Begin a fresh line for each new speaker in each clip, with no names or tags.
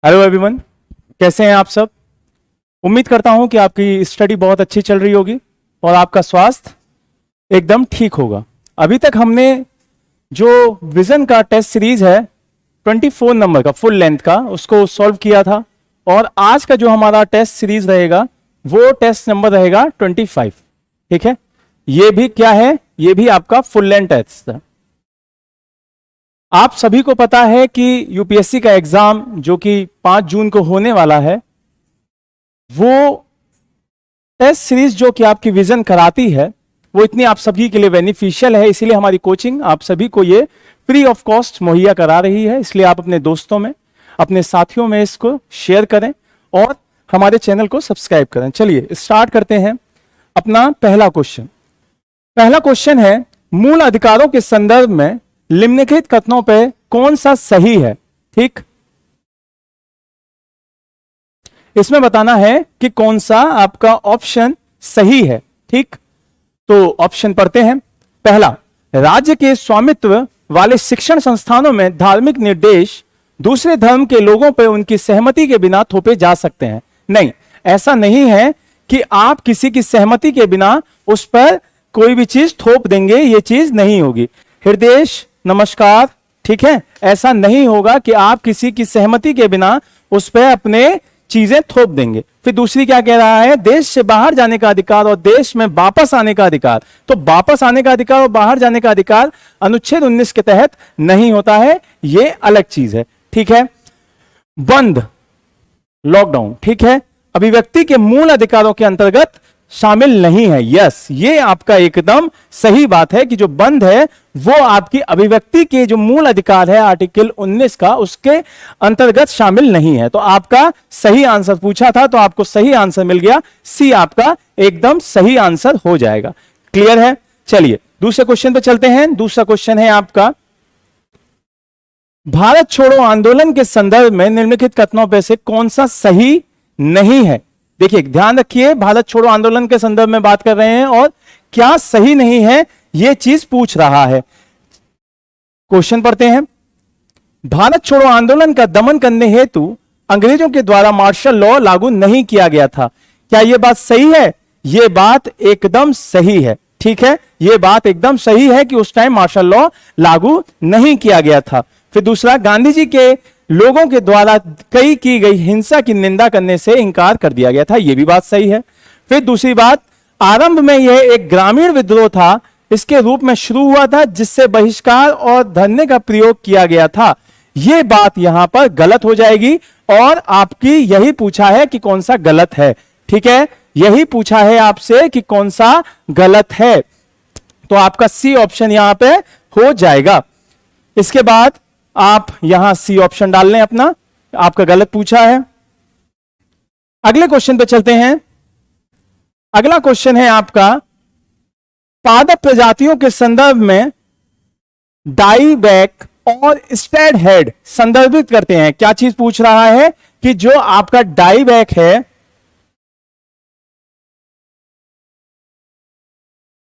Hello everyone, कैसे हैं आप सब। उम्मीद करता हूं कि आपकी स्टडी बहुत अच्छी चल रही होगी और आपका स्वास्थ्य एकदम ठीक होगा। अभी तक हमने जो विजन का टेस्ट सीरीज है 24 नंबर का फुल लेंथ का उसको सॉल्व किया था और आज का जो हमारा टेस्ट सीरीज रहेगा वो टेस्ट नंबर रहेगा 25। ठीक है, ये भी क्या है, ये भी आपका फुल लेंथ टेस्ट है। आप सभी को पता है कि यूपीएससी का एग्जाम जो कि 5 जून को होने वाला है, वो टेस्ट सीरीज जो कि आपकी विजन कराती है वो इतनी आप सभी के लिए बेनिफिशियल है। इसीलिए हमारी कोचिंग आप सभी को ये फ्री ऑफ कॉस्ट मुहैया करा रही है। इसलिए आप अपने दोस्तों में, अपने साथियों में इसको शेयर करें और हमारे चैनल को सब्सक्राइब करें। चलिए स्टार्ट करते हैं अपना पहला क्वेश्चन। पहला क्वेश्चन है, मूल अधिकारों के संदर्भ में निम्नलिखित कथनों पे कौन सा सही है। ठीक, इसमें बताना है कि कौन सा आपका ऑप्शन सही है। ठीक, तो ऑप्शन पढ़ते हैं। पहला, राज्य के स्वामित्व वाले शिक्षण संस्थानों में धार्मिक निर्देश दूसरे धर्म के लोगों पर उनकी सहमति के बिना थोपे जा सकते हैं। नहीं, ऐसा नहीं है कि आप किसी की सहमति के बिना उस पर कोई भी चीज थोप देंगे, ये चीज नहीं होगी। हृदय नमस्कार, ठीक है, ऐसा नहीं होगा कि आप किसी की सहमति के बिना उस पर अपने चीजें थोप देंगे। फिर दूसरी क्या कह रहा है, देश से बाहर जाने का अधिकार और देश में वापस आने का अधिकार। तो वापस आने का अधिकार और बाहर जाने का अधिकार अनुच्छेद 19 के तहत नहीं होता है, ये अलग चीज है। ठीक है, बंद, लॉकडाउन, ठीक है, अभिव्यक्ति के मूल अधिकारों के अंतर्गत शामिल नहीं है। यस, ये आपका एकदम सही बात है कि जो बंद है वो आपकी अभिव्यक्ति के जो मूल अधिकार है आर्टिकल 19 का, उसके अंतर्गत शामिल नहीं है। तो आपका सही आंसर पूछा था तो आपको सही आंसर मिल गया। सी आपका एकदम सही आंसर हो जाएगा। क्लियर है। चलिए दूसरे क्वेश्चन पे चलते हैं। दूसरा क्वेश्चन है आपका, भारत छोड़ो आंदोलन के संदर्भ में निम्नलिखित कथनों में से कौन सा सही नहीं है। देखिए ध्यान रखिए, भारत छोड़ो आंदोलन के संदर्भ में बात कर रहे हैं और क्या सही नहीं है यह चीज पूछ रहा है। क्वेश्चन पढ़ते हैं। भारत छोड़ो आंदोलन का दमन करने हेतु अंग्रेजों के द्वारा मार्शल लॉ लागू नहीं किया गया था। क्या यह बात सही है? यह बात एकदम सही है। ठीक है, यह बात एकदम सही है कि उस टाइम मार्शल लॉ लागू नहीं किया गया था। फिर दूसरा, गांधी जी के लोगों के द्वारा कई की गई हिंसा की निंदा करने से इंकार कर दिया गया था। यह भी बात सही है। फिर दूसरी बात, आरंभ में यह एक ग्रामीण विद्रोह था, इसके रूप में शुरू हुआ था जिससे बहिष्कार और धरने का प्रयोग किया गया था। यह बात यहां पर गलत हो जाएगी और आपकी यही पूछा है कि कौन सा गलत है। ठीक है, यही पूछा है आपसे कि कौन सा गलत है, तो आपका सी ऑप्शन यहां पे हो जाएगा। इसके बाद आप यहां सी ऑप्शन डाल लें अपना, आपका गलत पूछा है। अगले क्वेश्चन पे चलते हैं। अगला क्वेश्चन है आपका, पादप प्रजातियों के संदर्भ में डाईबैक और स्टेड हेड संदर्भित करते हैं। क्या चीज पूछ रहा है कि जो आपका डाईबैक है,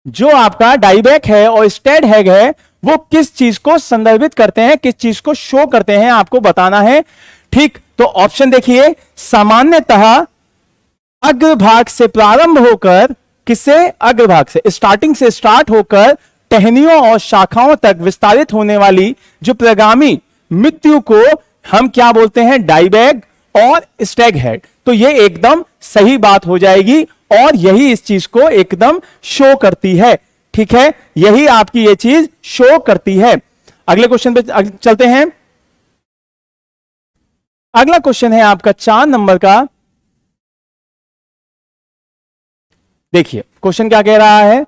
जो आपका डाईबैक है और स्टेड हैग है, वो किस चीज को संदर्भित करते हैं, किस चीज को शो करते हैं, आपको बताना है। ठीक, तो ऑप्शन देखिए, सामान्यतः अग्रभाग से प्रारंभ होकर, किससे, अग्रभाग से, स्टार्टिंग से स्टार्ट होकर टहनियों और शाखाओं तक विस्तारित होने वाली जो प्रगामी मृत्यु को हम क्या बोलते हैं, डाईबैक और स्टैग हेड। तो ये एकदम सही बात हो जाएगी और यही इस चीज को एकदम शो करती है। ठीक है, यही आपकी ये चीज शो करती है। अगले क्वेश्चन पे चलते हैं। अगला क्वेश्चन है आपका 4 नंबर का। देखिए क्वेश्चन क्या कह रहा है,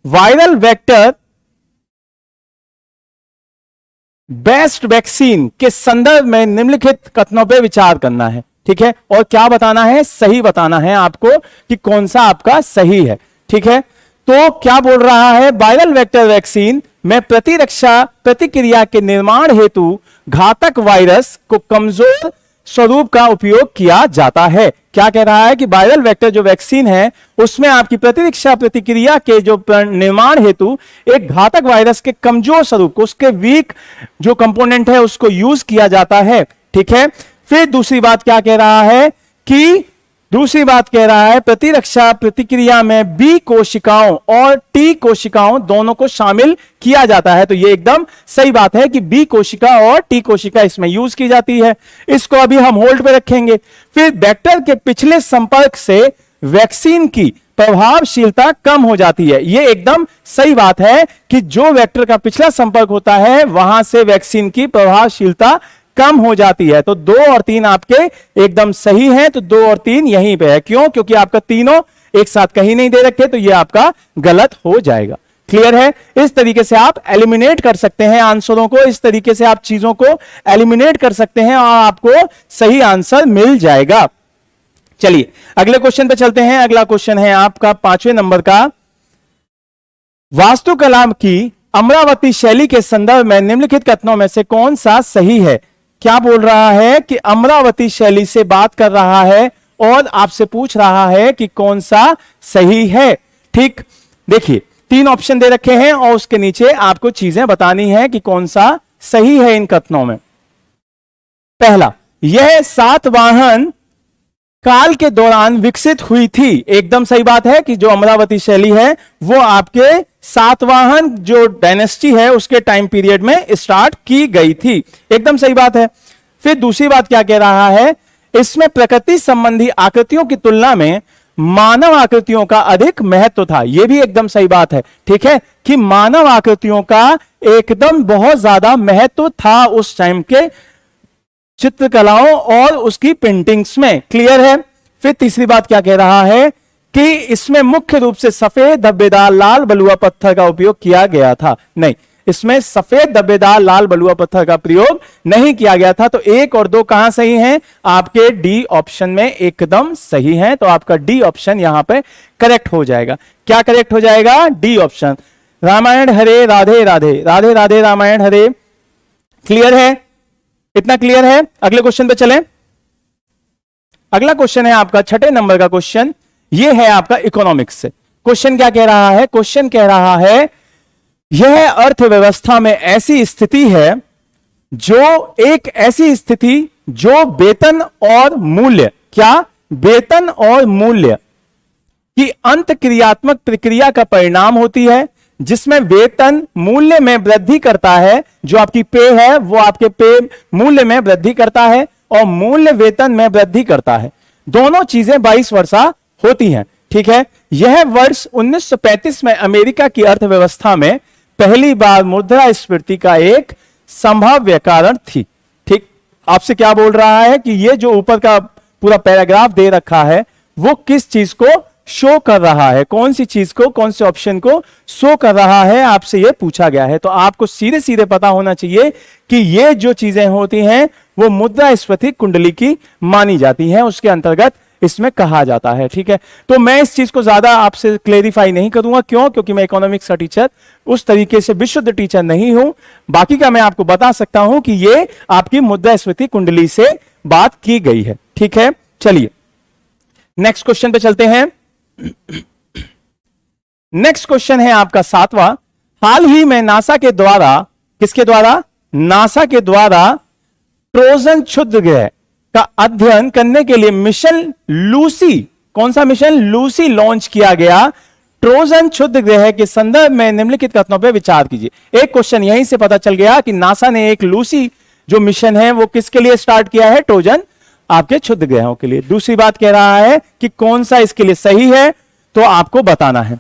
वायरल वेक्टर बेस्ट वैक्सीन के संदर्भ में निम्नलिखित कथनों पर विचार करना है। ठीक है, और क्या बताना है, सही बताना है आपको कि कौन सा आपका सही है। ठीक है, तो क्या बोल रहा है, वायरल वेक्टर वैक्सीन में प्रतिरक्षा प्रतिक्रिया के निर्माण हेतु घातक वायरस को कमजोर स्वरूप का उपयोग किया जाता है। क्या कह रहा है कि वायरल वेक्टर जो वैक्सीन है उसमें आपकी प्रतिरक्षा प्रतिक्रिया के जो निर्माण हेतु एक घातक वायरस के कमजोर स्वरूप को, उसके वीक जो कंपोनेंट है उसको यूज किया जाता है। ठीक है, फिर दूसरी बात क्या कह रहा है कि प्रतिरक्षा प्रतिक्रिया में बी कोशिकाओं और टी कोशिकाओं दोनों को शामिल किया जाता है। तो ये एकदम सही बात है कि बी कोशिका और टी कोशिका इसमें यूज की जाती है। इसको अभी हम होल्ड पे रखेंगे। फिर वेक्टर के पिछले संपर्क से वैक्सीन की प्रभावशीलता कम हो जाती है। यह एकदम सही बात है कि जो वेक्टर का पिछला संपर्क होता है वहां से वैक्सीन की प्रभावशीलता कम हो जाती है। तो 2 और 3 आपके एकदम सही हैं। तो 2 और 3 यहीं पे है। क्यों? क्योंकि आपका तीनों एक साथ कहीं नहीं दे रखे, तो यह आपका गलत हो जाएगा। क्लियर है? इस तरीके से आप एलिमिनेट कर सकते हैं आंसरों को, इस तरीके से आप चीजों को एलिमिनेट कर सकते हैं और आपको सही आंसर मिल जाएगा। चलिए अगले क्वेश्चन पे चलते हैं। अगला क्वेश्चन है आपका 5वें नंबर का। वास्तुकला की अमरावती शैली के संदर्भ में निम्नलिखित कथनों में से कौन सा सही है? क्या बोल रहा है कि अमरावती शैली से बात कर रहा है और आपसे पूछ रहा है कि कौन सा सही है। ठीक, देखिए 3 ऑप्शन दे रखे हैं और उसके नीचे आपको चीजें बतानी है कि कौन सा सही है इन कथनों में। पहला, यह सातवाहन काल के दौरान विकसित हुई थी। एकदम सही बात है कि जो अमरावती शैली है वो आपके सातवाहन जो डायनेस्टी है उसके टाइम पीरियड में स्टार्ट की गई थी। एकदम सही बात है। फिर दूसरी बात क्या कह रहा है, इसमें प्रकृति संबंधी आकृतियों की तुलना में मानव आकृतियों का अधिक महत्व था। यह भी एकदम सही बात है। ठीक है कि मानव आकृतियों का एकदम बहुत ज्यादा महत्व था उस टाइम के चित्रकलाओं और उसकी पेंटिंग्स में। क्लियर है? फिर तीसरी बात क्या कह रहा है कि इसमें मुख्य रूप से सफेद धब्बेदार लाल बलुआ पत्थर का उपयोग किया गया था। नहीं, इसमें सफेद धब्बेदार लाल बलुआ पत्थर का प्रयोग नहीं किया गया था। तो 1 और 2 कहां सही हैं? आपके डी ऑप्शन में एकदम सही है। तो आपका डी ऑप्शन यहां पे करेक्ट हो जाएगा। क्या करेक्ट हो जाएगा? D option. रामायण हरे राधे राधे, राधे राधे रामायण हरे। क्लियर है? इतना क्लियर है? अगले क्वेश्चन पे चलें। अगला क्वेश्चन है आपका 6ठे नंबर का क्वेश्चन। यह है आपका इकोनॉमिक्स से। क्वेश्चन क्या कह रहा है? क्वेश्चन कह रहा है यह अर्थव्यवस्था में ऐसी स्थिति है जो वेतन और मूल्य, क्या? वेतन और मूल्य की अंत क्रियात्मक प्रक्रिया का परिणाम होती है, जिसमें वेतन मूल्य में वृद्धि करता है। जो आपकी पे है वो आपके पे मूल्य में वृद्धि करता है और मूल्य वेतन में वृद्धि करता है। दोनों चीजें 22 वर्षा होती हैं। ठीक है, यह वर्ष 1935 में अमेरिका की अर्थव्यवस्था में पहली बार मुद्रास्फीति का एक संभाव्य कारण थी। ठीक, आपसे क्या बोल रहा है कि ये जो ऊपर का पूरा पैराग्राफ दे रखा है वो किस चीज को शो कर रहा है, कौन सी चीज को, कौन से ऑप्शन को शो कर रहा है, आपसे यह पूछा गया है। तो आपको सीधे सीधे पता होना चाहिए कि ये जो चीजें होती हैं वो मुद्रास्फीति कुंडली की मानी जाती हैं, उसके अंतर्गत इसमें कहा जाता है। ठीक है, तो मैं इस चीज को ज्यादा आपसे क्लेरिफाई नहीं करूंगा। क्यों? क्योंकि मैं इकोनॉमिक्स का टीचर उस तरीके से विशुद्ध टीचर नहीं हूं। बाकी का मैं आपको बता सकता हूं कि ये आपकी मुद्रास्फीति कुंडली से बात की गई है। ठीक है, चलिए नेक्स्ट क्वेश्चन पे चलते हैं। नेक्स्ट क्वेश्चन है आपका 7वां। हाल ही में नासा के द्वारा, किसके द्वारा? नासा के द्वारा ट्रोजन क्षुद्र ग्रह का अध्ययन करने के लिए मिशन लूसी, कौन सा मिशन? लूसी लॉन्च किया गया। ट्रोजन क्षुद्र ग्रह के संदर्भ में निम्नलिखित कथनों पर विचार कीजिए। एक क्वेश्चन यहीं से पता चल गया कि नासा ने एक लूसी जो मिशन है वो किसके लिए स्टार्ट किया है? ट्रोजन आपके क्षुद्र ग्रहों के लिए। दूसरी बात कह रहा है कि कौन सा इसके लिए सही है, तो आपको बताना है।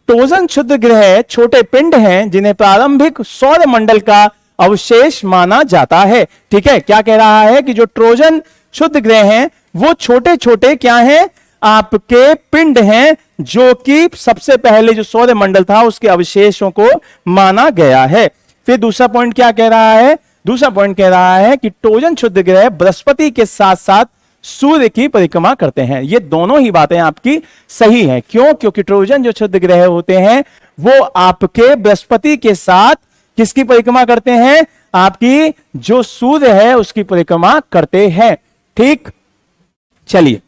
ट्रोजन क्षुद्र ग्रह छोटे पिंड हैं जिन्हें प्रारंभिक सौर मंडल का अवशेष माना जाता है। ठीक है, क्या कह रहा है कि जो ट्रोजन क्षुद्र ग्रह हैं वो छोटे छोटे क्या हैं? आपके पिंड हैं जो कि सबसे पहले जो सौर मंडल था उसके अवशेषों को माना गया है। फिर दूसरा पॉइंट क्या कह रहा है? दूसरा पॉइंट कह रहा है कि ट्रोजन क्षुद्र ग्रह बृहस्पति के साथ साथ सूर्य की परिक्रमा करते हैं। ये दोनों ही बातें आपकी सही हैं। क्यों? क्योंकि ट्रोजन जो क्षुद्र ग्रह होते हैं वो आपके बृहस्पति के साथ किसकी परिक्रमा करते हैं? आपकी जो सूर्य है उसकी परिक्रमा करते हैं। ठीक, चलिए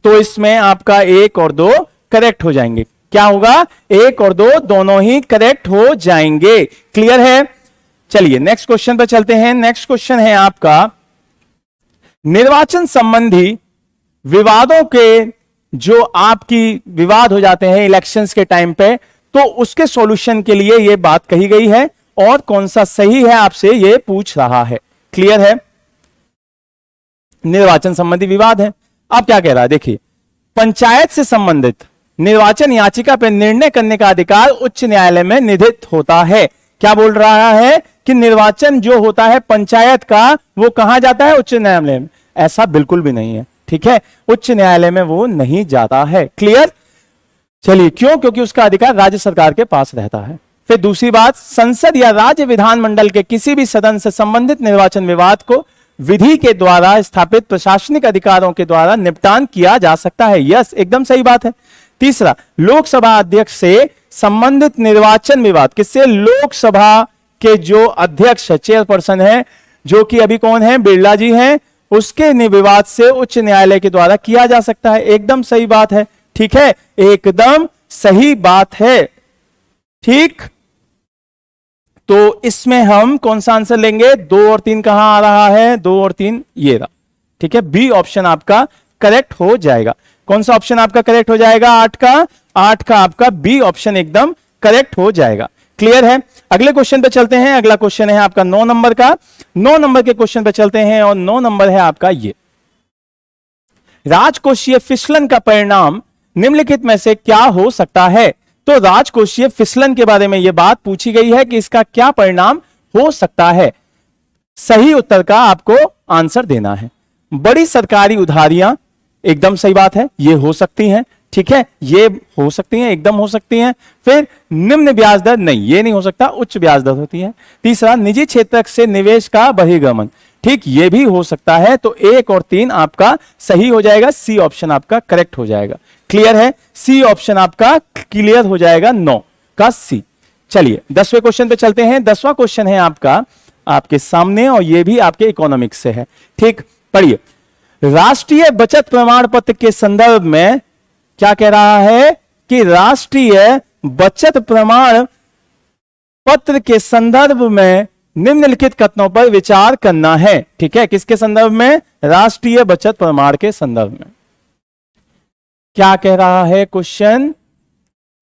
तो इसमें आपका 1 और 2 करेक्ट हो जाएंगे। क्या होगा? 1 और 2 दोनों ही करेक्ट हो जाएंगे। क्लियर है? चलिए नेक्स्ट क्वेश्चन पर चलते हैं। नेक्स्ट क्वेश्चन है आपका निर्वाचन संबंधी विवादों के जो आपकी विवाद हो जाते हैं इलेक्शंस के टाइम पे, तो उसके सॉल्यूशन के लिए यह बात कही गई है और कौन सा सही है आपसे यह पूछ रहा है। क्लियर है? निर्वाचन संबंधी विवाद है। अब क्या कह रहा है देखिए, पंचायत से संबंधित निर्वाचन याचिका पर निर्णय करने का अधिकार उच्च न्यायालय में निहित होता है। क्या बोल रहा है कि निर्वाचन जो होता है पंचायत का वो कहां जाता है? उच्च न्यायालय में। ऐसा बिल्कुल भी नहीं है, ठीक है, उच्च न्यायालय में वो नहीं जाता है। क्लियर? चलिए, क्यों? क्योंकि उसका अधिकार राज्य सरकार के पास रहता है। फिर दूसरी बात, संसद या राज्य विधानमंडल के किसी भी सदन से संबंधित निर्वाचन विवाद को विधि के द्वारा स्थापित प्रशासनिक अधिकारों के द्वारा निपटान किया जा सकता है। यस, एकदम सही बात है। तीसरा, लोकसभा अध्यक्ष से संबंधित निर्वाचन विवाद, किससे? लोकसभा के जो अध्यक्ष चेयरपर्सन है, जो कि अभी कौन है? बिरला जी हैं, उसके विवाद से उच्च न्यायालय के द्वारा किया जा सकता है। एकदम सही बात है, ठीक है, एकदम सही बात है। ठीक, तो इसमें हम कौन सा आंसर लेंगे? 2 और 3 कहां आ रहा है? 2 और 3 ये रहा, ठीक है, बी ऑप्शन आपका करेक्ट हो जाएगा। कौन सा ऑप्शन आपका करेक्ट हो जाएगा? 8 का आपका बी ऑप्शन एकदम करेक्ट हो जाएगा। क्लियर है? अगले क्वेश्चन पे चलते हैं। अगला क्वेश्चन है आपका 9 नंबर का। 9 नंबर के क्वेश्चन पे चलते हैं और 9 नंबर है आपका ये, राजकोषीय फिसलन का परिणाम निम्नलिखित में से क्या हो सकता है? तो राजकोषीय फिसलन के बारे में यह बात पूछी गई है कि इसका क्या परिणाम हो सकता है। सही उत्तर का आपको आंसर देना है। बड़ी सरकारी उधारियां, एकदम सही बात है, ये हो सकती हैं, ठीक है, ये हो सकती हैं, एकदम हो सकती हैं। फिर निम्न ब्याज दर, नहीं, ये नहीं हो सकता, उच्च ब्याज दर होती है। तीसरा, निजी क्षेत्र से निवेश का बहिर्गमन, ठीक, ये भी हो सकता है। तो 1 और 3 आपका सही हो जाएगा, सी ऑप्शन आपका करेक्ट हो जाएगा। क्लियर है? सी ऑप्शन आपका क्लियर हो जाएगा, 9 का सी। चलिए 10वें क्वेश्चन पे चलते हैं। 10वां क्वेश्चन है आपका आपके सामने और ये भी आपके इकोनॉमिक्स से है, ठीक, पढ़िए। राष्ट्रीय बचत प्रमाण पत्र के संदर्भ में क्या कह रहा है कि राष्ट्रीय बचत प्रमाण पत्र के संदर्भ में निम्नलिखित कथनों पर विचार करना है। ठीक है, किसके संदर्भ में? राष्ट्रीय बचत प्रमाण के संदर्भ में। क्या कह रहा है क्वेश्चन?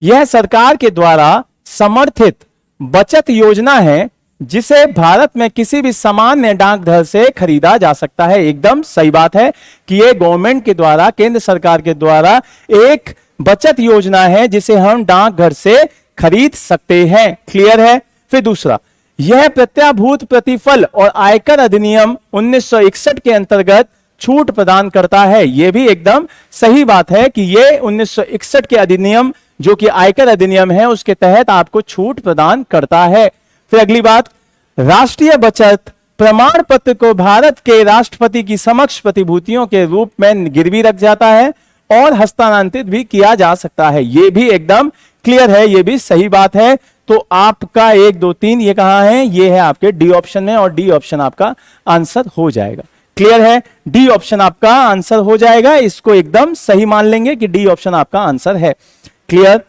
यह सरकार के द्वारा समर्थित बचत योजना है जिसे भारत में किसी भी सामान्य डाकघर से खरीदा जा सकता है। एकदम सही बात है कि यह गवर्नमेंट के द्वारा, केंद्र सरकार के द्वारा एक बचत योजना है जिसे हम डाकघर से खरीद सकते हैं। क्लियर है? फिर दूसरा, यह प्रत्याभूत प्रतिफल और आयकर अधिनियम 1961 के अंतर्गत छूट प्रदान करता है। यह भी एकदम सही बात है कि यह 1961 के अधिनियम, जो कि आयकर अधिनियम है, उसके तहत आपको छूट प्रदान करता है। फिर अगली बात, राष्ट्रीय बचत प्रमाण पत्र को भारत के राष्ट्रपति की समक्ष प्रतिभूतियों के रूप में गिरवी रख जाता है और हस्तांतरित भी किया जा सकता है। यह भी एकदम क्लियर है, यह भी सही बात है। तो आपका 1 2 3 ये कहां है? ये है आपके डी ऑप्शन में, और डी ऑप्शन आपका आंसर हो जाएगा। क्लियर है? डी ऑप्शन आपका आंसर हो जाएगा। इसको एकदम सही मान लेंगे कि डी ऑप्शन आपका आंसर है। क्लियर?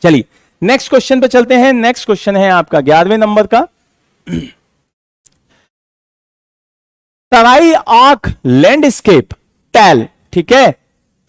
चलिए नेक्स्ट क्वेश्चन पे चलते हैं। नेक्स्ट क्वेश्चन है आपका 11वें नंबर का। तराई आंख लैंडस्केप टैल, ठीक है,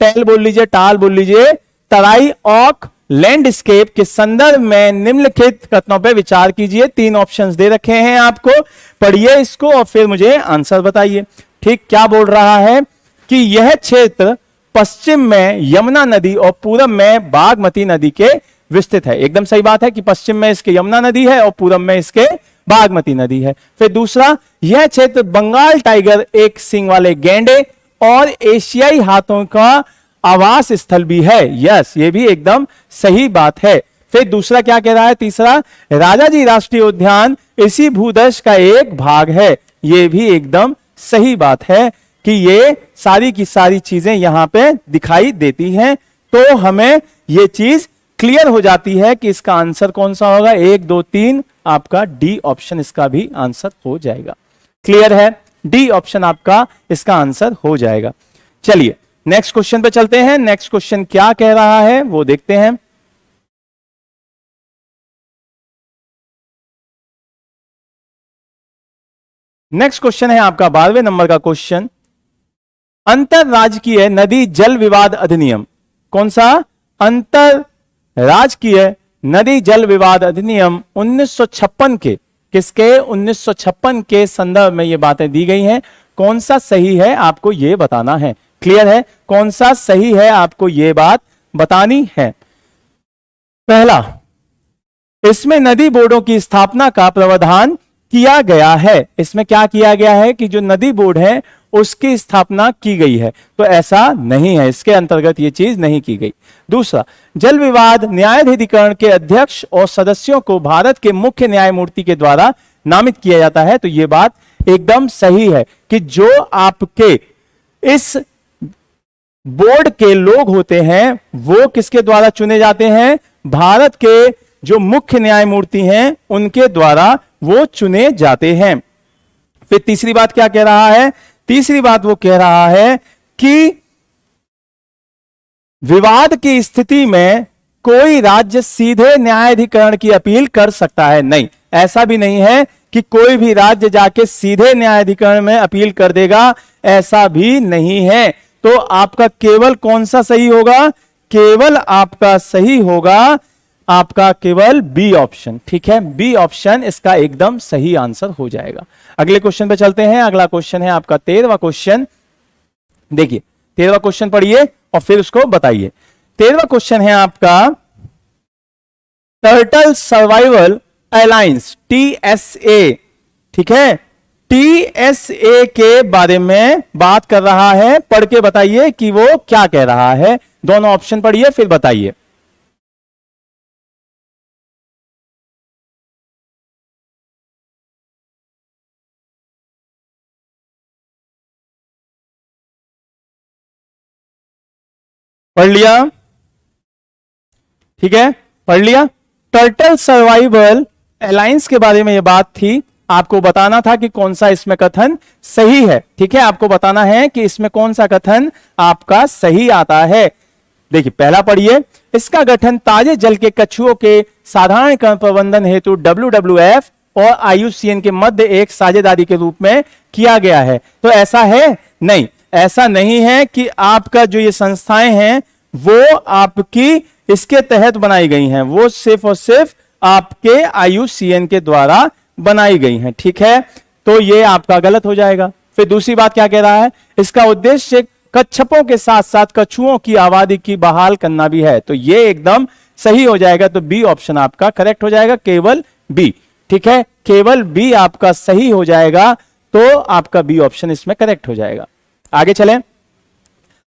टैल बोल लीजिए, टाल बोल लीजिए। तराई आंख लैंडस्केप के संदर्भ में निम्नलिखित कथनों पर विचार कीजिए। 3 ऑप्शंस दे रखे हैं आपको, पढ़िए इसको और फिर मुझे आंसर बताइए। ठीक, क्या बोल रहा है कि यह क्षेत्र पश्चिम में यमुना नदी और पूरब में बागमती नदी के विस्तृत है। एकदम सही बात है कि पश्चिम में इसके यमुना नदी है और पूरब में इसके बागमती नदी है। फिर दूसरा, यह क्षेत्र बंगाल टाइगर, एक सींग वाले गैंडे और एशियाई हाथों का आवास स्थल भी है। यस, ये भी एकदम सही बात है। फिर दूसरा क्या कह रहा है? तीसरा, राजाजी राष्ट्रीय उद्यान इसी भूदर्श का एक भाग है। ये भी एकदम सही बात है कि ये सारी की सारी चीजें यहां पे दिखाई देती हैं। तो हमें ये चीज क्लियर हो जाती है कि इसका आंसर कौन सा होगा। 1 2 3 आपका डी ऑप्शन इसका भी आंसर हो जाएगा। क्लियर है? डी ऑप्शन आपका इसका आंसर हो जाएगा। चलिए नेक्स्ट क्वेश्चन पे चलते हैं। नेक्स्ट क्वेश्चन क्या कह रहा है वो देखते हैं। नेक्स्ट क्वेश्चन है आपका 12वें नंबर का क्वेश्चन। अंतरराजकीय नदी जल विवाद अधिनियम, कौन सा? अंतरराजकीय नदी जल विवाद अधिनियम 1956 के, किसके? 1956 के संदर्भ में ये बातें दी गई हैं। कौन सा सही है आपको ये बताना है। क्लियर है? कौन सा सही है आपको ये बात बतानी है। पहला, इसमें नदी बोर्डों की स्थापना का प्रावधान किया गया है। इसमें क्या किया गया है कि जो नदी बोर्ड है उसकी स्थापना की गई है, तो ऐसा नहीं है, इसके अंतर्गत ये चीज नहीं की गई। दूसरा, जल विवाद न्यायाधिकरण के अध्यक्ष और सदस्यों को भारत के मुख्य न्यायमूर्ति के द्वारा नामित किया जाता है, तो ये बात एकदम सही है कि जो आपके इस बोर्ड के लोग होते हैं वो किसके द्वारा चुने जाते हैं? भारत के जो मुख्य न्यायमूर्ति हैं उनके द्वारा वो चुने जाते हैं। फिर तीसरी बात क्या कह रहा है? तीसरी बात वो कह रहा है कि विवाद की स्थिति में कोई राज्य सीधे न्यायाधिकरण की अपील कर सकता है। नहीं, ऐसा भी नहीं है कि कोई भी राज्य जाके सीधे न्यायाधिकरण में अपील कर देगा, ऐसा भी नहीं है। तो आपका केवल कौन सा सही होगा? केवल आपका सही होगा आपका केवल बी ऑप्शन। ठीक है, बी ऑप्शन इसका एकदम सही आंसर हो जाएगा। अगले क्वेश्चन पे चलते हैं। अगला क्वेश्चन है आपका 13वां क्वेश्चन। देखिए 13वां क्वेश्चन पढ़िए और फिर उसको बताइए। 13वां क्वेश्चन है आपका टर्टल सर्वाइवल अलायंस, TSA। ठीक है, TSA के बारे में बात कर रहा है। पढ़ के बताइए कि वो क्या कह रहा है। दोनों ऑप्शन पढ़िए फिर बताइए। पढ़ लिया? ठीक है, पढ़ लिया। टर्टल सर्वाइवल अलायंस के बारे में यह बात थी, आपको बताना था कि कौन सा इसमें कथन सही है। ठीक है, आपको बताना है कि इसमें कौन सा कथन आपका सही आता है। देखिए पहला पढ़िए, इसका गठन ताजे जल के कछुओं के साधारणीकरण प्रबंधन हेतु WWF और IUCN के मध्य एक साझेदारी के रूप में किया गया है। तो ऐसा है? नहीं, ऐसा नहीं है कि आपका जो ये संस्थाएं हैं वो आपकी इसके तहत बनाई गई हैं, वो सिर्फ और सिर्फ आपके IUCN के द्वारा बनाई गई हैं। ठीक है, तो ये आपका गलत हो जाएगा। फिर दूसरी बात क्या कह रहा है? इसका उद्देश्य कच्छपों के साथ साथ कछुओं की आबादी की बहाल करना भी है, तो ये एकदम सही हो जाएगा। तो बी ऑप्शन आपका करेक्ट हो जाएगा, केवल बी। ठीक है, केवल बी आपका सही हो जाएगा, तो आपका बी ऑप्शन इसमें करेक्ट हो जाएगा। आगे चलें।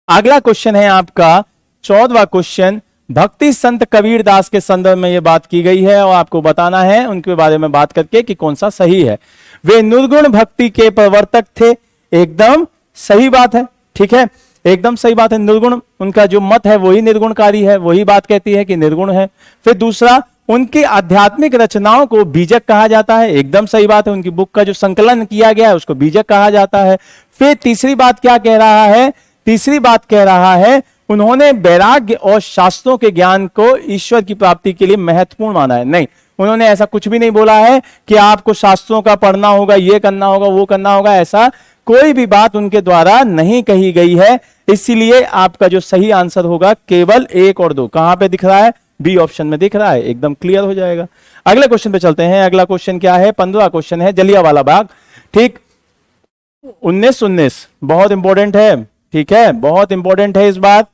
अगला क्वेश्चन है आपका 14वां क्वेश्चन। भक्ति संत कबीर दास के संदर्भ में यह बात की गई है और आपको बताना है उनके बारे में बात करके कि कौन सा सही है। वे निर्गुण भक्ति के प्रवर्तक थे, एकदम सही बात है। ठीक है, एकदम सही बात है। निर्गुण, उनका जो मत है वही निर्गुणकारी है, वही बात कहती है कि निर्गुण है। फिर दूसरा, उनकी आध्यात्मिक रचनाओं को बीजक कहा जाता है, एकदम सही बात है। उनकी बुक का जो संकलन किया गया है उसको बीजक कहा जाता है। फिर तीसरी बात क्या कह रहा है? तीसरी बात कह रहा है उन्होंने वैराग्य और शास्त्रों के ज्ञान को ईश्वर की प्राप्ति के लिए महत्वपूर्ण माना है। नहीं, उन्होंने ऐसा कुछ भी नहीं बोला है कि आपको शास्त्रों का पढ़ना होगा, ये करना होगा, वो करना होगा, ऐसा कोई भी बात उनके द्वारा नहीं कही गई है। इसीलिए आपका जो सही आंसर होगा केवल 1 और 2। कहां पे दिख रहा है? बी ऑप्शन में दिख रहा है, एकदम क्लियर हो जाएगा। अगले क्वेश्चन पे चलते हैं। अगला क्वेश्चन क्या है? 15वां क्वेश्चन है जलियांवाला बाग। ठीक, 1919 बहुत इंपॉर्टेंट है। ठीक है, बहुत इंपॉर्टेंट है इस बात।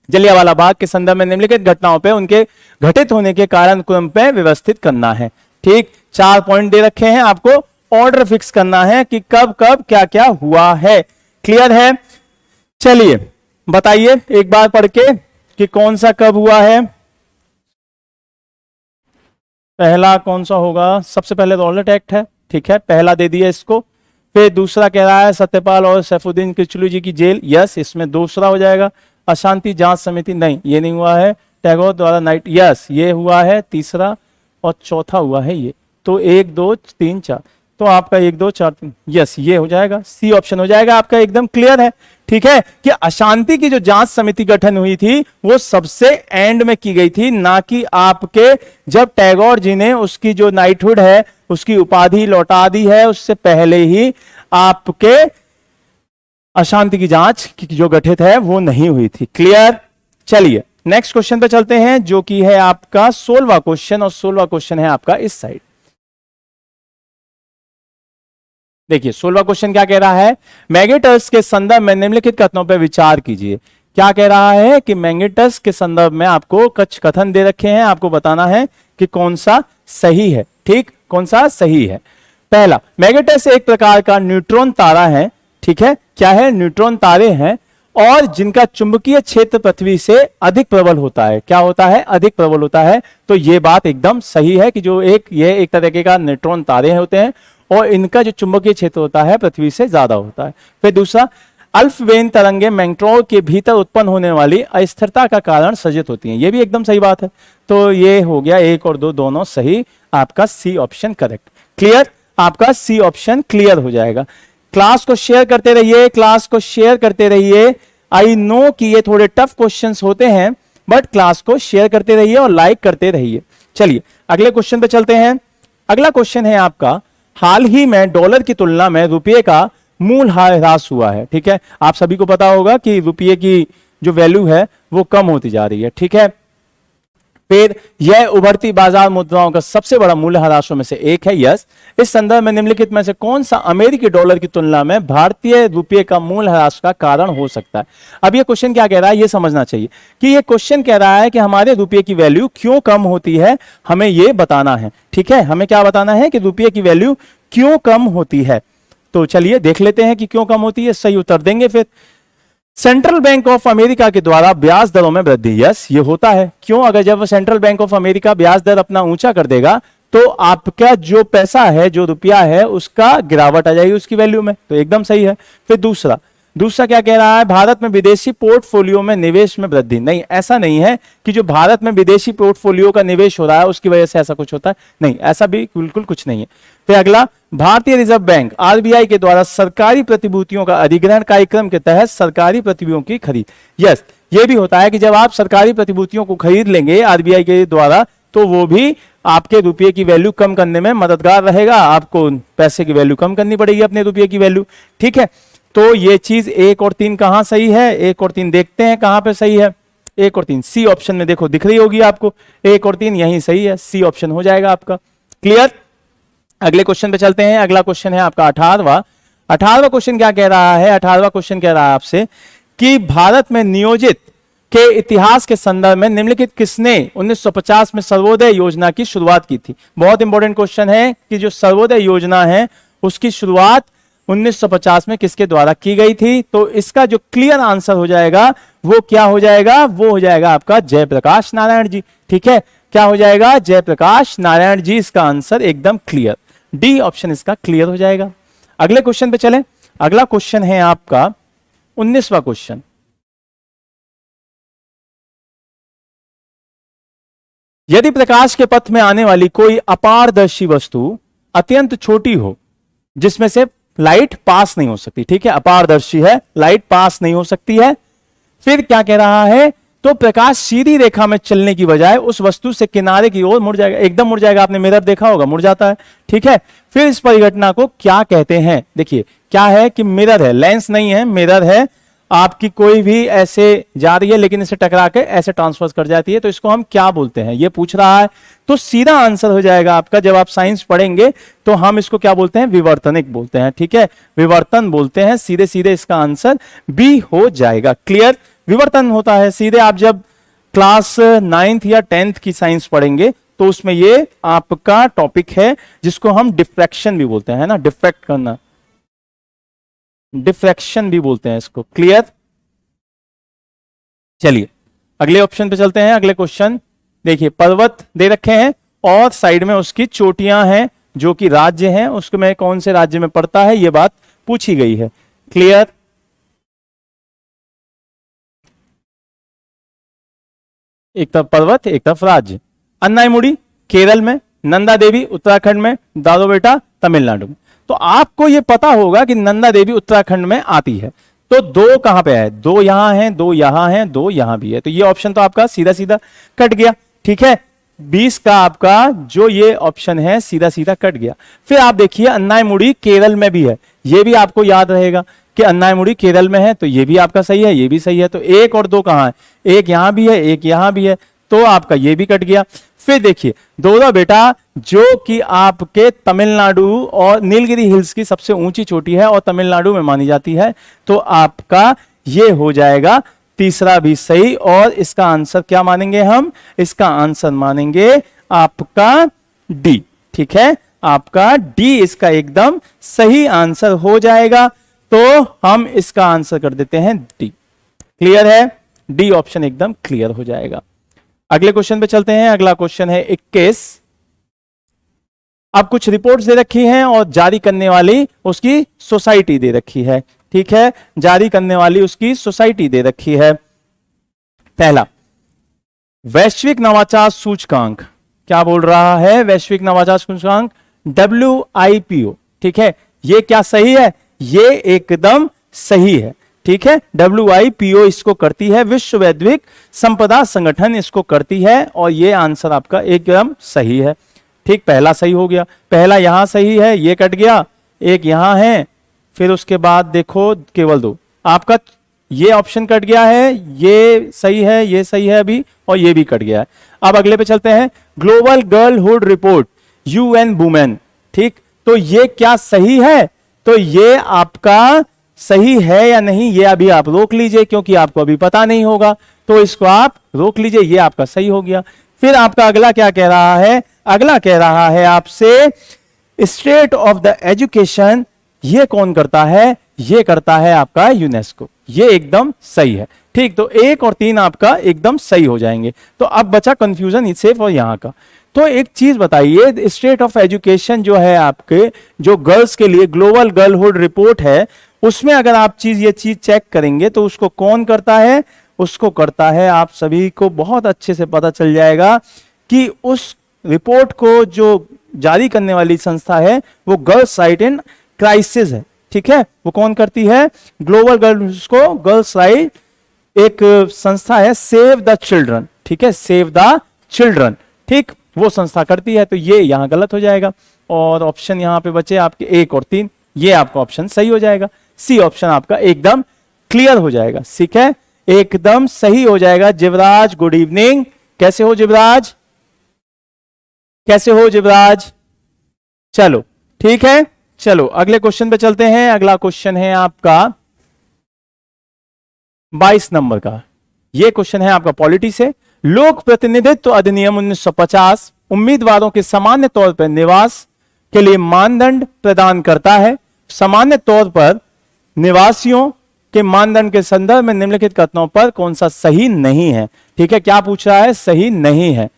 जलियांवाला बाग के संदर्भ में निम्नलिखित घटनाओं पे उनके घटित होने के कारण क्रम पे व्यवस्थित करना है। ठीक, 4 पॉइंट दे रखे हैं, आपको ऑर्डर फिक्स करना है कि कब कब क्या क्या हुआ है। क्लियर है? चलिए बताइए एक बार पढ़ के कि कौन सा कब हुआ है। पहला कौन सा होगा? सबसे पहले रॉलेट एक्ट है। ठीक है, पहला दे दिया इसको। फिर दूसरा कह रहा है सत्यपाल और सैफुद्दीन किचलू जी की जेल, यस, इसमें दूसरा हो जाएगा। अशांति जांच समिति, नहीं ये नहीं हुआ है। टैगोर द्वारा नाइट, यस ये हुआ है। तीसरा और चौथा हुआ है ये। तो 1 2 3 4, तो आपका 1 2 4 3, यस ये हो जाएगा, सी ऑप्शन हो जाएगा आपका। एकदम क्लियर है। ठीक है, कि अशांति की जो जांच समिति गठन हुई थी वो सबसे एंड में की गई थी, ना कि आपके जब टैगोर जी ने उसकी जो नाइटहुड है उसकी उपाधि लौटा दी है, उससे पहले ही आपके अशांति की जांच की जो गठित है वो नहीं हुई थी। क्लियर। चलिए नेक्स्ट क्वेश्चन पे चलते हैं, जो कि है आपका 16वां क्वेश्चन, और 16वां क्वेश्चन है आपका इस साइड। देखिए 16वां क्वेश्चन क्या कह रहा है, मैग्नेटस के संदर्भ में निम्नलिखित कथनों पर विचार कीजिए। क्या कह रहा है कि मैग्नेटस के संदर्भ में आपको कुछ कथन दे रखे हैं, आपको बताना है कि कौन सा सही है। ठीक, कौन सा सही है। पहला, मैग्नेटस एक प्रकार का न्यूट्रॉन तारा है। ठीक है, क्या है, न्यूट्रॉन तारे हैं, और जिनका चुंबकीय क्षेत्र पृथ्वी से अधिक प्रबल होता है। क्या होता है, अधिक प्रबल होता है। तो ये बात एकदम सही है कि जो ये एक तरीके का न्यूट्रॉन तारे होते हैं, और इनका जो चुंबकीय क्षेत्र होता है पृथ्वी से ज्यादा होता है। फिर दूसरा, अल्पवेन तरंगे मैग्नेट्रॉन के भीतर उत्पन्न होने वाली अस्थिरता का कारण सृजित होती हैं। ये भी एकदम सही बात है। तो ये हो गया 1 और 2 दोनों सही, आपका सी ऑप्शन करेक्ट। क्लियर, आपका सी ऑप्शन क्लियर हो जाएगा। क्लास को शेयर करते रहिए, क्लास को शेयर करते रहिए। आई नो कि ये थोड़े टफ क्वेश्चंस होते हैं, बट क्लास को शेयर करते रहिए और लाइक करते रहिए। चलिए अगले क्वेश्चन पे चलते हैं। अगला क्वेश्चन है आपका, हाल ही में डॉलर की तुलना में रुपये का मूल ह्रास हुआ है। ठीक है, आप सभी को पता होगा कि रुपये की जो वैल्यू है वो कम होती जा रही है। ठीक है, फिर यह उभरती बाजार मुद्राओं का सबसे बड़ा मूल्य ह्रासों में से एक है। यस, इस संदर्भ में निम्नलिखित में से कौन सा अमेरिकी डॉलर की तुलना में भारतीय रुपये का मूल्य ह्रास का कारण हो सकता है। अब ये क्वेश्चन क्या कह रहा है, ये समझना चाहिए कि ये क्वेश्चन कह रहा है कि हमारे रुपये की वैल्यू क्यों कम होती है, हमें ये बताना है। ठीक है, हमें क्या बताना है कि रुपये की वैल्यू क्यों कम होती है। तो चलिए देख लेते हैं कि क्यों कम होती है, सही उत्तर देंगे। फिर सेंट्रल बैंक ऑफ अमेरिका के द्वारा ब्याज दरों में वृद्धि। यस, ये होता है। क्यों, अगर जब सेंट्रल बैंक ऑफ अमेरिका ब्याज दर अपना ऊंचा कर देगा तो आपका जो पैसा है, जो रुपया है, उसका गिरावट आ जाएगी उसकी वैल्यू में। तो एकदम सही है। फिर दूसरा क्या कह रहा है, भारत में विदेशी पोर्टफोलियो में निवेश में वृद्धि। नहीं, ऐसा नहीं है कि जो भारत में विदेशी पोर्टफोलियो का निवेश हो रहा है उसकी वजह से ऐसा कुछ होता है, नहीं, ऐसा भी बिल्कुल कुछ नहीं है। फिर अगला, भारतीय रिजर्व बैंक आरबीआई के द्वारा सरकारी प्रतिभूतियों का अधिग्रहण कार्यक्रम के तहत सरकारी प्रतिभूतियों की खरीद। यस, ये भी होता है कि जब आप सरकारी प्रतिभूतियों को खरीद लेंगे आरबीआई के द्वारा, तो वो भी आपके रुपये की वैल्यू कम करने में मददगार रहेगा। आपको पैसे की वैल्यू कम करनी पड़ेगी, अपने रुपये की वैल्यू। ठीक है, तो ये चीज 1 और 3 कहां सही है, 1 और 3 देखते हैं कहां पे सही है। 1 और 3 सी ऑप्शन में देखो दिख रही होगी आपको, 1 और 3 यही सही है, सी ऑप्शन हो जाएगा आपका। क्लियर, अगले क्वेश्चन पे चलते हैं। अगला क्वेश्चन है आपका 18वां क्वेश्चन क्या कह रहा है, 18वां क्वेश्चन कह रहा है आपसे कि भारत में नियोजित के इतिहास के संदर्भ में निम्नलिखित किसने 1950 में सर्वोदय योजना की शुरुआत की थी। बहुत इंपॉर्टेंट क्वेश्चन है कि जो सर्वोदय योजना है उसकी शुरुआत 1950 में किसके द्वारा की गई थी। तो इसका जो क्लियर आंसर हो जाएगा वो क्या हो जाएगा, वो हो जाएगा आपका जयप्रकाश नारायण जी। ठीक है, क्या हो जाएगा, जयप्रकाश नारायण जी। इसका आंसर एकदम क्लियर, डी ऑप्शन इसका क्लियर हो जाएगा। अगले क्वेश्चन पे चलें। अगला क्वेश्चन है आपका 19वां क्वेश्चन। यदि प्रकाश के पथ में आने वाली कोई अपारदर्शी वस्तु अत्यंत छोटी हो जिसमें से लाइट पास नहीं हो सकती, ठीक है, अपारदर्शी है, लाइट पास नहीं हो सकती है, फिर क्या कह रहा है, तो प्रकाश सीधी रेखा में चलने की बजाय उस वस्तु से किनारे की ओर मुड़ जाएगा, एकदम मुड़ जाएगा। आपने मिरर देखा होगा, मुड़ जाता है। ठीक है, फिर इस परिघटना को क्या कहते हैं। देखिए क्या है कि मिरर है, लेंस नहीं है, मिरर है। आपकी कोई भी ऐसे जा रही है लेकिन इसे टकरा के ऐसे ट्रांसफर कर जाती है, तो इसको हम क्या बोलते हैं, ये पूछ रहा है। तो सीधा आंसर हो जाएगा आपका, जब आप साइंस पढ़ेंगे तो हम इसको क्या बोलते हैं, विवर्तनिक बोलते हैं। ठीक है, विवर्तन बोलते हैं, सीधे सीधे इसका आंसर बी हो जाएगा। क्लियर, विवर्तन होता है सीधे। आप जब क्लास 9th या 10th की साइंस पढ़ेंगे तो उसमें ये आपका टॉपिक है जिसको हम डिफ्रैक्शन भी बोलते हैं ना, डिफ्रैक्ट करना, डिफ्रैक्शन भी बोलते हैं इसको। क्लियर, चलिए अगले ऑप्शन पे चलते हैं। अगले क्वेश्चन देखिए, पर्वत दे रखे हैं और साइड में उसकी चोटियां हैं जो कि राज्य हैं, उसमें कौन से राज्य में पड़ता है ये बात पूछी गई है। क्लियर, एक तरफ पर्वत एक तरफ राज्य। अन्नाईमुड़ी केरल में, नंदा देवी उत्तराखंड में, दादोबेटा तमिलनाडु में। तो आपको यह पता होगा कि नंदा देवी उत्तराखंड में आती है। तो 2 कहां पे है, 2 यहां है, 2 यहां है, 2 यहां भी है। तो ये ऑप्शन तो आपका सीधा सीधा कट गया। ठीक है, 20 का आपका जो ये ऑप्शन है सीधा सीधा कट गया। फिर आप देखिए अन्नाईमुड़ी केरल में भी है, ये भी आपको याद रहेगा। कि अन्नायमुड़ी केरल में है, तो ये भी आपका सही है, ये भी सही है। तो 1 और 2 कहां है? एक यहां भी है, एक यहां भी है, तो आपका ये भी कट गया। फिर देखिए दोहरा बेटा, जो कि आपके तमिलनाडु और नीलगिरी हिल्स की सबसे ऊंची चोटी है और तमिलनाडु में मानी जाती है, तो आपका ये हो जाएगा तीसरा भी सही। और इसका आंसर क्या मानेंगे हम? इसका आंसर मानेंगे आपका डी। ठीक है, आपका डी इसका एकदम सही आंसर हो जाएगा। तो हम इसका आंसर कर देते हैं डी। क्लियर है? डी ऑप्शन एकदम क्लियर हो जाएगा। अगले क्वेश्चन पे चलते हैं। अगला क्वेश्चन है 21। अब कुछ रिपोर्ट्स दे रखी हैं और जारी करने वाली उसकी सोसाइटी दे रखी है। ठीक है, जारी करने वाली उसकी सोसाइटी दे रखी है। पहला, वैश्विक नवाचार सूचकांक क्या बोल रहा है? वैश्विक नवाचार सूचकांक WIPO। ठीक है, ये क्या सही है? ये एकदम सही है। ठीक है, WIPO इसको करती है, विश्व बौद्धिक संपदा संगठन इसको करती है, और ये आंसर आपका एकदम सही है। ठीक, पहला सही हो गया। पहला यहां सही है, ये कट गया, एक यहां है, फिर उसके बाद देखो केवल 2 आपका ये ऑप्शन कट गया है, ये सही है, ये सही है अभी, और ये भी कट गया है। अब अगले पे चलते हैं। Global girlhood report UN women. ठीक, तो ये क्या सही है? तो ये आपका सही है या नहीं, ये अभी आप रोक लीजिए, क्योंकि आपको अभी पता नहीं होगा, तो इसको आप रोक लीजिए। ये आपका सही हो गया। फिर आपका अगला क्या कह रहा है? अगला कह रहा है आपसे स्टेट ऑफ द एजुकेशन, ये कौन करता है? ये करता है आपका यूनेस्को। ये एकदम सही है। ठीक, तो 1 और 3 आपका एकदम सही हो जाएंगे। तो अब बचा कंफ्यूजन सिर्फ और यहां का। तो एक चीज बताइए, स्टेट ऑफ एजुकेशन जो है आपके, जो गर्ल्स के लिए ग्लोबल गर्लहुड रिपोर्ट है, उसमें अगर आप ये चीज चेक करेंगे तो उसको कौन करता है? उसको करता है, आप सभी को बहुत अच्छे से पता चल जाएगा कि उस रिपोर्ट को जो जारी करने वाली संस्था है वो गर्ल्स राइट इन क्राइसिस है। ठीक है, वो कौन करती है? ग्लोबल गर्ल्स राइट एक संस्था है, सेव द चिल्ड्रन। ठीक है, सेव द चिल्ड्रन। ठीक, वो संस्था करती है। तो ये यहां गलत हो जाएगा, और ऑप्शन यहां पे बचे आपके 1 और 3, ये आपका ऑप्शन सही हो जाएगा। सी ऑप्शन आपका एकदम क्लियर हो जाएगा। ठीक है, एकदम सही हो जाएगा। जिवराज गुड इवनिंग, कैसे हो जिवराज? कैसे हो जिवराज? चलो ठीक है, चलो अगले क्वेश्चन पे चलते हैं। अगला क्वेश्चन है आपका 22 नंबर का। यह क्वेश्चन है आपका पॉलिटी से। लोक प्रतिनिधित्व अधिनियम 1950 उम्मीदवारों के सामान्य तौर पर निवास के लिए मानदंड प्रदान करता है। सामान्य तौर पर निवासियों के मानदंड के संदर्भ में निम्नलिखित कथनों पर कौन सा सही नहीं है? ठीक है, क्या पूछ रहा है? सही नहीं है।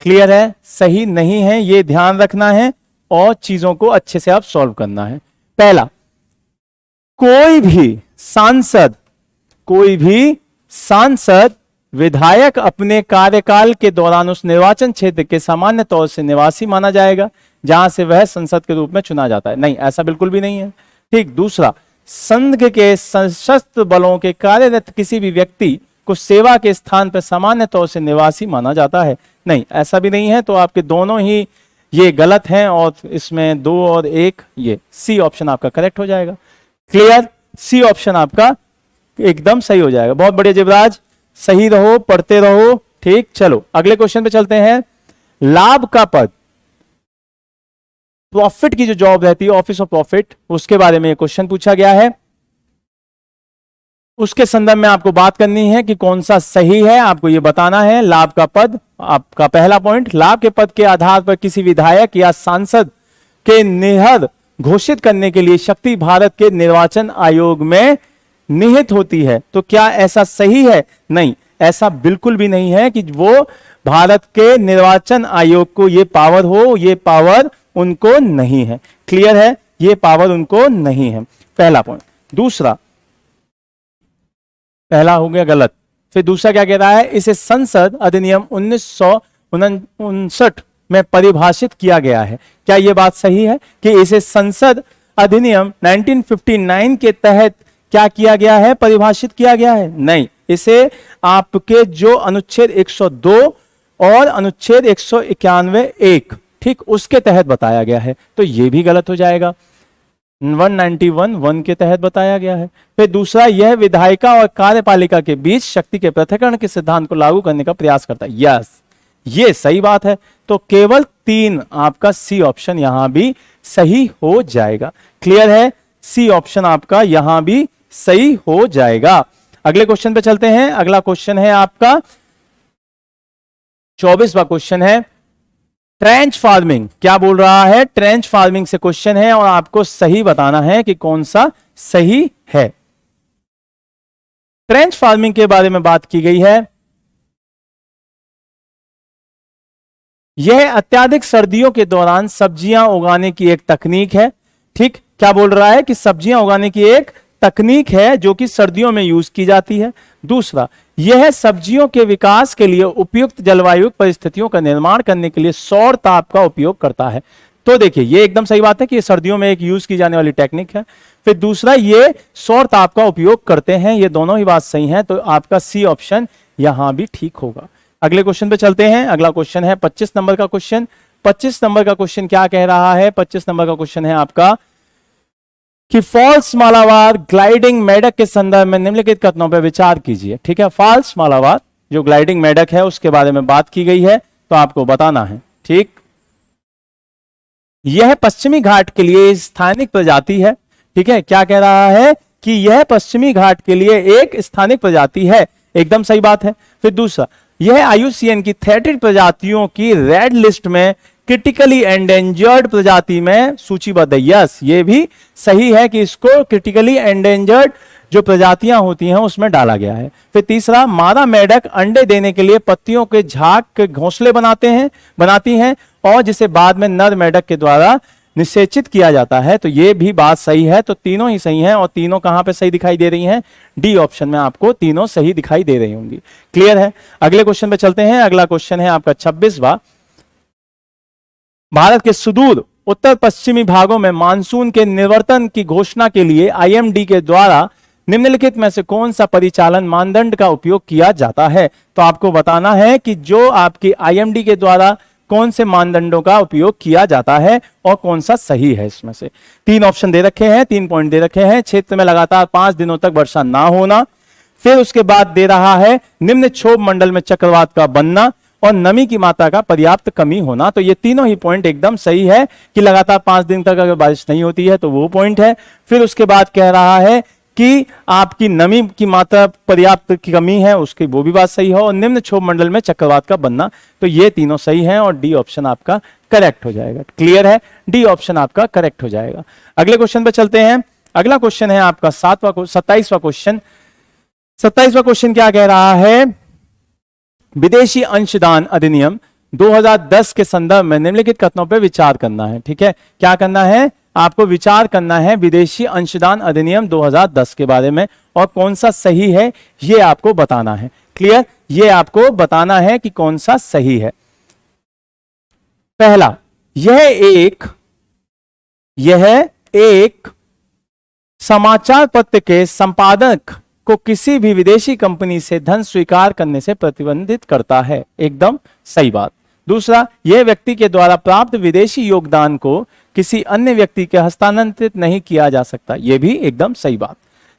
क्लियर है? सही नहीं है, यह ध्यान रखना है और चीजों को अच्छे से आप सॉल्व करना है। पहला, कोई भी सांसद विधायक अपने कार्यकाल के दौरान उस निर्वाचन क्षेत्र के सामान्य तौर से निवासी माना जाएगा जहां से वह संसद के रूप में चुना जाता है। नहीं, ऐसा बिल्कुल भी नहीं है। ठीक, दूसरा, संघ के सशस्त्र बलों के कार्यरत किसी भी व्यक्ति को सेवा के स्थान पर सामान्य तौर से निवासी माना जाता है। नहीं, ऐसा भी नहीं है। तो आपके दोनों ही ये गलत हैं, और इसमें 2 और 1, ये सी ऑप्शन आपका करेक्ट हो जाएगा। क्लियर? सी ऑप्शन आपका एकदम सही हो जाएगा। बहुत बढ़िया जिवराज, सही रहो, पढ़ते रहो। ठीक, चलो अगले क्वेश्चन पे चलते हैं। लाभ का पद, प्रॉफिट की जो जॉब रहती है, ऑफिस ऑफ प्रॉफिट, उसके बारे में क्वेश्चन पूछा गया है। उसके संदर्भ में आपको बात करनी है कि कौन सा सही है, आपको यह बताना है। लाभ का पद, आपका पहला पॉइंट, लाभ के पद के आधार पर किसी विधायक या सांसद के निहर घोषित करने के लिए शक्ति भारत के निर्वाचन आयोग में निहित होती है। तो क्या ऐसा सही है? नहीं, ऐसा बिल्कुल भी नहीं है कि वो भारत के निर्वाचन आयोग को ये पावर हो, ये पावर उनको नहीं है। क्लियर है? ये पावर उनको नहीं है, पहला पॉइंट। दूसरा, पहला हो गया गलत। फिर दूसरा क्या कह रहा है? इसे संसद अधिनियम 1959 में परिभाषित किया गया है। क्या यह बात सही है कि इसे संसद अधिनियम 1959 के तहत क्या किया गया है? परिभाषित किया गया है? नहीं, इसे आपके जो अनुच्छेद 102 और अनुच्छेद 191(1), ठीक, उसके तहत बताया गया है। तो यह भी गलत हो जाएगा। 191 1 के तहत बताया गया है। फिर दूसरा, यह विधायिका और कार्यपालिका के बीच शक्ति के पृथक्करण के सिद्धांत को लागू करने का प्रयास करता है। यस, ये सही बात है। तो केवल 3 आपका सी ऑप्शन यहां भी सही हो जाएगा। क्लियर है, सी ऑप्शन आपका यहां भी सही हो जाएगा। अगले क्वेश्चन पे चलते हैं। अगला क्वेश्चन है आपका 24वां क्वेश्चन है ट्रेंच फार्मिंग। क्या बोल रहा है? ट्रेंच फार्मिंग से क्वेश्चन है और आपको सही बताना है कि कौन सा सही है। ट्रेंच फार्मिंग के बारे में बात की गई है। यह अत्यधिक सर्दियों के दौरान सब्जियां उगाने की एक तकनीक है। ठीक, क्या बोल रहा है कि सब्जियां उगाने की एक तकनीक है जो कि सर्दियों में यूज की जाती है। दूसरा, यह सब्जियों के विकास के लिए उपयुक्त जलवायु परिस्थितियों का निर्माण करने के लिए सौर ताप का उपयोग करता है। तो देखिए, ये एकदम सही बात है कि ये सर्दियों में एक यूज की जाने वाली टेक्निक है। फिर दूसरा, ये सौर ताप का उपयोग करते हैं। ये दोनों ही बात सही है, तो आपका सी ऑप्शन यहां भी ठीक होगा। अगले क्वेश्चन पे चलते हैं। अगला क्वेश्चन है 25 नंबर का क्वेश्चन। 25 नंबर का क्वेश्चन क्या कह रहा है? 25 नंबर का क्वेश्चन है आपका कि फॉल्स मालाबार ग्लाइडिंग मेढक के संदर्भ में निम्नलिखित कथनों पर विचार कीजिए। ठीक है, फॉल्स मालाबार जो ग्लाइडिंग मेढक है उसके बारे में बात की गई है, तो आपको बताना है। ठीक, यह पश्चिमी घाट के लिए स्थानिक प्रजाति है। ठीक है, क्या कह रहा है कि यह पश्चिमी घाट के लिए एक स्थानिक प्रजाति है। एकदम सही बात है। फिर दूसरा, यह IUCN की 30 प्रजातियों की रेड लिस्ट में क्रिटिकली एंडेंजर्ड प्रजाति में सूचीबद्ध है। यस, ये भी सही है कि इसको क्रिटिकली एंडेंजर्ड जो प्रजातियां होती हैं उसमें डाला गया है। फिर तीसरा, मादा मेढक अंडे देने के लिए पत्तियों के झाग के घोंसले बनाती हैं और जिसे बाद में नर मेढक के द्वारा निषेचित किया जाता है। तो ये भी बात सही है। तो तीनों ही सही हैं और तीनों कहां पे सही दिखाई दे रही हैं? डी ऑप्शन में आपको तीनों सही दिखाई दे रही होंगी। क्लियर है। अगले क्वेश्चन पे चलते हैं। अगला क्वेश्चन है आपका 26वां। भारत के सुदूर उत्तर पश्चिमी भागों में मानसून के निवर्तन की घोषणा के लिए IMD के द्वारा निम्नलिखित में से कौन सा परिचालन मानदंड का उपयोग किया जाता है? तो आपको बताना है कि जो आपकी IMD के द्वारा कौन से मानदंडों का उपयोग किया जाता है और कौन सा सही है। इसमें से 3 ऑप्शन दे रखे हैं, 3 पॉइंट दे रखे हैं। क्षेत्र में लगातार 5 दिनों तक वर्षा ना होना, फिर उसके बाद दे रहा है निम्न क्षोभ मंडल में चक्रवात का बनना और नमी की मात्रा का पर्याप्त कमी होना। तो ये तीनों ही पॉइंट एकदम सही है कि लगातार 5 दिन तक अगर बारिश नहीं होती है तो वो पॉइंट है। फिर उसके बाद कह रहा है कि आपकी नमी की मात्रा पर्याप्त की कमी है, उसकी वो भी बात सही है, और निम्न क्षोभ मंडल में चक्रवात का बनना। तो ये तीनों सही हैं और डी ऑप्शन आपका करेक्ट हो जाएगा। क्लियर है, डी ऑप्शन आपका करेक्ट हो जाएगा। अगले क्वेश्चन पे चलते हैं। अगला क्वेश्चन है आपका 27वां क्वेश्चन। 27वां क्वेश्चन क्या कह रहा है? विदेशी अंशदान अधिनियम 2010 के संदर्भ में निम्नलिखित कथनों पर विचार करना है। ठीक है, क्या करना है? आपको विचार करना है विदेशी अंशदान अधिनियम 2010 के बारे में और कौन सा सही है ये आपको बताना है। क्लियर, ये आपको बताना है कि कौन सा सही है। पहला, यह एक समाचार पत्र के संपादक को किसी भी विदेशी कंपनी से धन स्वीकार करने से प्रतिबंधित करता है। एकदम सही बात। दूसरा, यह व्यक्ति के द्वारा प्राप्त विदेशी योगदान को किसी अन्य व्यक्ति के हस्तांतरित नहीं किया जा सकता। यह भी एकदम सही बात।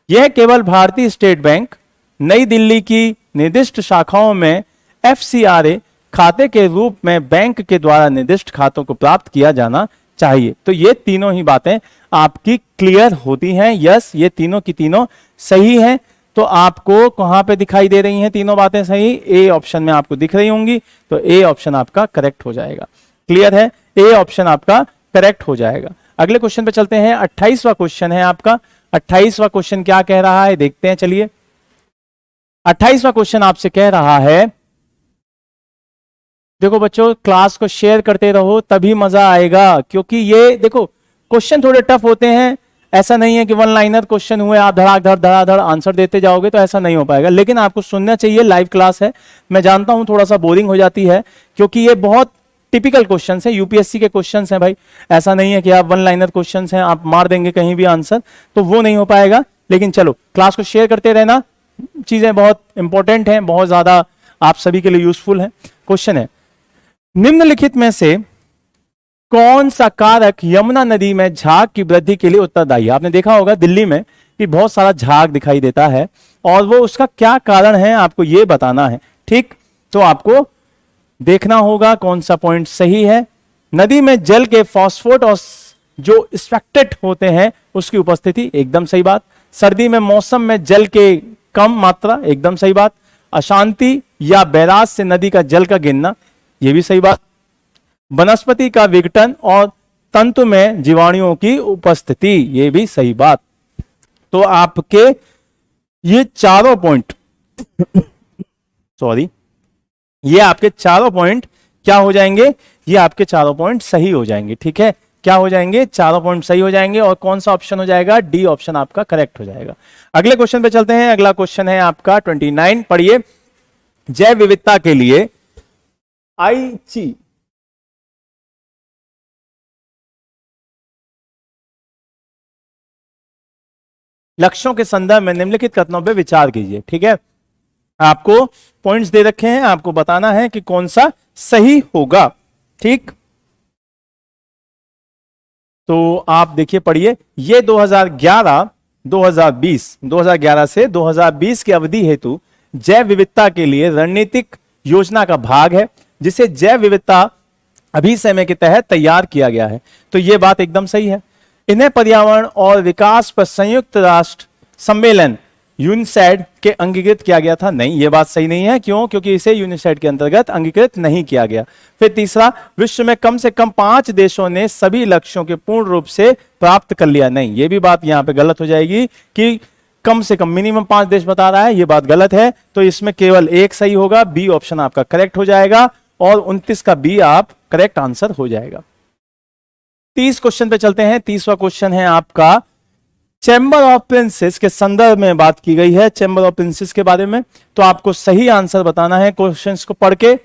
यह केवल भारतीय स्टेट बैंक, नई दिल्ली की निर्दिष्ट शाखाओं में FCRA खाते के रूप में बैंक के द्वारा निर्दिष्ट खातों को प्राप्त किया जाना चाहिए। तो ये तीनों ही बातें आपकी क्लियर होती हैं। यस, ये तीनों की तीनों सही हैं। तो आपको कहां पे दिखाई दे रही हैं तीनों बातें सही? ए ऑप्शन में आपको दिख रही होंगी। तो ए ऑप्शन आपका करेक्ट हो जाएगा। क्लियर है, ए ऑप्शन आपका करेक्ट हो जाएगा। अगले क्वेश्चन पे चलते हैं। 28वां क्वेश्चन है आपका। 28वां क्वेश्चन क्या कह रहा है देखते हैं। चलिए, 28वां क्वेश्चन आपसे कह रहा है, देखो बच्चों, क्लास को शेयर करते रहो तभी मजा आएगा, क्योंकि ये देखो क्वेश्चन थोड़े टफ होते हैं। ऐसा नहीं है कि वन लाइनर क्वेश्चन हुए आप धड़ाधड़ आंसर देते जाओगे, तो ऐसा नहीं हो पाएगा। लेकिन आपको सुनना चाहिए, लाइव क्लास है। मैं जानता हूं थोड़ा सा बोरिंग हो जाती है क्योंकि ये बहुत टिपिकल क्वेश्चन है, यूपीएससी के क्वेश्चन हैं भाई। ऐसा नहीं है कि आप वन लाइनर क्वेश्चन हैं आप मार देंगे कहीं भी आंसर, तो वो नहीं हो पाएगा। लेकिन चलो, क्लास को शेयर करते रहना, चीजें बहुत इंपॉर्टेंट हैं, बहुत ज्यादा आप सभी के लिए यूजफुल है। क्वेश्चन है, निम्नलिखित में से कौन सा कारक यमुना नदी में झाग की वृद्धि के लिए उत्तरदायी है? आपने देखा होगा दिल्ली में कि बहुत सारा झाग दिखाई देता है, और वो उसका क्या कारण है आपको ये बताना है। ठीक, तो आपको देखना होगा कौन सा पॉइंट सही है। नदी में जल के फॉस्फोट और जो एक्सट्रैक्टेड होते हैं उसकी उपस्थिति, एकदम सही बात। सर्दी में मौसम में जल के कम मात्रा, एकदम सही बात। अशांति या बैराज से नदी का जल का गिरना, यह भी सही बात। वनस्पति का विघटन और तंतु में जीवाणुओं की उपस्थिति, यह भी सही बात। तो आपके ये चारों पॉइंट सॉरी, ये आपके चारों पॉइंट क्या हो जाएंगे? ये आपके चारों पॉइंट सही हो जाएंगे। ठीक है, क्या हो जाएंगे? चारों पॉइंट सही हो जाएंगे। और कौन सा ऑप्शन हो जाएगा? डी ऑप्शन आपका करेक्ट हो जाएगा। अगले क्वेश्चन पे चलते हैं। अगला क्वेश्चन है आपका 29, पढ़िए। जैव विविधता के लिए आईची लक्ष्यों के संदर्भ में निम्नलिखित कथनों पे विचार कीजिए। ठीक है, आपको पॉइंट्स दे रखे हैं, आपको बताना है कि कौन सा सही होगा। ठीक, तो आप देखिए, पढ़िए। ये 2011 से 2020 की अवधि हेतु जैव विविधता के लिए रणनीतिक योजना का भाग है, जिसे जैव विविधता अभिसमय के तहत तैयार किया गया है। तो यह बात एकदम सही है। इन्हें पर्यावरण और विकास पर संयुक्त राष्ट्र सम्मेलन यूनिसेड के अंगीकृत किया गया था। नहीं, यह बात सही नहीं है। क्यों? क्योंकि इसे यूनिसेड के अंतर्गत अंगीकृत नहीं किया गया। फिर तीसरा, विश्व में कम से कम 5 देशों ने सभी लक्ष्यों के पूर्ण रूप से प्राप्त कर लिया। नहीं, यह भी बात यहां पे गलत हो जाएगी कि कम से कम मिनिमम 5 देश बता रहा है, यह बात गलत है। तो इसमें केवल एक सही होगा, बी ऑप्शन आपका करेक्ट हो जाएगा, और 29 का बी आप करेक्ट आंसर हो जाएगा। 30 क्वेश्चन पे चलते हैं। 30वां क्वेश्चन है आपका चैम्बर ऑफ प्रिंसेस के संदर्भ में बात की गई है, चैम्बर ऑफ प्रिंसेस के बारे में। तो आपको सही आंसर बताना है क्वेश्चंस को पढ़ के।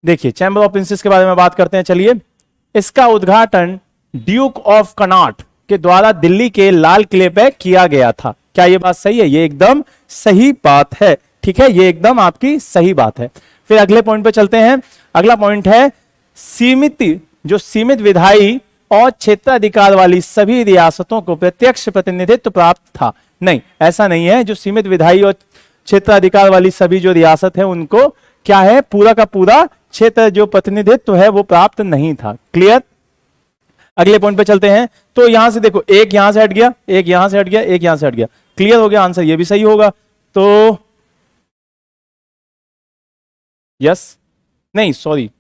देखिए, चैम्बर ऑफ प्रिंसेस के बारे में बात करते हैं। चलिए, इसका उद्घाटन ड्यूक ऑफ कनॉट के द्वारा दिल्ली के लाल किले पे किया गया था। क्या यह बात सही है? ये एकदम सही बात है। ठीक है, ये एकदम आपकी सही बात है। फिर अगले पॉइंट पे चलते हैं। अगला पॉइंट है सीमित विधायी और क्षेत्राधिकार वाली सभी रियासतों को प्रत्यक्ष प्रतिनिधित्व प्राप्त था। नहीं, ऐसा नहीं है। जो सीमित विधायी और क्षेत्राधिकार वाली सभी जो रियासत है उनको क्या है? पूरा का पूरा क्षेत्र जो प्रतिनिधित्व है वो प्राप्त नहीं था। क्लियर? अगले पॉइंट पे चलते हैं। तो यहां से देखो, एक यहां से हट गया, एक यहां से हट गया, एक यहां से हट गया। क्लियर हो गया? आंसर ये भी सही होगा। तो यस, नहीं सॉरी,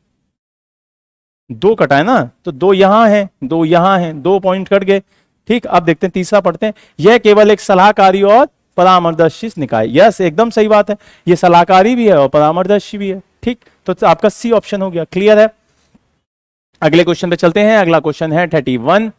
2 कटा है ना, तो 2 यहां है, 2 यहां है, 2 पॉइंट कट गए। ठीक, अब देखते हैं तीसरा पढ़ते हैं। यह केवल एक सलाहकारी और परामर्शदर्शी निकाय। यस, एकदम सही बात है। यह सलाहकारी भी है और परामर्शदर्शी भी है। ठीक, तो आपका सी ऑप्शन हो गया। क्लियर है? अगले क्वेश्चन पे चलते हैं। अगला क्वेश्चन है 31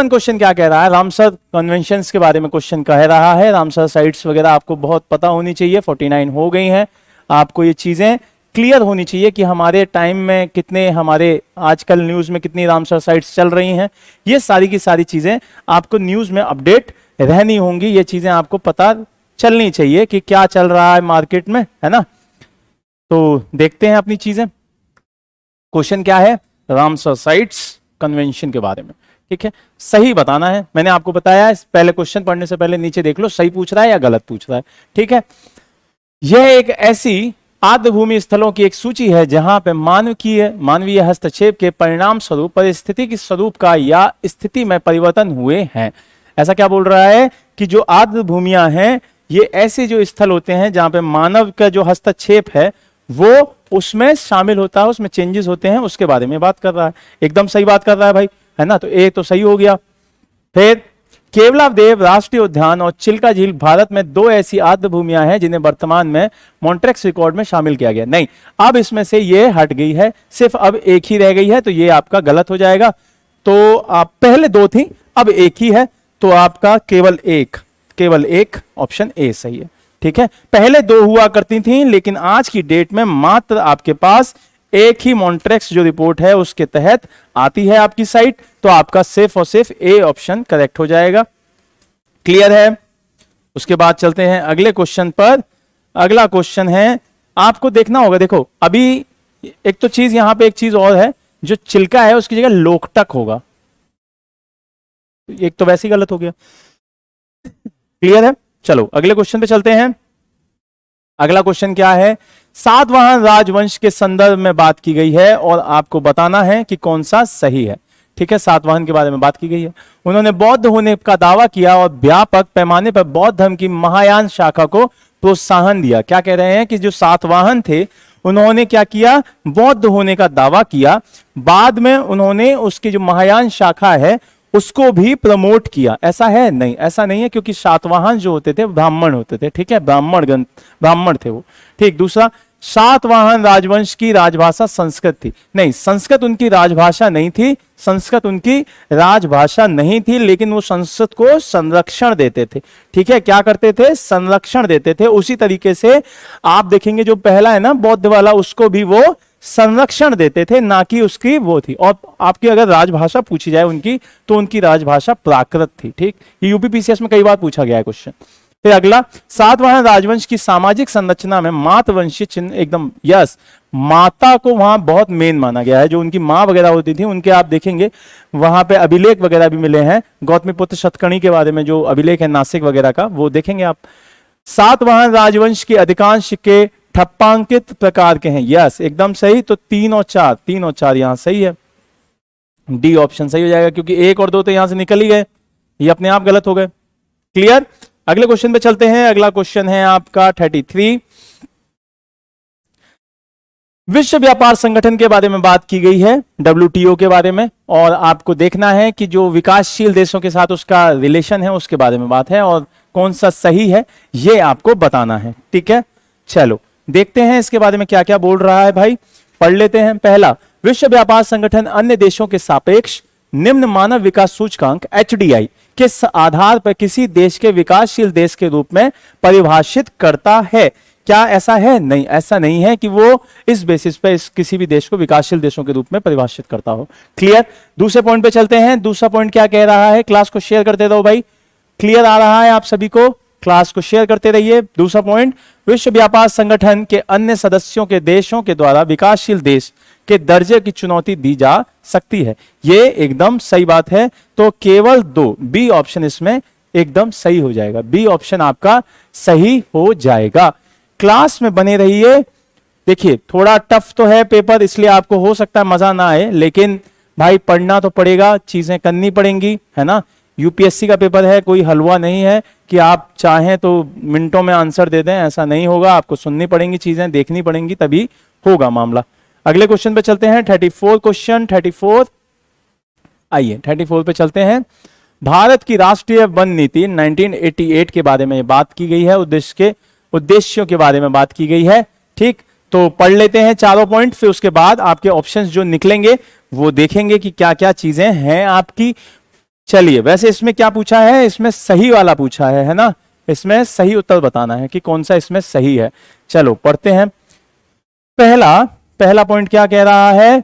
क्वेश्चन क्या कह रहा है? रामसर कन्वेंशन के बारे में क्वेश्चन कह रहा है। रामसर साइट्स वगैरह आपको बहुत पता होनी चाहिए। 49 हो गई हैं। आपको ये चीजें क्लियर होनी चाहिए कि हमारे टाइम में कितने, हमारे आजकल न्यूज में कितनी रामसर साइट्स चल रही हैं। ये सारी की सारी चीजें आपको न्यूज में अपडेट रहनी होंगी। ये चीजें आपको पता चलनी चाहिए कि क्या चल रहा है मार्केट में, है ना। तो देखते हैं अपनी चीजें। क्वेश्चन क्या है? रामसर साइट्स कन्वेंशन के बारे में। ठीक है, सही बताना है। मैंने आपको बताया है, पहले क्वेश्चन पढ़ने से पहले नीचे देख लो सही पूछ रहा है या गलत पूछ रहा है। ठीक है, यह एक ऐसी आर्द्रभूमि स्थलों की एक सूची है जहां पे मानवीय हस्तक्षेप के परिणाम स्वरूप परिस्थितिकी स्वरूप का या स्थिति में परिवर्तन हुए हैं। ऐसा क्या बोल रहा है कि जो आर्द्र भूमियां हैं ये ऐसे जो स्थल होते हैं जहां पे मानव का जो हस्तक्षेप है वो उसमें शामिल होता है, उसमें चेंजेस होते हैं, उसके बारे में बात कर रहा है। एकदम सही बात कर रहा है भाई, है ना। तो ए तो सही हो गया। फिर केवलादेव राष्ट्रीय उद्यान और चिल्का झील भारत में 2 ऐसी आर्द्र भूमियां हैं जिन्हें वर्तमान में मॉन्ट्रेक्स रिकॉर्ड में शामिल किया गया। नहीं, अब इसमें से ये हट गई है, सिर्फ अब एक ही रह गई है, तो ये आपका गलत हो जाएगा। तो आप पहले 2 थी, अब एक ही है, तो आपका केवल एक ऑप्शन ए सही है। ठीक है, पहले 2 हुआ करती थी, लेकिन आज की डेट में मात्र आपके पास एक ही मॉन्ट्रेक्स जो रिपोर्ट है उसके तहत आती है आपकी साइट, तो आपका सिर्फ और सिर्फ ए ऑप्शन करेक्ट हो जाएगा। क्लियर है? उसके बाद चलते हैं अगले क्वेश्चन पर। अगला क्वेश्चन है, आपको देखना होगा, देखो अभी एक तो चीज यहां पे एक चीज और है, जो चिल्का है उसकी जगह लोकटक होगा। एक तो वैसे ही गलत हो गया। क्लियर है? चलो अगले क्वेश्चन पे चलते हैं। अगला क्वेश्चन क्या है? सातवाहन राजवंश के संदर्भ में बात की गई है और आपको बताना है कि कौन सा सही है। ठीक है, सातवाहन के बारे में बात की गई है। उन्होंने बौद्ध होने का दावा किया और व्यापक पैमाने पर बौद्ध धर्म की महायान शाखा को प्रोत्साहन दिया। क्या कह रहे हैं कि जो सातवाहन थे उन्होंने क्या किया? बौद्ध होने का दावा किया, बाद में उन्होंने उसकी जो महायान शाखा है उसको भी प्रमोट किया। ऐसा है? नहीं, ऐसा नहीं है, क्योंकि सातवाहन जो होते थे ब्राह्मण होते थे। ठीक है, ब्राह्मण थे वो। ठीक। दूसरा, सातवाहन राजवंश की राजभाषा संस्कृत थी। नहीं, संस्कृत उनकी राजभाषा नहीं थी, संस्कृत उनकी राजभाषा नहीं थी, लेकिन वो संस्कृत को संरक्षण देते थे। ठीक है, क्या करते थे? संरक्षण देते थे। उसी तरीके से आप देखेंगे जो पहला है ना बौद्ध वाला, उसको भी वो संरक्षण देते थे, ना कि उसकी वो थी। और आपकी अगर राजभाषा पूछी जाए उनकी, तो उनकी राजभाषा प्राकृत थी। ठीक, ये यूपीपीसीएस में कई बार पूछा गया है क्वेश्चन। फिर अगला, सातवाहन राजवंश की सामाजिक संरचना में मातृवंशीय चिन्ह एकदम यस, माता को वहां बहुत मेन माना गया है। जो उनकी माँ वगैरह होती थी उनके आप देखेंगे वहां पे अभिलेख वगैरह भी मिले हैं। गौतमीपुत्र शतकर्णी के बारे में जो अभिलेख है नासिक वगैरह का, वो देखेंगे आप। सातवाहन राजवंश के अधिकांश के ठप्पांकित प्रकार के हैं। यस, एकदम सही। तो 3 और 4 यहां सही है। डी ऑप्शन सही हो जाएगा, क्योंकि 1 और 2 तो यहां से निकल ही गए, ये अपने आप गलत हो गए। क्लियर? अगले क्वेश्चन पे चलते हैं। अगला क्वेश्चन है आपका 33। विश्व व्यापार संगठन के बारे में बात की गई है, WTO के बारे में, और आपको देखना है कि जो विकासशील देशों के साथ उसका रिलेशन है उसके बारे में बात है, और कौन सा सही है ये आपको बताना है। ठीक है, चलो देखते हैं इसके बारे में क्या क्या बोल रहा है भाई, पढ़ लेते हैं। पहला, विश्व व्यापार संगठन अन्य देशों के सापेक्ष निम्न मानव विकास सूचकांक HDI किस आधार पर किसी देश के विकासशील देश के रूप में परिभाषित करता है। क्या ऐसा है? नहीं, ऐसा नहीं है कि वो इस बेसिस पे किसी भी देश को विकासशील देशों के रूप में परिभाषित करता हो। क्लियर? दूसरे पॉइंट पे चलते हैं। दूसरा पॉइंट क्या कह रहा है? क्लास को शेयर करते रहो भाई। क्लियर आ रहा है आप सभी को? क्लास को शेयर करते रहिए। दूसरा पॉइंट, विश्व व्यापार संगठन के अन्य सदस्यों के देशों के द्वारा विकासशील देश के दर्जे की चुनौती दी जा सकती है। ये एकदम सही बात है। तो केवल 2, बी ऑप्शन इसमें एकदम सही हो जाएगा। बी ऑप्शन आपका सही हो जाएगा। क्लास में बने रहिए। देखिए थोड़ा टफ तो है पेपर, इसलिए आपको हो सकता है मजा ना आए, लेकिन भाई पढ़ना तो पड़ेगा, चीजें करनी पड़ेंगी, है ना। यूपीएससी का पेपर है, कोई हलवा नहीं है कि आप चाहें तो मिनटों में आंसर दे दें, ऐसा नहीं होगा। आपको सुननी पड़ेंगी, चीजें देखनी पड़ेंगी, तभी होगा मामला। अगले क्वेश्चन पे चलते हैं। 34 क्वेश्चन 34, आइए 34 पे चलते हैं। भारत की राष्ट्रीय वन नीति 1988 के बारे में बात की गई है, उद्देश्यों के बारे में बात की गई है। ठीक, तो पढ़ लेते हैं चारों पॉइंट, फिर उसके बाद आपके ऑप्शंस जो निकलेंगे वो देखेंगे कि क्या क्या चीजें हैं आपकी। चलिए, वैसे इसमें क्या पूछा है? इसमें सही वाला पूछा है ना। इसमें सही उत्तर बताना है कि कौन सा इसमें सही है। चलो पढ़ते हैं। पहला पॉइंट क्या कह रहा है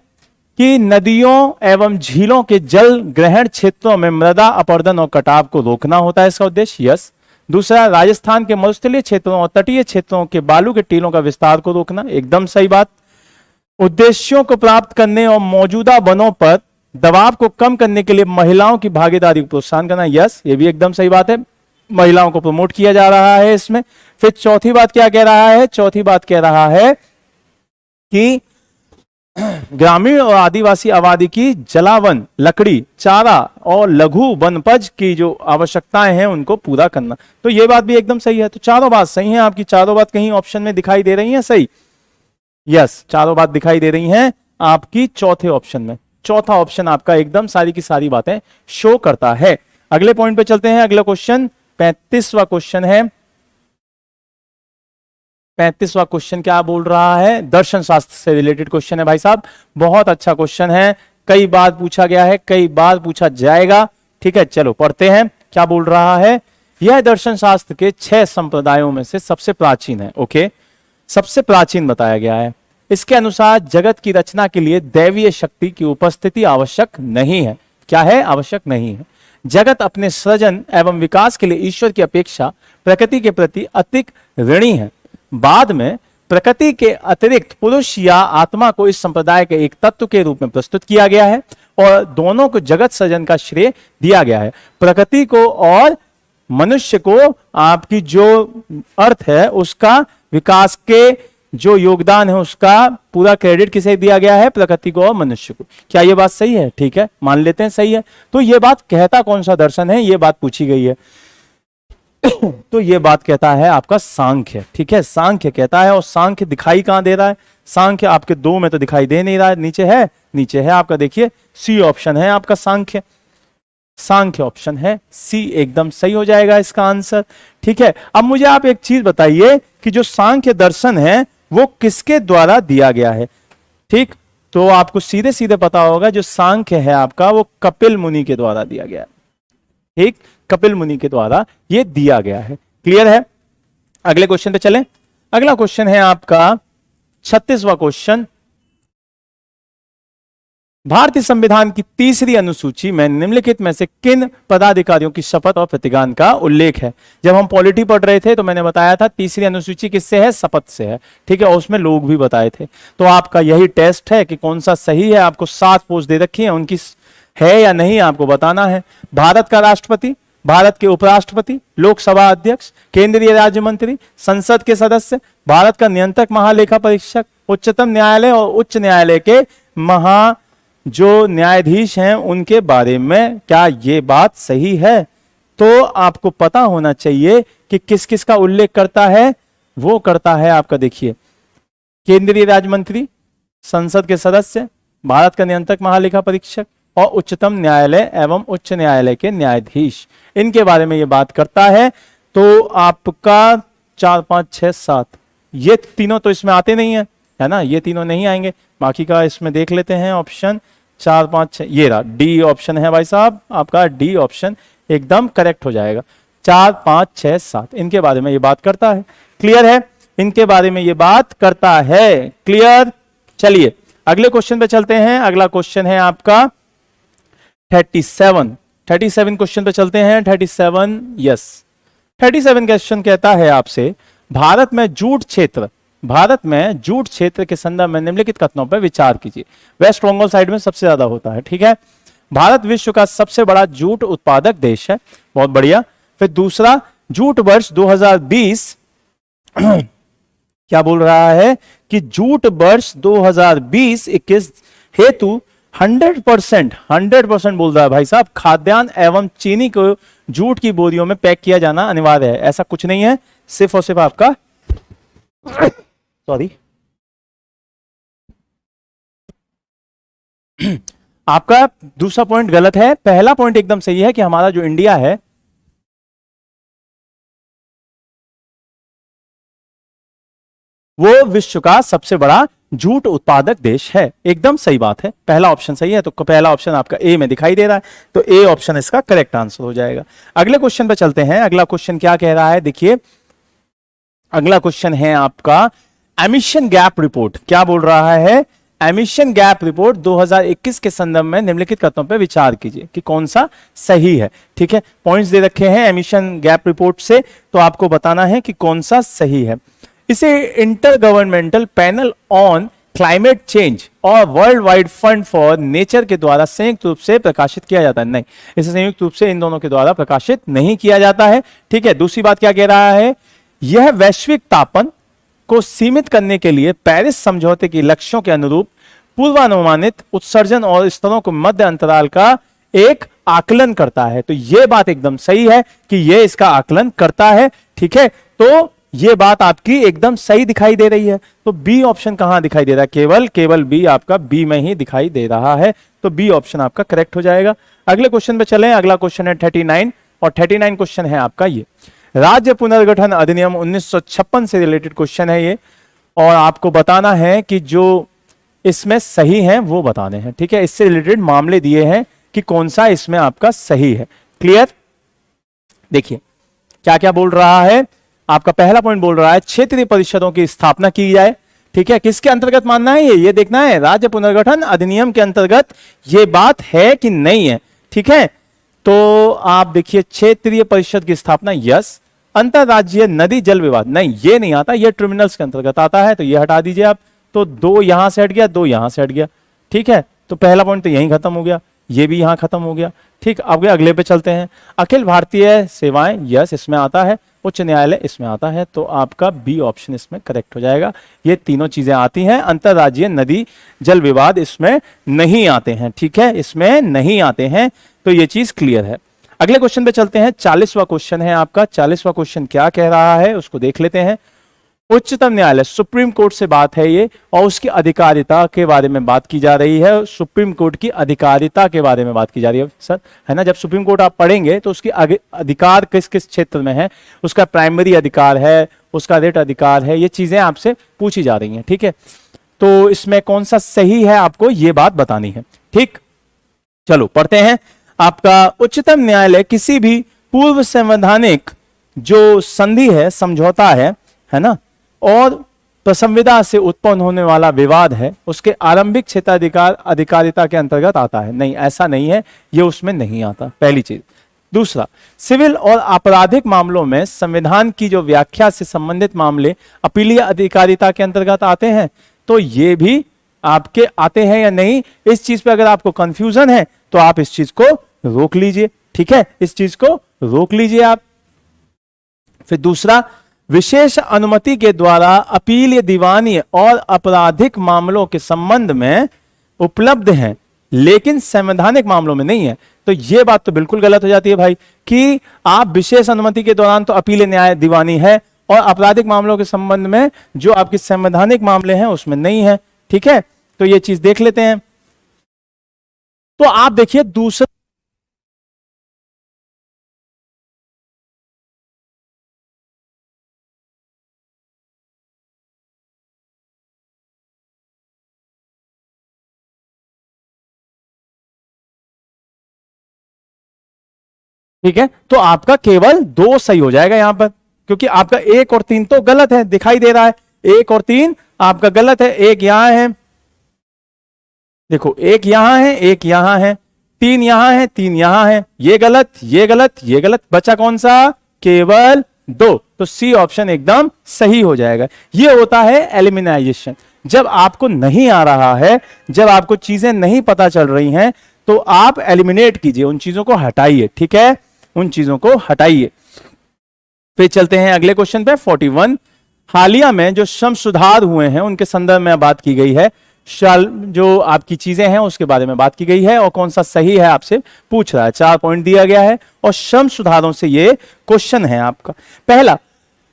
कि नदियों एवं झीलों के जल ग्रहण क्षेत्रों में मृदा अपरदन और कटाव को रोकना होता है इसका उद्देश्य। यस। दूसरा, राजस्थान के मरुस्थलीय क्षेत्रों और तटीय क्षेत्रों के बालू के टीलों का विस्तार को रोकना, एकदम सही बात। उद्देश्यों को प्राप्त करने और मौजूदा वनों पर दबाव को कम करने के लिए महिलाओं की भागीदारी को प्रोत्साहन करना, यस, ये भी एकदम सही बात है। महिलाओं को प्रमोट किया जा रहा है इसमें। फिर चौथी बात क्या कह रहा है? चौथी बात कह रहा है कि ग्रामीण और आदिवासी आबादी की जलावन, लकड़ी, चारा और लघु वनपज की जो आवश्यकताएं हैं उनको पूरा करना, तो ये बात भी एकदम सही है। तो चारों बात सही है आपकी, चारों बात कहीं ऑप्शन में दिखाई दे रही है सही। यस, चारों बात दिखाई दे रही हैं आपकी चौथे ऑप्शन में। चौथा ऑप्शन आपका एकदम सारी की सारी बातें शो करता है। अगले पॉइंट पे चलते हैं। अगला क्वेश्चन 35वां क्वेश्चन है। 35वां क्वेश्चन क्या बोल रहा है? दर्शन शास्त्र से रिलेटेड क्वेश्चन है भाई साहब, बहुत अच्छा क्वेश्चन है, कई बार पूछा गया है, कई बार पूछा जाएगा। ठीक है, चलो पढ़ते हैं क्या बोल रहा है। यह दर्शन शास्त्र के 6 संप्रदायों में से सबसे प्राचीन है। ओके, सबसे प्राचीन बताया गया है। इसके अनुसार जगत की रचना के लिए दैवीय शक्ति की उपस्थिति आवश्यक नहीं है। क्या है? आवश्यक नहीं है। जगत अपने सृजन एवं विकास के लिए ईश्वर की अपेक्षा प्रकृति के प्रति अतिक ऋणी है। बाद में प्रकृति के अतिरिक्त पुरुष या आत्मा को इस संप्रदाय के एक तत्व के रूप में प्रस्तुत किया गया है और दोनों को जगत सृजन का श्रेय दिया गया है। प्रकृति को और मनुष्य को आपकी जो अर्थ है उसका विकास के जो योगदान है उसका पूरा क्रेडिट किसे दिया गया है? प्रकृति को और मनुष्य को। क्या ये बात सही है? ठीक है, मान लेते हैं सही है। तो ये बात कहता कौन सा दर्शन है, ये बात पूछी गई है। तो ये बात कहता है आपका सांख्य। ठीक है, सांख्य कहता है। और सांख्य दिखाई कहां दे रहा है? सांख्य आपके 2 में तो दिखाई दे नहीं रहा है। नीचे है आपका, देखिए सी ऑप्शन है आपका सांख्य। सांख्य ऑप्शन है सी, एकदम सही हो जाएगा इसका आंसर। ठीक है, अब मुझे आप एक चीज बताइए कि जो सांख्य दर्शन है वो किसके द्वारा दिया गया है? ठीक, तो आपको सीधे सीधे पता होगा जो सांख्य है आपका वो कपिल मुनि के द्वारा दिया गया है। ठीक, कपिल मुनि के द्वारा ये दिया गया है। क्लियर है? अगले क्वेश्चन पे चलें। अगला क्वेश्चन है आपका 36वां क्वेश्चन। भारतीय संविधान की 3री अनुसूची में निम्नलिखित में से किन पदाधिकारियों की शपथ और प्रतिज्ञान का उल्लेख है? जब हम पॉलिटी पढ़ रहे थे तो मैंने बताया था 3री अनुसूची किससे है? शपथ से है। ठीक है, और उसमें लोग भी बताए थे। तो आपका यही टेस्ट है कि कौन सा सही है। आपको 7 पोस्ट दे रखी है, उनकी है या नहीं आपको बताना है। भारत का राष्ट्रपति, भारत के उपराष्ट्रपति, लोकसभा अध्यक्ष, केंद्रीय राज्य मंत्री, संसद के सदस्य, भारत का नियंत्रक महालेखा परीक्षक, उच्चतम न्यायालय और उच्च न्यायालय के जो न्यायाधीश हैं उनके बारे में क्या ये बात सही है? तो आपको पता होना चाहिए कि किस किस का उल्लेख करता है। वो करता है आपका, देखिए, केंद्रीय राज्य मंत्री, संसद के सदस्य, भारत का नियंत्रक महालेखा परीक्षक और उच्चतम न्यायालय एवं उच्च न्यायालय के न्यायाधीश, इनके बारे में ये बात करता है। तो आपका 4, 5, 6, 7 ये तीनों तो इसमें आते नहीं है ना, ये तीनों नहीं आएंगे। बाकी का इसमें देख लेते हैं ऑप्शन 4, 5, 6, ये रहा डी ऑप्शन है भाई साहब, आपका डी ऑप्शन एकदम करेक्ट हो जाएगा। 4, 5, 6, 7 इनके बारे में ये बात करता है। क्लियर है? इनके बारे में ये बात करता है। क्लियर? चलिए अगले क्वेश्चन पे चलते हैं। अगला क्वेश्चन है आपका 37 क्वेश्चन पे चलते हैं। 37 यस, 37 क्वेश्चन कहता है आपसे भारत में जूट क्षेत्र के संदर्भ में निम्नलिखित कथनों पर विचार कीजिए। वेस्ट बंगाल साइड में सबसे ज्यादा होता है। ठीक है, भारत विश्व का सबसे बड़ा जूट उत्पादक देश है। बहुत बढ़िया। फिर दूसरा, जूट वर्ष 2020 क्या बोल रहा है कि जूट वर्ष 2020-21 हेतु 100% बोल रहा है भाई साहब, खाद्यान्न एवं चीनी को जूट की बोरियों में पैक किया जाना अनिवार्य है। ऐसा कुछ नहीं है, सिर्फ और सिर्फ आपका आपका दूसरा पॉइंट गलत है। पहला पॉइंट एकदम सही है कि हमारा जो इंडिया है वो विश्व का सबसे बड़ा जूट उत्पादक देश है। एकदम सही बात है, पहला ऑप्शन सही है। तो पहला ऑप्शन आपका ए में दिखाई दे रहा है, तो ए ऑप्शन इसका करेक्ट आंसर हो जाएगा। अगले क्वेश्चन पे चलते हैं। अगला क्वेश्चन क्या कह रहा है, देखिए अगला क्वेश्चन है आपका एमिशन गैप रिपोर्ट। क्या बोल रहा है? एमिशन गैप रिपोर्ट 2021 के संदर्भ में निम्नलिखित कथनों पर विचार कीजिए कि कौन सा सही है। ठीक है, पॉइंट्स दे रखे हैं एमिशन गैप रिपोर्ट से, तो आपको बताना है कि कौन सा सही है। इसे intergovernmental panel on climate change और world wide fund for nature के द्वारा संयुक्त रूप से प्रकाशित किया जाता है। नहीं, इसे संयुक्त रूप से इन दोनों के द्वारा प्रकाशित नहीं किया जाता है। ठीक है, दूसरी बात क्या कह रहा है, यह वैश्विक तापन को सीमित करने के लिए पेरिस समझौते के लक्ष्यों के अनुरूप पूर्वानुमानित उत्सर्जन और स्तरों को मध्य अंतराल का एक आकलन करता है। तो यह बात एकदम सही है कि यह इसका आकलन करता है। ठीक है, तो ये बात आपकी एकदम सही दिखाई दे रही है। तो बी ऑप्शन कहां दिखाई दे रहा है? केवल बी आपका बी में ही दिखाई दे रहा है। तो बी ऑप्शन आपका करेक्ट हो जाएगा। अगले क्वेश्चन पे चलें। अगला क्वेश्चन है 39 और 39 क्वेश्चन है आपका ये राज्य पुनर्गठन अधिनियम 1956 से रिलेटेड क्वेश्चन है ये, और आपको बताना है कि जो इसमें सही है वो बताने हैं। ठीक है, इससे रिलेटेड मामले दिए हैं कि कौन सा इसमें आपका सही है। क्लियर? देखिए क्या क्या बोल रहा है। आपका पहला पॉइंट बोल रहा है क्षेत्रीय परिषदों की स्थापना की जाए। ठीक है, किसके अंतर्गत मानना है ये देखना है, राज्य पुनर्गठन अधिनियम के अंतर्गत ये बात है कि नहीं है। ठीक है, तो आप देखिए क्षेत्रीय परिषद की स्थापना यस, अंतरराज्यीय नदी जल विवाद, नहीं ये नहीं आता, ये ट्रिब्यूनल्स के अंतर्गत आता है, तो ये हटा दीजिए आप। तो 2 यहां से हट गया, 2 यहां से हट गया, ठीक है। तो पहला पॉइंट तो यहीं खत्म हो गया, ये भी यहां खत्म हो गया, ठीक। अब अगले पे चलते हैं। अखिल भारतीय सेवाएं, यस इसमें आता है। उच्च न्यायालय इसमें आता है, तो आपका बी ऑप्शन इसमें करेक्ट हो जाएगा। ये तीनों चीजें आती हैं, अंतरराज्यीय नदी जल विवाद इसमें नहीं आते हैं, ठीक है, इसमें नहीं आते हैं, तो ये चीज क्लियर है। अगले क्वेश्चन पे चलते हैं। 40वां क्वेश्चन है आपका। 40वां क्वेश्चन क्या कह रहा है उसको देख लेते हैं। उच्चतम न्यायालय, सुप्रीम कोर्ट से बात है ये, और उसकी अधिकारिता के बारे में बात की जा रही है। सुप्रीम कोर्ट की अधिकारिता के बारे में बात की जा रही है सर, है ना। जब सुप्रीम कोर्ट आप पढ़ेंगे तो उसकी अधिकार किस किस क्षेत्र में है, उसका प्राइमरी अधिकार है, उसका रिट अधिकार है, ये चीजें आपसे पूछी जा रही हैं, ठीक है। तो इसमें कौन सा सही है आपको ये बात बतानी है, ठीक। चलो पढ़ते हैं। आपका उच्चतम न्यायालय किसी भी पूर्व संवैधानिक जो संधि है, समझौता है ना, और प्रसंविदा से उत्पन्न होने वाला विवाद है, उसके आरंभिक क्षेत्राधिकार अधिकारिता के अंतर्गत आता है। नहीं, ऐसा नहीं है, ये उसमें नहीं आता, पहली चीज। दूसरा, सिविल और आपराधिक मामलों में संविधान की जो व्याख्या से संबंधित मामले अपीलीय अधिकारिता के अंतर्गत आते हैं, तो ये भी आपके आते हैं या नहीं, इस चीज पे अगर आपको कंफ्यूजन है तो आप इस चीज को रोक लीजिए, ठीक है, इस चीज को रोक लीजिए आप। फिर दूसरा, विशेष अनुमति के द्वारा अपीलीय, दीवानी और आपराधिक मामलों के संबंध में उपलब्ध हैं, लेकिन संवैधानिक मामलों में नहीं है। तो यह बात तो बिल्कुल गलत हो जाती है भाई, कि आप विशेष अनुमति के दौरान तो अपीलीय, न्याय, दीवानी है, और आपराधिक मामलों के संबंध में जो आपके संवैधानिक मामले हैं उसमें नहीं है, ठीक है। तो यह चीज देख लेते हैं। तो आप देखिए दूसरा, ठीक है, तो आपका केवल 2 सही हो जाएगा यहां पर, क्योंकि आपका 1 और 3 तो गलत है, दिखाई दे रहा है। 1 और 3 आपका गलत है। 1 यहां है, देखो 1 यहां है, 1 यहां है, 3 यहां है, 3 यहां है, ये गलत, ये गलत, ये गलत, बचा कौन सा, केवल 2। तो सी ऑप्शन एकदम सही हो जाएगा। ये होता है एलिमिनाइजेशन। जब आपको नहीं आ रहा है, जब आपको चीजें नहीं पता चल रही हैं, तो आप एलिमिनेट कीजिए, उन चीजों को हटाइए, ठीक है, उन चीजों को हटाइए। फिर चलते हैं अगले क्वेश्चन पे। 41, हालिया में जो श्रम सुधार हुए हैं उनके संदर्भ में बात की गई है, जो आपकी चीजें हैं उसके बारे में बात की गई है, और कौन सा सही है आपसे पूछ रहा है। 4 पॉइंट दिया गया है, और श्रम सुधारों से ये क्वेश्चन है आपका। पहला,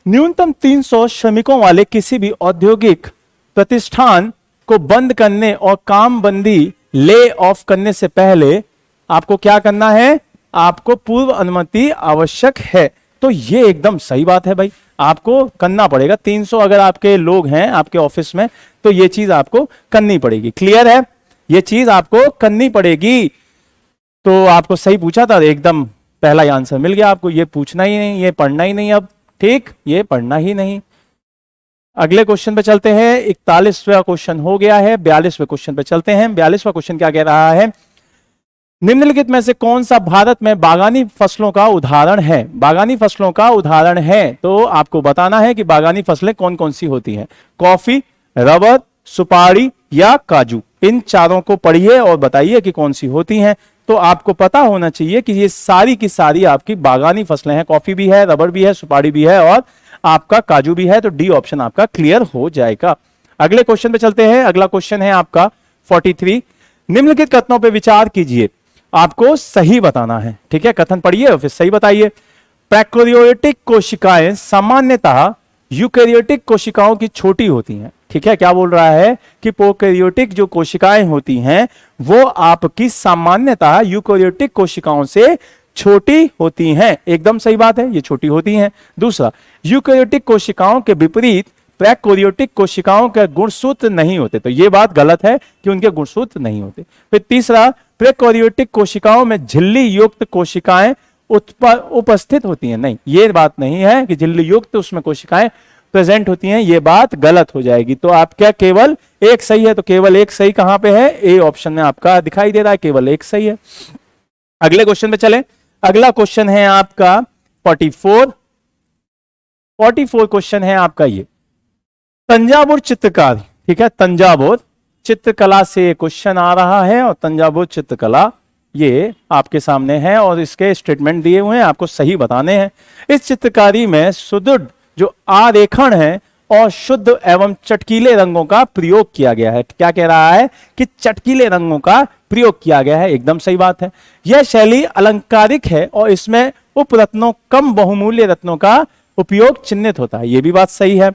न्यूनतम 300 श्रमिकों वाले किसी भी औद्योगिक प्रतिष्ठान को बंद करने और काम बंदी, ले ऑफ करने से पहले आपको क्या करना है, आपको पूर्व अनुमति आवश्यक है। तो ये एकदम सही बात है भाई, आपको करना पड़ेगा। 300 अगर आपके लोग हैं आपके ऑफिस में, तो ये चीज आपको करनी पड़ेगी। क्लियर है, ये चीज आपको करनी पड़ेगी। तो आपको सही पूछा था, एकदम पहला ही आंसर मिल गया आपको। ये पूछना ही नहीं, ये पढ़ना ही नहीं अब, ठीक, ये पढ़ना ही नहीं। अगले क्वेश्चन पे चलते हैं। 41वां क्वेश्चन हो गया है, 42वें क्वेश्चन पे चलते हैं। 42वां क्वेश्चन क्या कह रहा है, निम्नलिखित में से कौन सा भारत में बागानी फसलों का उदाहरण है। बागानी फसलों का उदाहरण है, तो आपको बताना है कि बागानी फसलें कौन कौन सी होती हैं। कॉफी, रबर, सुपारी या काजू, इन चारों को पढ़िए और बताइए कि कौन सी होती हैं। तो आपको पता होना चाहिए कि ये सारी की सारी आपकी बागानी फसलें हैं। कॉफी भी है, रबर भी है, सुपारी भी है, और आपका काजू भी है। तो डी ऑप्शन आपका क्लियर हो जाएगा। अगले क्वेश्चन पे चलते हैं। अगला क्वेश्चन है आपका 43, निम्नलिखित कथनों पे विचार कीजिए, आपको सही बताना है, ठीक है। कथन पढ़िए और फिर सही बताइए। प्रोकैरियोटिक कोशिकाएं सामान्यतः यूकैरियोटिक कोशिकाओं की छोटी होती हैं, ठीक है। क्या बोल रहा है कि प्रोकैरियोटिक जो कोशिकाएं होती हैं वो आपकी सामान्यतः यूकैरियोटिक कोशिकाओं से छोटी होती हैं। एकदम सही बात है, ये छोटी होती हैं। दूसरा, यूकैरियोटिक कोशिकाओं के विपरीत प्रोकैरियोटिक कोशिकाओं के गुणसूत्र नहीं होते। तो ये बात गलत है कि उनके गुणसूत्र नहीं होते। फिर तीसरा, प्रोकैरियोटिक कोशिकाओं में झिल्ली युक्त कोशिकाएं उपस्थित होती हैं। नहीं, ये बात नहीं है कि झिल्ली युक्त उसमें कोशिकाएं प्रेजेंट होती हैं, ये बात गलत हो जाएगी। तो आप क्या, केवल एक सही है। तो केवल एक सही कहां पे है, ए ऑप्शन में आपका दिखाई दे रहा है, केवल एक सही है। अगले क्वेश्चन पे चले। अगला क्वेश्चन है आपका 44, 44 क्वेश्चन है आपका ये। तंजावुर चित्रकार, ठीक है, तंजावुर चित्रकला से क्वेश्चन आ रहा है और तंजावुर चित्रकला ये आपके सामने है और इसके स्टेटमेंट दिए हुए हैं, आपको सही बताने हैं। इस चित्रकारी में सुदृढ़ जो आरेखण है और शुद्ध एवं चटकीले रंगों का प्रयोग किया गया है। क्या कह रहा है कि चटकीले रंगों का प्रयोग किया गया है, एकदम सही बात है। यह शैली अलंकारिक है और इसमें उपरत्नों कम बहुमूल्य रत्नों का उपयोग चिन्हित होता है, यह भी बात सही है।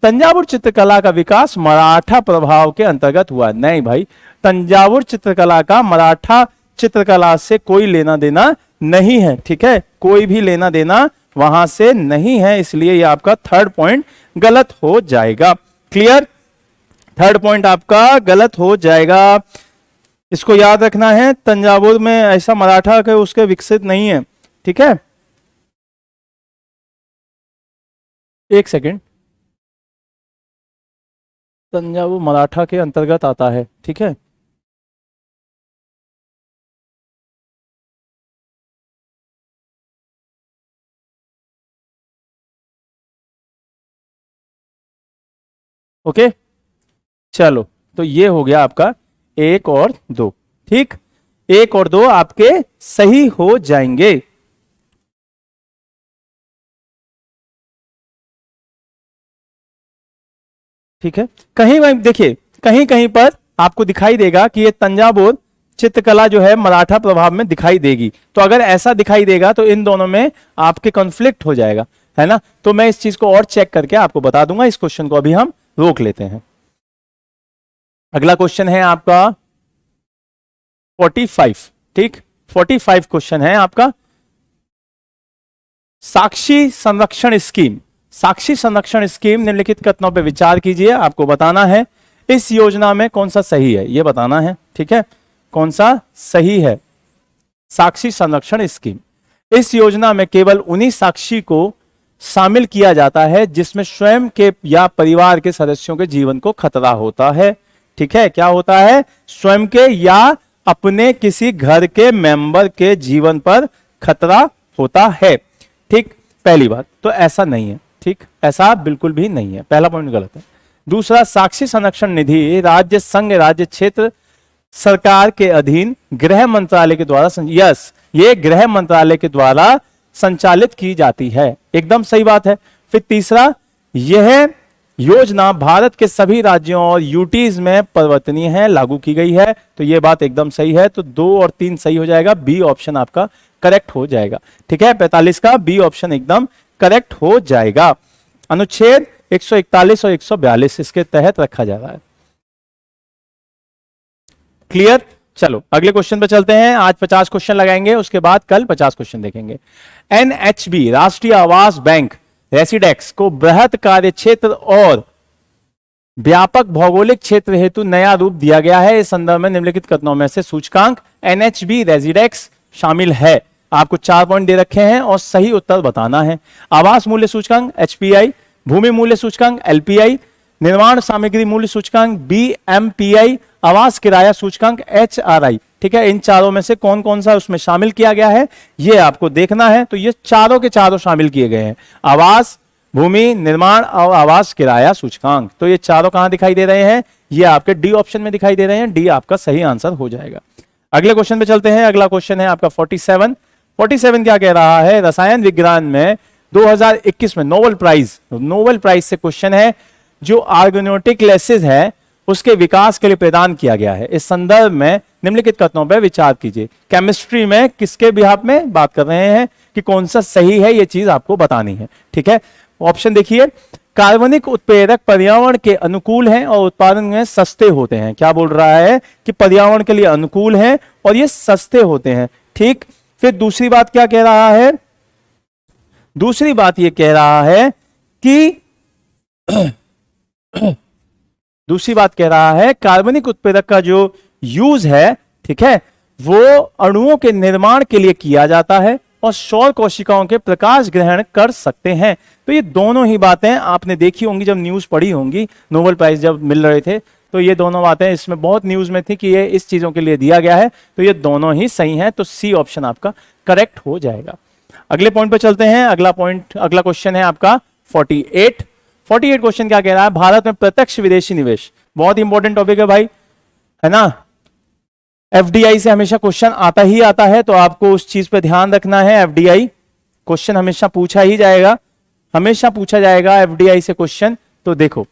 तंजावुर चित्रकला का विकास मराठा प्रभाव के अंतर्गत हुआ। नहीं भाई, तंजावुर चित्रकला का मराठा चित्रकला से कोई लेना देना नहीं है, ठीक है, कोई भी लेना देना वहां से नहीं है, इसलिए ये आपका थर्ड पॉइंट गलत हो जाएगा। क्लियर, थर्ड पॉइंट आपका गलत हो जाएगा, इसको याद रखना है। तंजावुर में ऐसा मराठा के उसके विकसित नहीं है, ठीक है। एक सेकेंड, तंजावुर मराठा के अंतर्गत आता है, ठीक है। ओके, चलो, तो ये हो गया आपका 1 और 2, ठीक, 1 और 2 आपके सही हो जाएंगे। ठीक है, कहीं देखिए, कहीं कहीं पर आपको दिखाई देगा कि ये तंजावुर चित्रकला जो है मराठा प्रभाव में दिखाई देगी, तो अगर ऐसा दिखाई देगा तो इन दोनों में आपके कॉन्फ्लिक्ट हो जाएगा, है ना। तो मैं इस चीज को और चेक करके आपको बता दूंगा, इस क्वेश्चन को अभी हम रोक लेते हैं। अगला क्वेश्चन है आपका 45, ठीक, 45 क्वेश्चन है आपका। साक्षी संरक्षण स्कीम, साक्षी संरक्षण स्कीम निम्नलिखित कथनों पर विचार कीजिए, आपको बताना है इस योजना में कौन सा सही है, यह बताना है, ठीक है, कौन सा सही है। साक्षी संरक्षण स्कीम, इस योजना में केवल उन्हीं साक्षी को शामिल किया जाता है जिसमें स्वयं के या परिवार के सदस्यों के जीवन को खतरा होता है, ठीक है। क्या होता है, स्वयं के या अपने किसी घर के मेंबर के जीवन पर खतरा होता है, ठीक, पहली बात तो ऐसा नहीं है, ठीक, ऐसा बिल्कुल भी नहीं है, पहला पॉइंट गलत है। दूसरा, साक्षी संरक्षण निधि राज्य, संघ, राज्य, क्षेत्र सरकार के अधीन गृह मंत्रालय के द्वारा यस, ये गृह मंत्रालय के द्वारा संचालित की जाती है, एकदम सही बात है। फिर तीसरा, यह योजना भारत के सभी राज्यों और यूटीज में परिवर्तनीय है, लागू की गई है, तो यह बात एकदम सही है। तो 2 और 3 सही हो जाएगा, बी ऑप्शन आपका करेक्ट हो जाएगा, ठीक है। 45 का बी ऑप्शन एकदम करेक्ट हो जाएगा। अनुच्छेद 141 और 142 इसके तहत रखा जा रहा है। क्लियर, चलो अगले क्वेश्चन पे चलते हैं। आज 50 क्वेश्चन लगाएंगे, उसके बाद कल 50 क्वेश्चन देखेंगे। एनएचबी राष्ट्रीय आवास बैंक रेसिडेक्स को बृहत कार्य क्षेत्र और व्यापक भौगोलिक क्षेत्र हेतु नया रूप दिया गया है। इस संदर्भ में निम्नलिखित कथनों में से सूचकांक एनएचबी रेसिडेक्स शामिल है। आपको 4 पॉइंट दे रखे हैं और सही उत्तर बताना है। आवास मूल्य सूचकांक एचपीआई, भूमि मूल्य सूचकांक एलपीआई, निर्माण सामग्री मूल्य सूचकांक बीएमपीआई, आवास किराया सूचकांक एचआरआई, ठीक है। इन चारों में से कौन कौन सा उसमें शामिल किया गया है ये आपको देखना है। तो ये चारों के चारों शामिल किए गए हैं, आवास, भूमि, निर्माण और आवास किराया सूचकांक। तो ये चारों कहां दिखाई दे रहे हैं, ये आपके डी ऑप्शन में दिखाई दे रहे हैं, डी आपका सही आंसर हो जाएगा। अगले क्वेश्चन पे चलते हैं। अगला क्वेश्चन है आपका 47। 47 क्या कह रहा है, रसायन विज्ञान में 2021 में नोबेल प्राइज से क्वेश्चन है, जो ऑर्गेनोटिक लेसिस है उसके विकास के लिए प्रदान किया गया है। इस संदर्भ में निम्नलिखित कथनों पर विचार कीजिए। केमिस्ट्री में किसके बिहाफ में बात कर रहे हैं कि कौन सा सही है, ये चीज आपको बतानी है, ठीक है। ऑप्शन देखिए, कार्बनिक उत्प्रेरक पर्यावरण के अनुकूल हैं और उत्पादन में सस्ते होते हैं। क्या बोल रहा है कि पर्यावरण के लिए अनुकूल हैं और ये सस्ते होते हैं, ठीक। फिर दूसरी बात क्या कह रहा है, दूसरी बात ये कह रहा है कि दूसरी बात कह रहा है कार्बनिक उत्प्रेरक का जो यूज है, ठीक है, वो अणुओं के निर्माण के लिए किया जाता है और सौर कोशिकाओं के प्रकाश ग्रहण कर सकते हैं। तो ये दोनों ही बातें आपने देखी होंगी, जब न्यूज पढ़ी होंगी, नोबेल प्राइज जब मिल रहे थे, तो ये दोनों बातें इसमें बहुत न्यूज में थी कि ये इस चीजों के लिए दिया गया है। तो ये दोनों ही सही हैं, तो सी ऑप्शन आपका करेक्ट हो जाएगा। अगले पॉइंट पे चलते हैं। अगला क्वेश्चन है आपका 48 क्वेश्चन क्या कह रहा है? भारत में प्रत्यक्ष विदेशी निवेश, बहुत इंपॉर्टेंट टॉपिक है भाई, है ना। एफडीआई से हमेशा क्वेश्चन आता ही आता है, तो आपको उस चीज पे ध्यान रखना है। एफडीआई क्वेश्चन हमेशा पूछा ही जाएगा, हमेशा पूछा जाएगा एफडीआई से क्वेश्चन। तो देखो,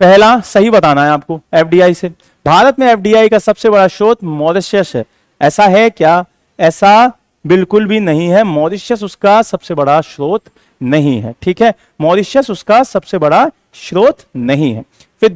पहला सही बताना है आपको एफडीआई से। भारत में एफडीआई का सबसे बड़ा स्रोत मॉरिशस है, ऐसा है क्या? ऐसा बिल्कुल भी नहीं है, मॉरिशस उसका सबसे बड़ा स्रोत नहीं है, ठीक है। मॉरिशस उसका सबसे बड़ा स्रोत नहीं है। फिर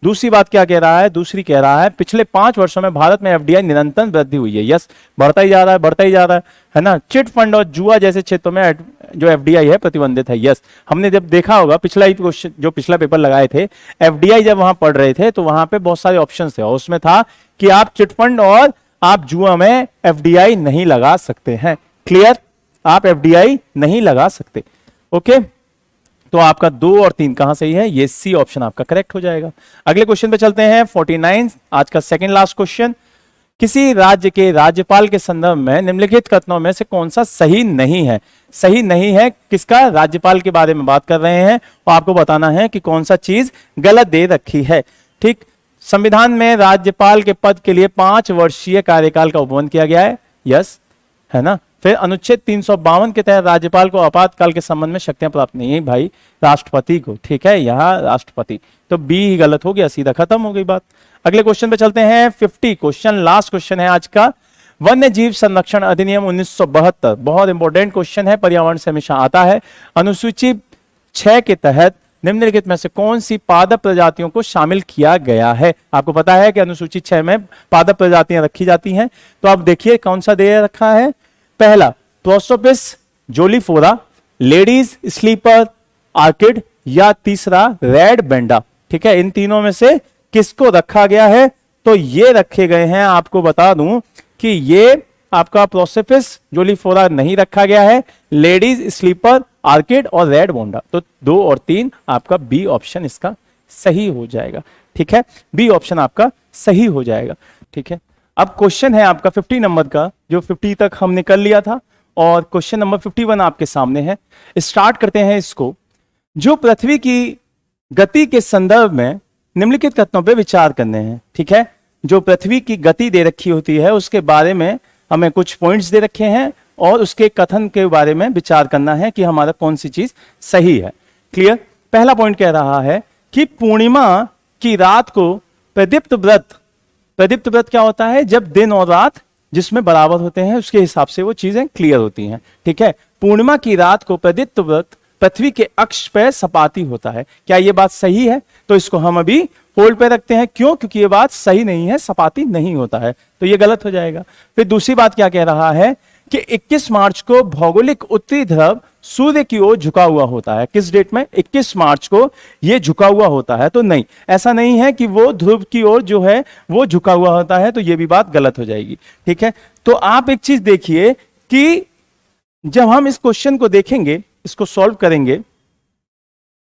दूसरी बात क्या कह रहा है? दूसरी कह रहा है पिछले 5 वर्षों में भारत में एफडीआई निरंतर वृद्धि हुई है। यस, बढ़ता ही जा रहा है, बढ़ता ही जा रहा है ना। चिट फंड और जुआ जैसे क्षेत्रों में जो एफडीआई है प्रतिबंधित है। यस, हमने जब देखा होगा पिछला ही क्वेश्चन, जो पिछला पेपर लगाए थे, एफडीआई जब वहां पढ़ रहे थे तो वहां पे बहुत सारे ऑप्शंस थे और उसमें था कि आप चिट फंड और आप जुआ में एफडीआई नहीं लगा सकते हैं। क्लियर? आप एफडीआई नहीं लगा सकते। ओके, तो आपका 2 और 3 कहां सही है? ये सी ऑप्शन आपका करेक्ट हो जाएगा। अगले क्वेश्चन पे चलते हैं, 49, आज का सेकंड लास्ट क्वेश्चन। किसी राज्य के राज्यपाल के संदर्भ में निम्नलिखित कथनों में से कौन सा सही नहीं है? सही नहीं है किसका? राज्यपाल के बारे में बात कर रहे हैं और आपको बताना है कि कौन सा चीज गलत दे रखी है। ठीक, संविधान में राज्यपाल के पद के लिए 5 वर्षीय कार्यकाल का उपबंध किया गया है। यस, है ना। फिर अनुच्छेद 352 के तहत राज्यपाल को आपातकाल के संबंध में शक्तियां प्राप्त नहीं है भाई, राष्ट्रपति को, ठीक है, यहां राष्ट्रपति। तो बी ही गलत हो गया, सीधा खत्म हो गई बात। अगले क्वेश्चन पे चलते हैं, 50 क्वेश्चन, लास्ट क्वेश्चन है आज का। वन्य जीव संरक्षण अधिनियम 1972, बहुत इंपॉर्टेंट क्वेश्चन है, पर्यावरण से हमेशा आता है। अनुसूची 6 के तहत निम्नलिखित में से कौन सी पादप प्रजातियों को शामिल किया गया है? आपको पता है कि अनुसूची 6 में पादप प्रजातियां रखी जाती हैं, तो आप देखिए कौन सा दे रखा है। पहला प्रोसोपिस जोलीफोरा, लेडीज स्लीपर आर्किड, या तीसरा रेड बेंडा। ठीक है, इन तीनों में से किसको रखा गया है? तो ये रखे गए हैं, आपको बता दूं कि ये आपका प्रोसोपिस जोलीफोरा नहीं रखा गया है, लेडीज स्लीपर आर्किड और रेड बोंडा। तो 2 और 3 आपका बी ऑप्शन इसका सही हो जाएगा। ठीक है, बी ऑप्शन आपका सही हो जाएगा। ठीक है, अब क्वेश्चन है आपका 50 नंबर का, जो 50 तक हमने कर लिया था, और क्वेश्चन नंबर 51 आपके सामने है। स्टार्ट करते हैं इसको। जो पृथ्वी की गति के संदर्भ में निम्नलिखित कथनों पे विचार करने हैं। ठीक है, जो पृथ्वी की गति दे रखी होती है उसके बारे में हमें कुछ पॉइंट्स दे रखे हैं और उसके कथन के बारे में विचार करना है कि हमारा कौन सी चीज सही है। क्लियर? पहला पॉइंट कह रहा है कि पूर्णिमा की रात को प्रदीप्त व्रत क्या होता है? जब दिन और रात जिसमें बराबर होते हैं उसके हिसाब से वो चीजें क्लियर होती हैं। ठीक है, पूर्णिमा की रात को प्रदीप्त व्रत पृथ्वी के अक्ष पर सपाती होता है। क्या ये बात सही है? तो इसको हम अभी होल्ड पे रखते हैं। क्यों? क्योंकि ये बात सही नहीं है, सपाती नहीं होता है, तो ये गलत हो जाएगा। फिर दूसरी बात क्या कह रहा है कि 21 मार्च को भौगोलिक उत्तरी ध्रुव सूर्य की ओर झुका हुआ होता है। किस डेट में? 21 मार्च को ये झुका हुआ होता है। तो नहीं, ऐसा नहीं है कि वो ध्रुव की ओर जो है वो झुका हुआ होता है, तो ये भी बात गलत हो जाएगी। ठीक है, तो आप एक चीज देखिए कि जब हम इस क्वेश्चन को देखेंगे, इसको सॉल्व करेंगे,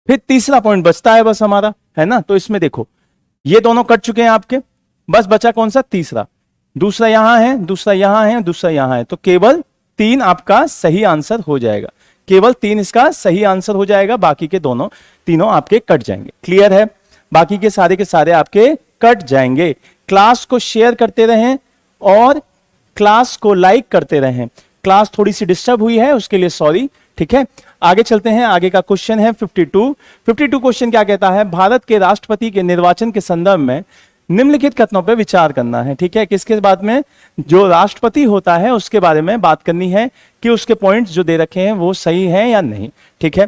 फिर तीसरा पॉइंट बचता है बस हमारा, है ना। तो इसमें देखो, ये दोनों कट चुके हैं आपके, बस बचा कौन सा? तीसरा। दूसरा यहां है, दूसरा यहां है, दूसरा यहां है, तो केवल 3 आपका सही आंसर हो जाएगा। केवल 3 इसका सही आंसर हो जाएगा, बाकी के तीनों आपके कट जाएंगे। क्लियर है? बाकी के सारे आपके कट जाएंगे। क्लास को शेयर करते रहें और क्लास को लाइक करते रहें। क्लास थोड़ी सी डिस्टर्ब हुई है, उसके लिए सॉरी। ठीक है, आगे चलते हैं। आगे का क्वेश्चन है 52 क्वेश्चन क्या कहता है? भारत के राष्ट्रपति के निर्वाचन के संदर्भ में निम्नलिखित कथनों पर विचार करना है। ठीक है, किसके बात में? जो राष्ट्रपति होता है उसके बारे में बात करनी है कि उसके पॉइंट्स जो दे रखे हैं वो सही है या नहीं। ठीक है,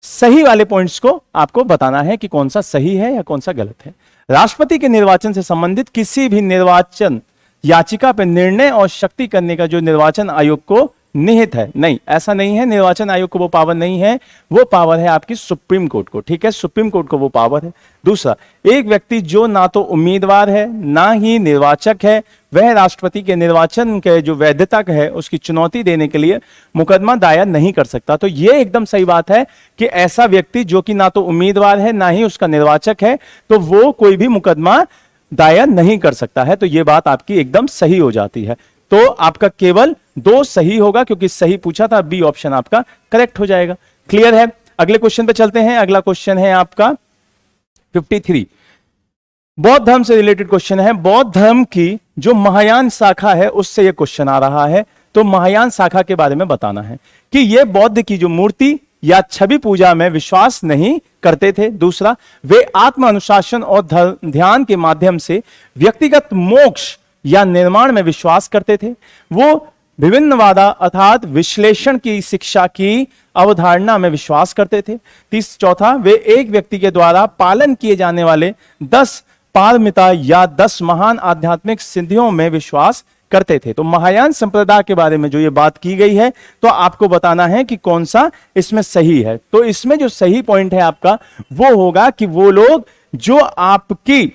सही वाले पॉइंट्स को आपको बताना है कि कौन सा सही है या कौन सा गलत है। राष्ट्रपति के निर्वाचन से संबंधित किसी भी निर्वाचन याचिका पर निर्णय और शक्ति करने का जो निर्वाचन आयोग को निहित है, नहीं, ऐसा नहीं है। निर्वाचन आयोग को वो पावर नहीं है, वो पावर है आपकी सुप्रीम कोर्ट को। ठीक है, सुप्रीम कोर्ट को वो पावर है। दूसरा, एक व्यक्ति जो ना तो उम्मीदवार है ना ही निर्वाचक है, वह राष्ट्रपति के निर्वाचन के जो वैधता है उसकी चुनौती देने के लिए मुकदमा दायर नहीं कर सकता। तो ये एकदम सही बात है कि ऐसा व्यक्ति जो कि ना तो उम्मीदवार है ना ही उसका निर्वाचक है, तो वो कोई भी मुकदमा दायर नहीं कर सकता है। तो ये बात आपकी एकदम सही हो जाती है। तो आपका केवल 2 सही होगा, क्योंकि सही पूछा था, बी ऑप्शन आपका करेक्ट हो जाएगा। क्लियर है? अगले क्वेश्चन पे चलते हैं। अगला क्वेश्चन है आपका 53, बौद्ध धर्म से रिलेटेड क्वेश्चन है। बौद्ध धर्म की जो महायान शाखा है उससे यह क्वेश्चन आ रहा है। तो महायान शाखा के बारे में बताना है कि यह बौद्ध की जो मूर्ति या छवि पूजा में विश्वास नहीं करते थे। दूसरा, वे आत्म अनुशासन और ध्यान के माध्यम से व्यक्तिगत मोक्ष या निर्माण में विश्वास करते थे। वो विभिन्नवादा अर्थात विश्लेषण की शिक्षा की अवधारणा में विश्वास करते थे। चौथा, वे एक व्यक्ति के द्वारा पालन किए जाने वाले 10 पारमिता या 10 महान आध्यात्मिक सिद्धियों में विश्वास करते थे। तो महायान संप्रदाय के बारे में जो ये बात की गई है, तो आपको बताना है कि कौन सा इसमें सही है। तो इसमें जो सही पॉइंट है आपका वो होगा कि वो लोग जो आपकी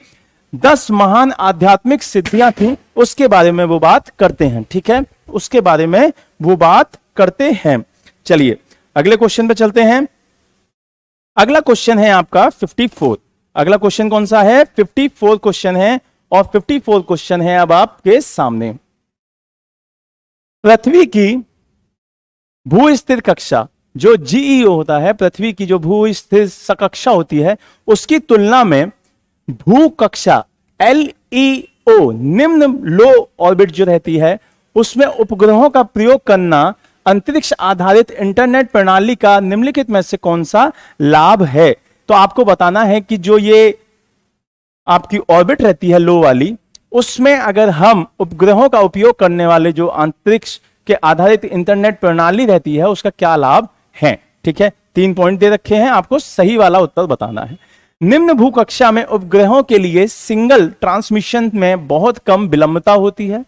10 महान आध्यात्मिक सिद्धियां थी उसके बारे में वो बात करते हैं। ठीक है, उसके बारे में वो बात करते हैं। चलिए अगले क्वेश्चन पे चलते हैं। अगला क्वेश्चन है आपका 54। अगला क्वेश्चन कौन सा है? 54 क्वेश्चन है और 54 क्वेश्चन है अब आपके सामने। पृथ्वी की भू स्थिर कक्षा जो जीईओ होता है, पृथ्वी की जो भू स्थिर कक्षा होती है उसकी तुलना में भू कक्षा LEO निम्न लो ऑर्बिट जो रहती है उसमें उपग्रहों का प्रयोग करना अंतरिक्ष आधारित इंटरनेट प्रणाली का निम्नलिखित में से कौन सा लाभ है? तो आपको बताना है कि जो ये आपकी ऑर्बिट रहती है लो वाली, उसमें अगर हम उपग्रहों का उपयोग करने वाले जो अंतरिक्ष के आधारित इंटरनेट प्रणाली रहती है उसका क्या लाभ है। ठीक है, 3 पॉइंट दे रखे हैं, आपको सही वाला उत्तर बताना है। निम्न भूकक्षा में उपग्रहों के लिए सिंगल ट्रांसमिशन में बहुत कम विलंबता होती है।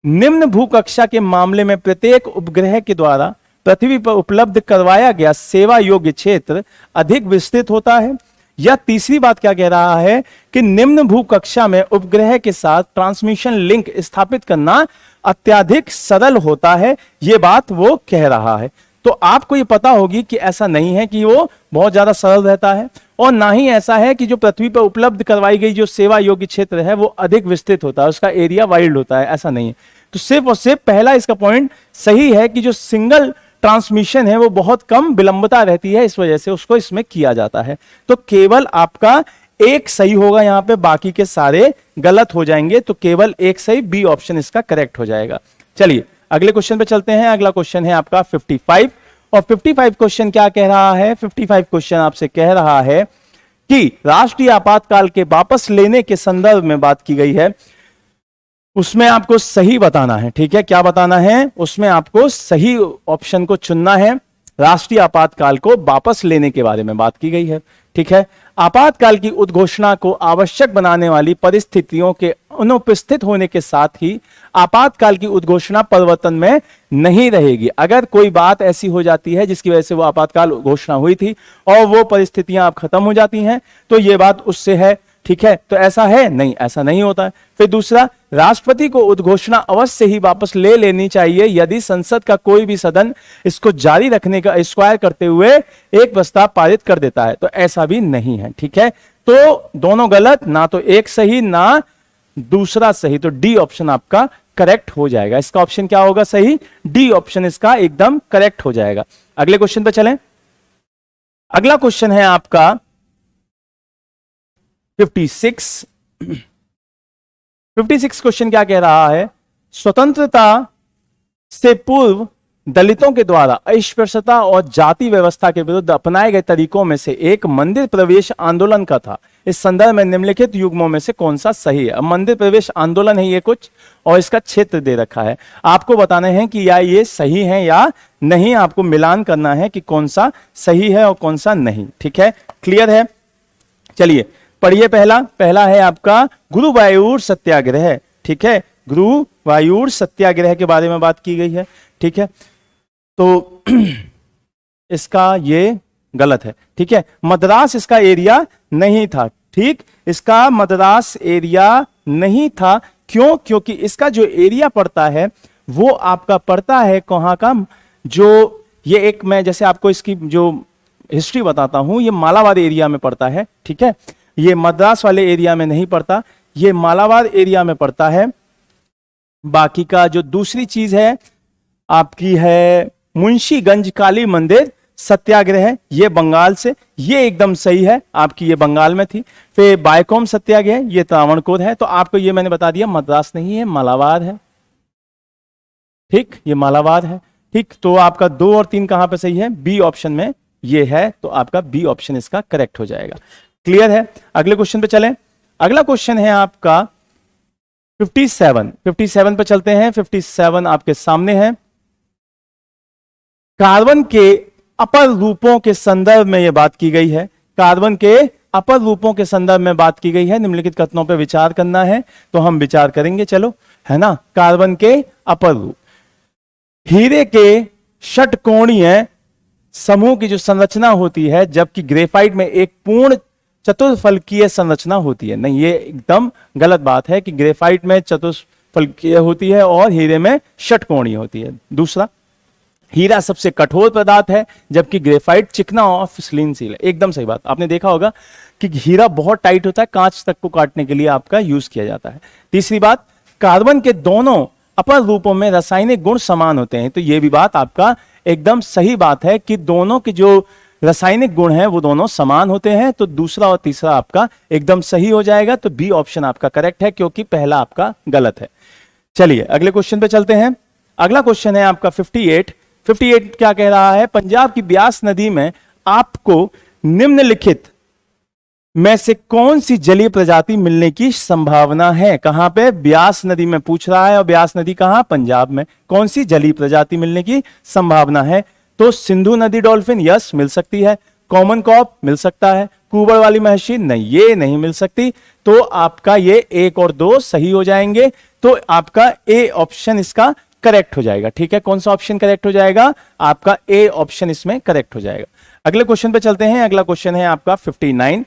निम्न भूकक्षा के मामले में प्रत्येक उपग्रह के द्वारा पृथ्वी पर उपलब्ध करवाया गया सेवा योग्य क्षेत्र अधिक विस्तृत होता है। या तीसरी बात क्या कह रहा है कि निम्न भूकक्षा में उपग्रह के साथ ट्रांसमिशन लिंक स्थापित करना अत्यधिक सरल होता है। यह बात वो कह रहा है। तो आपको ये पता होगी कि ऐसा नहीं है कि वो बहुत ज्यादा सरल रहता है और ना ही ऐसा है कि जो पृथ्वी पर उपलब्ध करवाई गई जो सेवा योग्य क्षेत्र है वो अधिक विस्तृत होता है, उसका एरिया वाइड होता है, ऐसा नहीं है। तो सिर्फ और सिर्फ पहला इसका पॉइंट सही है कि जो सिंगल ट्रांसमिशन है वो बहुत कम विलंबता रहती है, इस वजह से उसको इसमें किया जाता है। तो केवल आपका एक सही होगा यहां पे, बाकी के सारे गलत हो जाएंगे। तो केवल एक सही, बी ऑप्शन इसका करेक्ट हो जाएगा। चलिए अगले क्वेश्चन पे चलते हैं। अगला क्वेश्चन है आपका 55 और 55 क्वेश्चन क्या कह रहा है? 55 क्वेश्चन आपसे कह रहा है कि राष्ट्रीय आपातकाल के वापस लेने के संदर्भ में बात की गई है, उसमें आपको सही बताना है। ठीक है, क्या बताना है? उसमें आपको सही ऑप्शन को चुनना है। राष्ट्रीय आपातकाल को वापस लेने के बारे में बात की गई है। ठीक है, आपातकाल की उद्घोषणा को आवश्यक बनाने वाली परिस्थितियों के अनुपस्थित होने के साथ ही आपातकाल की उद्घोषणा परिवर्तन में नहीं रहेगी। अगर कोई बात ऐसी हो जाती है जिसकी वजह से वो आपातकाल घोषणा हुई थी और वो परिस्थितियां अब खत्म हो जाती हैं, तो ये बात उससे है। ठीक है, तो ऐसा है नहीं, ऐसा नहीं होता है। फिर दूसरा, राष्ट्रपति को उद्घोषणा अवश्य ही वापस ले लेनी चाहिए यदि संसद का कोई भी सदन इसको जारी रखने का स्क्वायर करते हुए एक प्रस्ताव पारित कर देता है, तो ऐसा भी नहीं है। ठीक है, तो दोनों गलत, ना तो एक सही ना दूसरा सही। तो डी ऑप्शन आपका करेक्ट हो जाएगा। इसका ऑप्शन क्या होगा? सही, डी ऑप्शन इसका एकदम करेक्ट हो जाएगा। अगले क्वेश्चन पे चलें। अगला क्वेश्चन है आपका 56। 56 क्वेश्चन क्या कह रहा है? स्वतंत्रता से पूर्व दलितों के द्वारा अस्पृश्यता और जाति व्यवस्था के विरुद्ध अपनाए गए तरीकों में से एक मंदिर प्रवेश आंदोलन का था। इस संदर्भ में निम्नलिखित युग्मों में से कौन सा सही है? अब मंदिर प्रवेश आंदोलन है ये कुछ, और इसका क्षेत्र दे रखा है। आपको बताना है कि या ये सही है या नहीं, आपको मिलान करना है कि कौन सा सही है और कौन सा नहीं। ठीक है, क्लियर है? चलिए पढ़िए। पहला है आपका गुरुवायूर सत्याग्रह। ठीक है, गुरुवायूर सत्याग्रह के बारे में बात की गई है। ठीक है, तो इसका ये गलत है। ठीक है, मद्रास इसका एरिया नहीं था। ठीक, इसका मद्रास एरिया नहीं था। क्यों? क्योंकि इसका जो एरिया पड़ता है वो आपका पड़ता है कहां का, जो ये एक, मैं जैसे आपको इसकी जो हिस्ट्री बताता हूं, ये मालाबार एरिया में पड़ता है। ठीक है, ये मद्रास वाले एरिया में नहीं पड़ता, ये मालाबार एरिया में पड़ता है। बाकी का जो दूसरी चीज है आपकी है मुंशीगंज काली मंदिर सत्याग्रह है ये बंगाल से, ये एकदम सही है आपकी, ये बंगाल में थी। फिर बायकॉम सत्याग्रह ये त्रावणकोर है, तो आपको ये मैंने बता दिया मद्रास नहीं है, मालाबार है। ठीक, ये मालाबार है। ठीक, तो आपका 2 और 3 कहां पे सही है? बी ऑप्शन में ये है, तो आपका बी ऑप्शन इसका करेक्ट हो जाएगा। क्लियर है? अगले क्वेश्चन पे चलें। अगला क्वेश्चन है आपका 57 पे चलते हैं। 57 आपके सामने है। कार्बन के अपर रूपों के संदर्भ में यह बात की गई है। कार्बन के अपर रूपों के संदर्भ में बात की गई है। निम्नलिखित कथनों पर विचार करना है, तो हम विचार करेंगे, चलो, है ना। कार्बन के अपर रूप, हीरे के षटकोणीय समूह की जो संरचना होती है, जबकि ग्रेफाइट में एक पूर्ण चतुर्फलकीय संरचना होती है। नहीं, ये एकदम गलत बात है कि ग्रेफाइट में चतुर्फलकीय होती है और हीरे में षटकोणीय होती है। दूसरा, हीरा सबसे कठोर पदार्थ है, जबकि ग्रेफाइट चिकना और फिसलीनशील है। एकदम सही बात। आपने देखा होगा कि हीरा बहुत टाइट होता है, कांच तक को काटने के लिए आपका यूज किया जाता है। तीसरी बात, कार्बन के दोनों अपर रूपों में रासायनिक गुण समान होते हैं, तो यह भी बात आपका एकदम सही बात है कि दोनों के जो रासायनिक गुण हैं वो दोनों समान होते हैं। तो दूसरा और तीसरा आपका एकदम सही हो जाएगा, तो बी ऑप्शन आपका करेक्ट है, क्योंकि पहला आपका गलत है। चलिए अगले क्वेश्चन पे चलते हैं। अगला क्वेश्चन है आपका 58 क्या कह रहा है? पंजाब की ब्यास नदी में आपको निम्नलिखित में से कौन सी जलीय प्रजाति मिलने की संभावना है? कहां पे? ब्यास नदी में पूछ रहा है, और ब्यास नदी कहां? पंजाब में। कौन सी जलीय प्रजाति मिलने की संभावना है? तो सिंधु नदी डॉल्फिन, यस मिल सकती है। कॉमन कॉप मिल सकता है। कुबर वाली महर्षि, नहीं ये नहीं मिल सकती। तो आपका ये 1 और 2 सही हो जाएंगे, तो आपका ए ऑप्शन इसका करेक्ट हो जाएगा। ठीक है, कौन सा ऑप्शन करेक्ट हो जाएगा? आपका ए ऑप्शन इसमें करेक्ट हो जाएगा। अगले क्वेश्चन पे चलते हैं। अगला क्वेश्चन है आपका 59।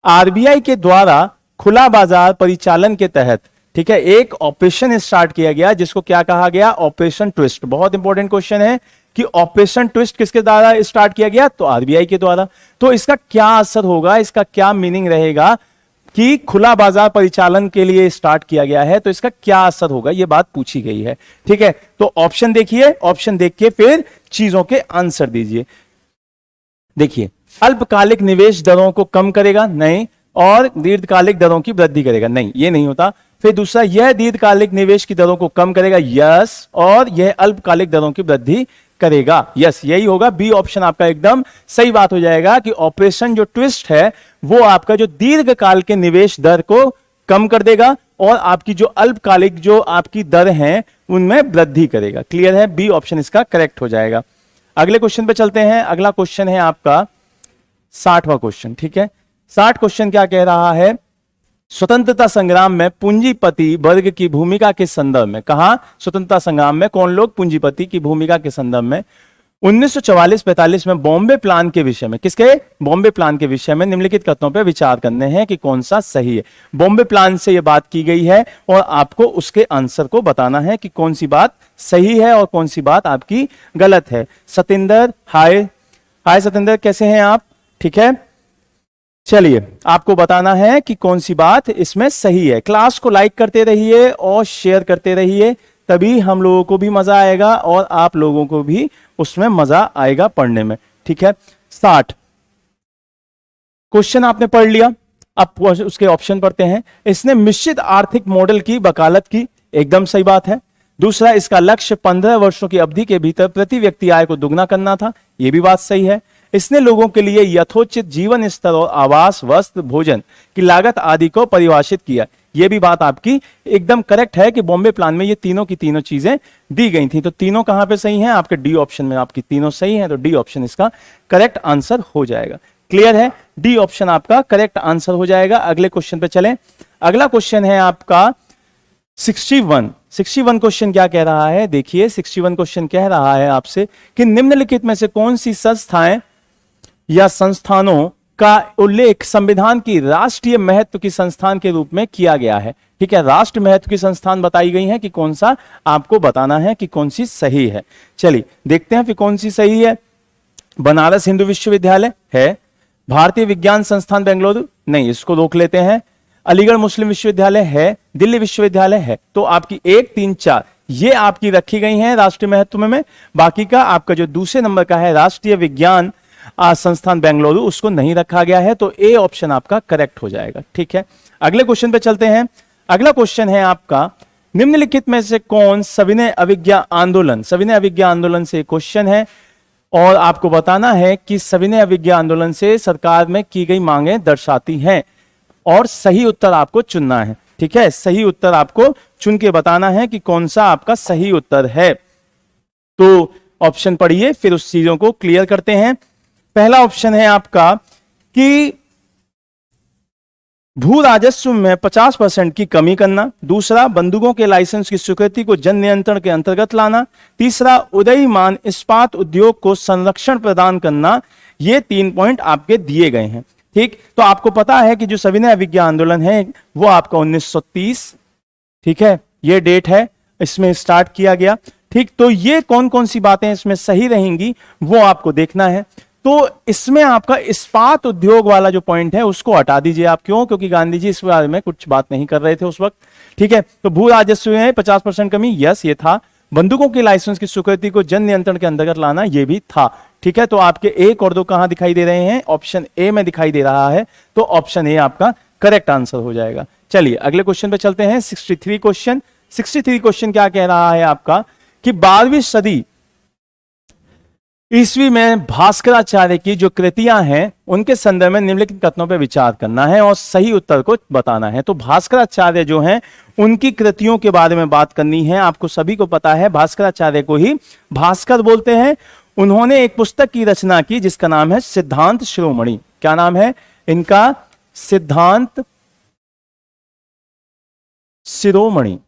आरबीआई के द्वारा खुला बाजार परिचालन के तहत, ठीक है, एक ऑपरेशन स्टार्ट किया गया जिसको क्या कहा गया? Operation twist. बहुत इंपॉर्टेंट क्वेश्चन है कि ऑपरेशन ट्विस्ट किसके द्वारा स्टार्ट किया गया? तो आरबीआई के द्वारा। तो इसका क्या असर होगा, इसका क्या मीनिंग रहेगा कि खुला बाजार परिचालन के लिए स्टार्ट किया गया है, तो इसका क्या असर होगा, यह बात पूछी गई है। ठीक है, तो ऑप्शन देखिए, ऑप्शन देख के फिर चीजों के आंसर दीजिए। देखिए, अल्पकालिक निवेश दरों को कम करेगा, नहीं, और दीर्घकालिक दरों की वृद्धि करेगा, नहीं, ये नहीं होता। फिर दूसरा, यह दीर्घकालिक निवेश की दरों को कम करेगा, यस, और यह अल्पकालिक दरों की वृद्धि करेगा, यस, यही होगा। बी ऑप्शन आपका एकदम सही बात हो जाएगा कि ऑपरेशन जो ट्विस्ट है वो आपका जो दीर्घकाल के निवेश दर को कम कर देगा और आपकी जो अल्पकालिक जो आपकी दर है उनमें वृद्धि करेगा। क्लियर है? बी ऑप्शन इसका करेक्ट हो जाएगा। अगले क्वेश्चन पे चलते हैं। अगला क्वेश्चन है आपका 60वां क्वेश्चन। ठीक है, 60 क्वेश्चन क्या कह रहा है? स्वतंत्रता संग्राम में पूंजीपति वर्ग की भूमिका के संदर्भ में, कहा स्वतंत्रता संग्राम में कौन लोग पूंजीपति की भूमिका के संदर्भ में 1944-45 में बॉम्बे प्लान के विषय में, किसके? बॉम्बे प्लान के विषय में निम्नलिखित कथनों पर विचार करने हैं कि कौन सा सही है। बॉम्बे प्लान से यह बात की गई है और आपको उसके आंसर को बताना है कि कौन सी बात सही है और कौन सी बात आपकी गलत है। सतेंद्र, हाय सतेंद्र, कैसे हैं आप? ठीक है, चलिए आपको बताना है कि कौन सी बात इसमें सही है। क्लास को लाइक करते रहिए और शेयर करते रहिए, तभी हम लोगों को भी मजा आएगा और आप लोगों को भी उसमें मजा आएगा पढ़ने में। ठीक है, 60 क्वेश्चन आपने पढ़ लिया, अब उसके ऑप्शन पढ़ते हैं। इसने मिश्रित आर्थिक मॉडल की वकालत की, एकदम सही बात है। दूसरा, इसका लक्ष्य 15 वर्षों की अवधि के भीतर प्रति व्यक्ति आय को दुगना करना था, यह भी बात सही है। इसने लोगों के लिए यथोचित जीवन स्तर और आवास, वस्त्र, भोजन की लागत आदि को परिभाषित किया, यह भी बात आपकी एकदम करेक्ट है कि बॉम्बे प्लान में ये तीनों की तीनों चीजें दी गई थी। तो तीनों कहां पे सही हैं? आपके डी ऑप्शन में आपकी तीनों सही हैं, तो डी ऑप्शन इसका करेक्ट आंसर हो जाएगा। क्लियर है? डी ऑप्शन आपका करेक्ट आंसर हो जाएगा। अगले क्वेश्चन पे चलें। अगला क्वेश्चन है आपका 61 क्वेश्चन क्या कह रहा है? देखिए, 61 क्वेश्चन कह रहा है आपसे कि निम्नलिखित में से कौन सी संस्थाएं या संस्थानों का उल्लेख संविधान की राष्ट्रीय महत्व की संस्थान के रूप में किया गया है। ठीक है, राष्ट्र महत्व की संस्थान बताई गई है कि कौन सा, आपको बताना है कि कौन सी सही है। चलिए देखते हैं फिर कौन सी सही है। बनारस हिंदू विश्वविद्यालय है, भारतीय विज्ञान संस्थान बेंगलुरु, नहीं, इसको रोक लेते हैं। अलीगढ़ मुस्लिम विश्वविद्यालय है, दिल्ली विश्वविद्यालय है। तो आपकी 1, 3, 4 ये आपकी रखी गई हैं राष्ट्रीय महत्व में। बाकी का आपका जो दूसरे नंबर का है राष्ट्रीय विज्ञान संस्थान बेंगलुरु, उसको नहीं रखा गया है, तो ए ऑप्शन आपका करेक्ट हो जाएगा। ठीक है, अगले क्वेश्चन पे चलते हैं। अगला क्वेश्चन है आपका, निम्नलिखित में से कौन सविनय अवज्ञा आंदोलन, सविनय अवज्ञा आंदोलन से क्वेश्चन है और आपको बताना है कि सविनय अवज्ञा आंदोलन से सरकार में की गई मांगें दर्शाती हैं और सही उत्तर आपको चुनना है। ठीक है, सही उत्तर आपको चुन के बताना है कि कौन सा आपका सही उत्तर है। तो ऑप्शन पढ़िए, फिर उस चीजों को क्लियर करते हैं। पहला ऑप्शन है आपका कि भू राजस्व में 50% की कमी करना। दूसरा, बंदूकों के लाइसेंस की स्वीकृति को जन नियंत्रण के अंतर्गत लाना। तीसरा, उदयमान इस्पात उद्योग को संरक्षण प्रदान करना। ये 3 पॉइंट आपके दिए गए हैं। ठीक, तो आपको पता है कि जो सविनय अवज्ञा आंदोलन है वो आपका 1930, ठीक है, ये डेट है, इसमें स्टार्ट किया गया। ठीक, तो ये कौन कौन सी बातें इसमें सही रहेंगी वो आपको देखना है। तो इसमें आपका इस्पात उद्योग वाला जो पॉइंट है उसको हटा दीजिए आप। क्यों? क्योंकि गांधी जी इस बारे में कुछ बात नहीं कर रहे थे उस वक्त। ठीक है, तो भू राजस्व में 50% कमी, यस ये था। बंदूकों के लाइसेंस की स्वीकृति को जन नियंत्रण के अंतर्गत लाना, ये भी था। ठीक है, तो आपके 1 और 2 कहां दिखाई दे रहे हैं? ऑप्शन ए में दिखाई दे रहा है, तो ऑप्शन ए आपका करेक्ट आंसर हो जाएगा। चलिए अगले क्वेश्चन पे चलते हैं। 63 क्वेश्चन। 63 क्वेश्चन क्या कह रहा है आपका कि 12वीं सदी ईस्वी में भास्कराचार्य की जो कृतियां हैं उनके संदर्भ में निम्नलिखित कथनों पर विचार करना है और सही उत्तर को बताना है। तो भास्कराचार्य जो हैं उनकी कृतियों के बारे में बात करनी है। आपको सभी को पता है भास्कराचार्य को ही भास्कर बोलते हैं। उन्होंने एक पुस्तक की रचना की जिसका नाम है सिद्धांत शिरोमणि। क्या नाम है इनका? सिद्धांत शिरोमणि।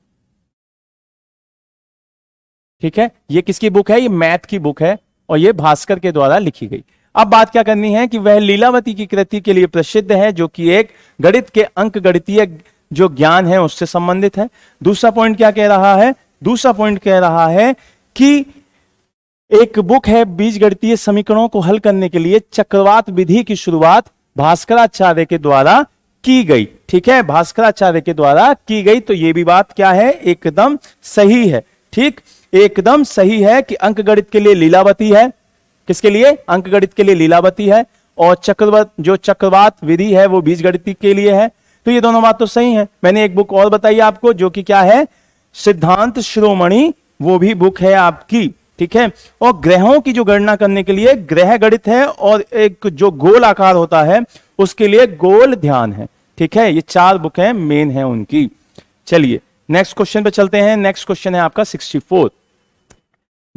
ठीक है, ये किसकी बुक है? ये मैथ की बुक है और ये भास्कर के द्वारा लिखी गई। अब बात क्या करनी है कि वह लीलावती की कृति के लिए प्रसिद्ध है, जो कि एक गणित के अंक गणितीय जो ज्ञान है उससे संबंधित है। दूसरा पॉइंट क्या कह रहा है? दूसरा पॉइंट कह रहा है कि एक बुक है बीजगणितीय समीकरणों को हल करने के लिए चक्रवात विधि की शुरुआत भास्कराचार्य के द्वारा की गई। ठीक है, भास्कराचार्य के द्वारा की गई। तो ये भी बात क्या है? एकदम सही है। ठीक, एकदम सही है कि अंकगणित के लिए लीलावती है। किसके लिए? अंकगणित के लिए लीलावती है। और चक्रवात विधि है वो बीजगणित के लिए है। तो ये दोनों बात तो सही है। मैंने एक बुक और बताई आपको जो कि क्या है? सिद्धांत शिरोमणि, वो भी बुक है आपकी। ठीक है, और ग्रहों की जो गणना करने के लिए ग्रह गणित है और एक जो गोल आकार होता है उसके लिए गोल ध्यान है। ठीक है, ये 4 बुक है मेन है उनकी। चलिए नेक्स्ट क्वेश्चन पे चलते हैं। नेक्स्ट क्वेश्चन है आपका 64।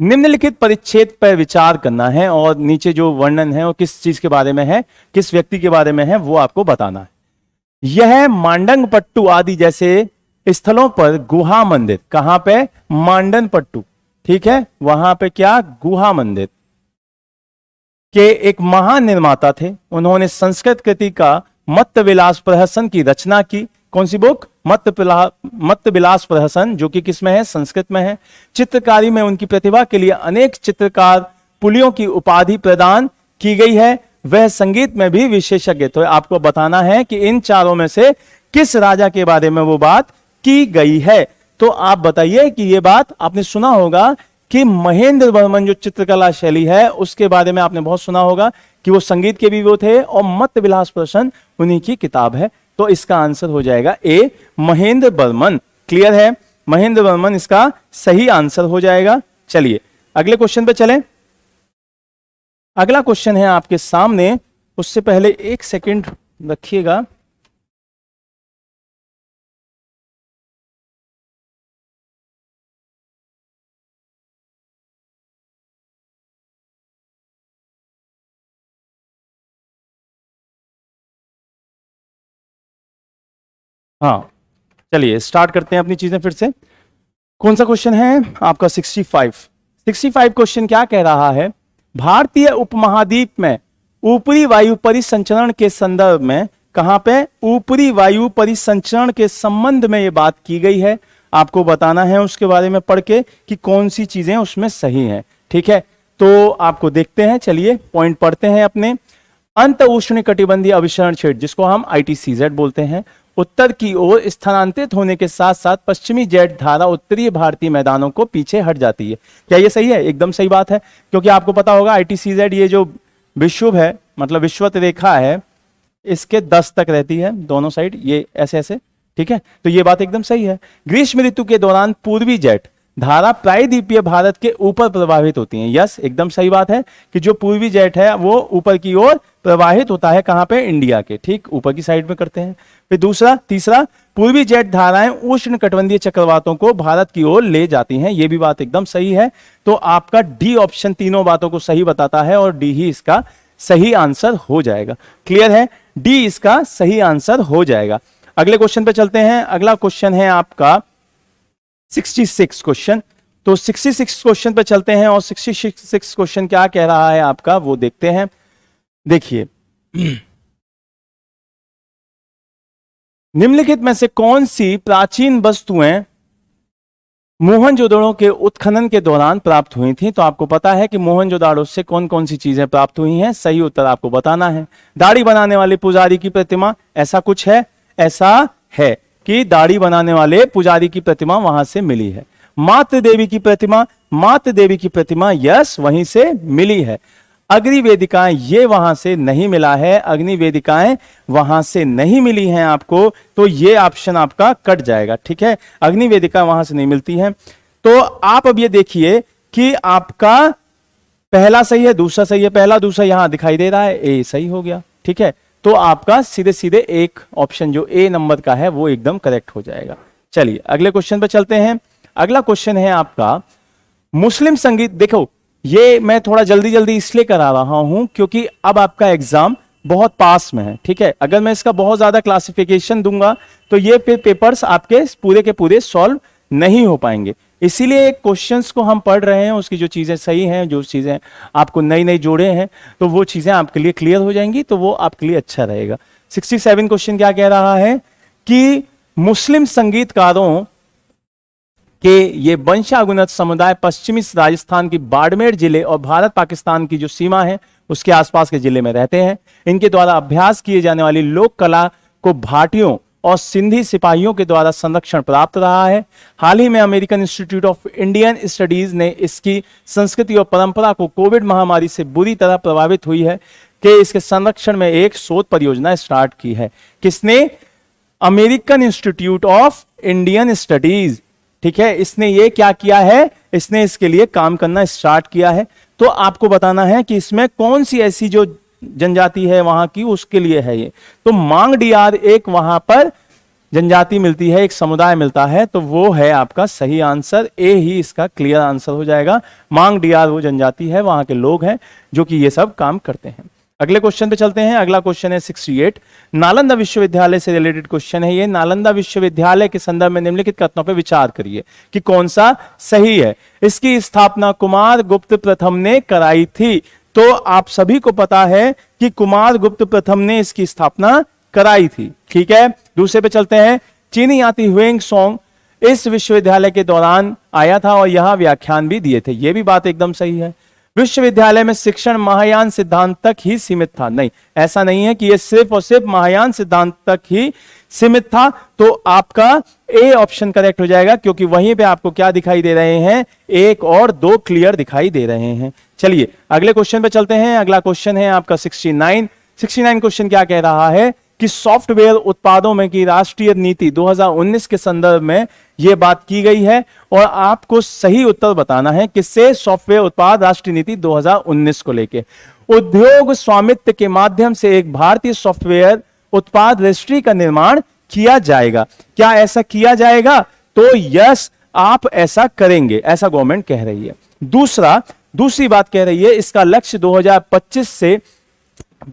निम्नलिखित परिच्छेद पर विचार करना है और नीचे जो वर्णन है वो किस चीज के बारे में है, किस व्यक्ति के बारे में है, वो आपको बताना है। यह मांडंगपट्टू आदि जैसे स्थलों पर गुहा मंदिर, कहां पे? मांडनपट्टू। ठीक है, वहां पे क्या? गुहा मंदिर के एक महान निर्माता थे। उन्होंने संस्कृत कृति का मत्त विलास प्रहसन की रचना की। कौन सी बुक? मत्त विलास प्रहसन, जो कि किसमें है? संस्कृत में है। चित्रकारी में उनकी प्रतिभा के लिए अनेक चित्रकार पुलियों की उपाधि प्रदान की गई है। वह संगीत में भी विशेषज्ञ। तो आपको बताना है कि इन चारों में से किस राजा के बारे में वो बात की गई है। तो आप बताइए कि ये बात आपने सुना होगा कि महेंद्र वर्मन जो चित्रकला शैली है उसके बारे में आपने बहुत सुना होगा कि वो संगीत के भी वो थे और मत्त विलास प्रहसन उन्हीं की किताब है। तो इसका आंसर हो जाएगा ए, महेंद्र वर्मन। क्लियर है? महेंद्र वर्मन इसका सही आंसर हो जाएगा। चलिए अगले क्वेश्चन पे चलें। अगला क्वेश्चन है आपके सामने, उससे पहले 1 सेकंड रखिएगा। हाँ, चलिए स्टार्ट करते हैं अपनी चीजें फिर से। कौन सा क्वेश्चन है आपका? 65। 65 क्वेश्चन क्या कह रहा है? भारतीय उपमहाद्वीप में ऊपरी वायु परिसंचरण के संदर्भ में, कहां पे? ऊपरी वायु परिसंचरण के संबंध में यह बात की गई है। आपको बताना है उसके बारे में पढ़ के कि कौन सी चीजें उसमें सही हैं। ठीक है, तो आपको देखते हैं। चलिए पॉइंट पढ़ते हैं अपने। अंत उष्ण कटिबंधीय अभिसरण क्षेत्र, जिसको हम ITCZ बोलते हैं, उत्तर की ओर स्थानांतरित होने के साथ साथ पश्चिमी जेट धारा उत्तरीय भारतीय मैदानों को पीछे हट जाती है। क्या ये सही है? एकदम सही बात है, क्योंकि आपको पता होगा ITCZ ये जो विषुव है, मतलब विषुवत रेखा है, इसके 10 तक रहती है दोनों साइड, ये ऐसे ऐसे, ठीक है। तो ये बात एकदम सही है। ग्रीष्म ऋतु के दौरान पूर्वी जेट धारा प्रायद्वीपीय भारत के ऊपर प्रवाहित होती है। यस, एकदम सही बात है कि जो पूर्वी जेट है वो ऊपर की ओर प्रवाहित होता है, कहां पे? इंडिया के ठीक ऊपर की साइड में करते हैं। फिर तीसरा, पूर्वी जेट धाराएं उष्ण कटिबंधीय चक्रवातों को भारत की ओर ले जाती हैं। ये भी बात एकदम सही है। तो आपका डी ऑप्शन तीनों बातों को सही बताता है और डी ही इसका सही आंसर हो जाएगा। क्लियर है? डी इसका सही आंसर हो जाएगा। अगले क्वेश्चन पे चलते हैं। अगला क्वेश्चन है आपका 66 क्वेश्चन। तो 66 क्वेश्चन पे चलते हैं और 66 क्वेश्चन क्या कह रहा है आपका वो देखते हैं। देखिए, निम्नलिखित में से कौन सी प्राचीन वस्तुएं मोहनजोदड़ो के उत्खनन के दौरान प्राप्त हुई थी? तो आपको पता है कि मोहनजोदड़ो से कौन कौन सी चीजें प्राप्त हुई हैं। सही उत्तर आपको बताना है। दाढ़ी बनाने वाले पुजारी की प्रतिमा, ऐसा कुछ है? ऐसा है कि दाढ़ी बनाने वाले पुजारी की प्रतिमा वहां से मिली है। मातृ देवी की प्रतिमा, मातृ देवी की प्रतिमा यस वहीं से मिली है। अग्निवेदिकाएं, ये वहां से नहीं मिला है, अग्निवेदिकाएं वहां से नहीं मिली हैं आपको, तो ये ऑप्शन आपका कट जाएगा। ठीक है, अग्निवेदिका वहां से नहीं मिलती हैं। तो आप अब ये देखिए कि आपका पहला सही है, दूसरा सही है, पहला दूसरा यहां दिखाई दे रहा है, ए सही हो गया। ठीक है, तो आपका सीधे सीधे एक ऑप्शन जो ए नंबर का है वो एकदम करेक्ट हो जाएगा। चलिए अगले क्वेश्चन पे चलते हैं। अगला क्वेश्चन है आपका मुस्लिम संगीत। देखो, ये मैं थोड़ा जल्दी जल्दी इसलिए करा रहा हूं क्योंकि अब आपका एग्जाम बहुत पास में है। ठीक है, अगर मैं इसका बहुत ज्यादा क्लासिफिकेशन दूंगा तो ये फिर पेपर्स आपके पूरे के पूरे सॉल्व नहीं हो पाएंगे। इसीलिए क्वेश्चंस को हम पढ़ रहे हैं, उसकी जो चीजें सही हैं, जो चीजें आपको नई नई जोड़े हैं, तो वो चीजें आपके लिए क्लियर हो जाएंगी, तो वो आपके लिए अच्छा रहेगा। 67 क्वेश्चन क्या कह रहा है कि मुस्लिम संगीतकारों के ये वंशागुनत समुदाय पश्चिमी राजस्थान की बाड़मेर जिले और भारत पाकिस्तान की जो सीमा है उसके आसपास के जिले में रहते हैं। इनके द्वारा अभ्यास किए जाने वाली लोक कला को भाटियों और सिंधी सिपाहियों के द्वारा संरक्षण प्राप्त रहा है। हाल ही में American institute of Indian studies ने इसकी संस्कृति और परंपरा को कोविड महामारी से बुरी तरह प्रभावित हुई है कि इसके संरक्षण में एक शोध परियोजना स्टार्ट की है। किसने? American institute of Indian studies. ठीक है, इसने ये क्या किया है, इसने इसके लिए काम करना स्टार्ट किया है। तो आपको बताना है कि इसमें कौन सी ऐसी जो जनजाति है वहां की, उसके लिए है ये। तो मांगडियार एक वहां पर जनजाति मिलती है, एक समुदाय मिलता है, तो वो है आपका सही आंसर। ए ही इसका क्लियर आंसर हो जाएगा। मांगडियार वो जनजाति है, वहां के लोग हैं जो कि ये सब काम करते हैं। अगले क्वेश्चन पे चलते हैं। अगला क्वेश्चन है 68। नालंदा विश्वविद्यालय से रिलेटेड क्वेश्चन है ये। नालंदा विश्वविद्यालय के संदर्भ में निम्नलिखित कथनों पे विचार करिए कि कौन सा सही है। इसकी स्थापना कुमार गुप्त प्रथम ने कराई थी। तो आप सभी को पता है कि कुमार गुप्त प्रथम ने इसकी स्थापना कराई थी। ठीक है, दूसरे पे चलते हैं। चीनी यात्री हुएंग सॉन्ग इस विश्वविद्यालय के दौरान आया था और यहां व्याख्यान भी दिए थे। यह भी बात एकदम सही है। विश्वविद्यालय में शिक्षण महायान सिद्धांत तक ही सीमित था। नहीं, ऐसा नहीं है कि यह सिर्फ और सिर्फ महायान सिद्धांत तक ही सीमित था। तो आपका ए ऑप्शन करेक्ट हो जाएगा, क्योंकि वहीं पे आपको क्या दिखाई दे रहे हैं, 1 और 2 क्लियर दिखाई दे रहे हैं। चलिए अगले क्वेश्चन पे चलते हैं। अगला क्वेश्चन है आपका 69 क्वेश्चन क्या कह रहा है कि सॉफ्टवेयर उत्पादों में की राष्ट्रीय नीति 2019 के संदर्भ में यह बात की गई है और आपको सही उत्तर बताना है किससे सॉफ्टवेयर उत्पाद राष्ट्रीय नीति 2019 को लेके। उद्योग स्वामित्व के माध्यम से एक भारतीय सॉफ्टवेयर उत्पाद रजिस्ट्री का निर्माण किया जाएगा। क्या ऐसा किया जाएगा? तो यस, आप ऐसा करेंगे, ऐसा गवर्नमेंट कह रही है। दूसरी बात कह रही है इसका लक्ष्य 2025 से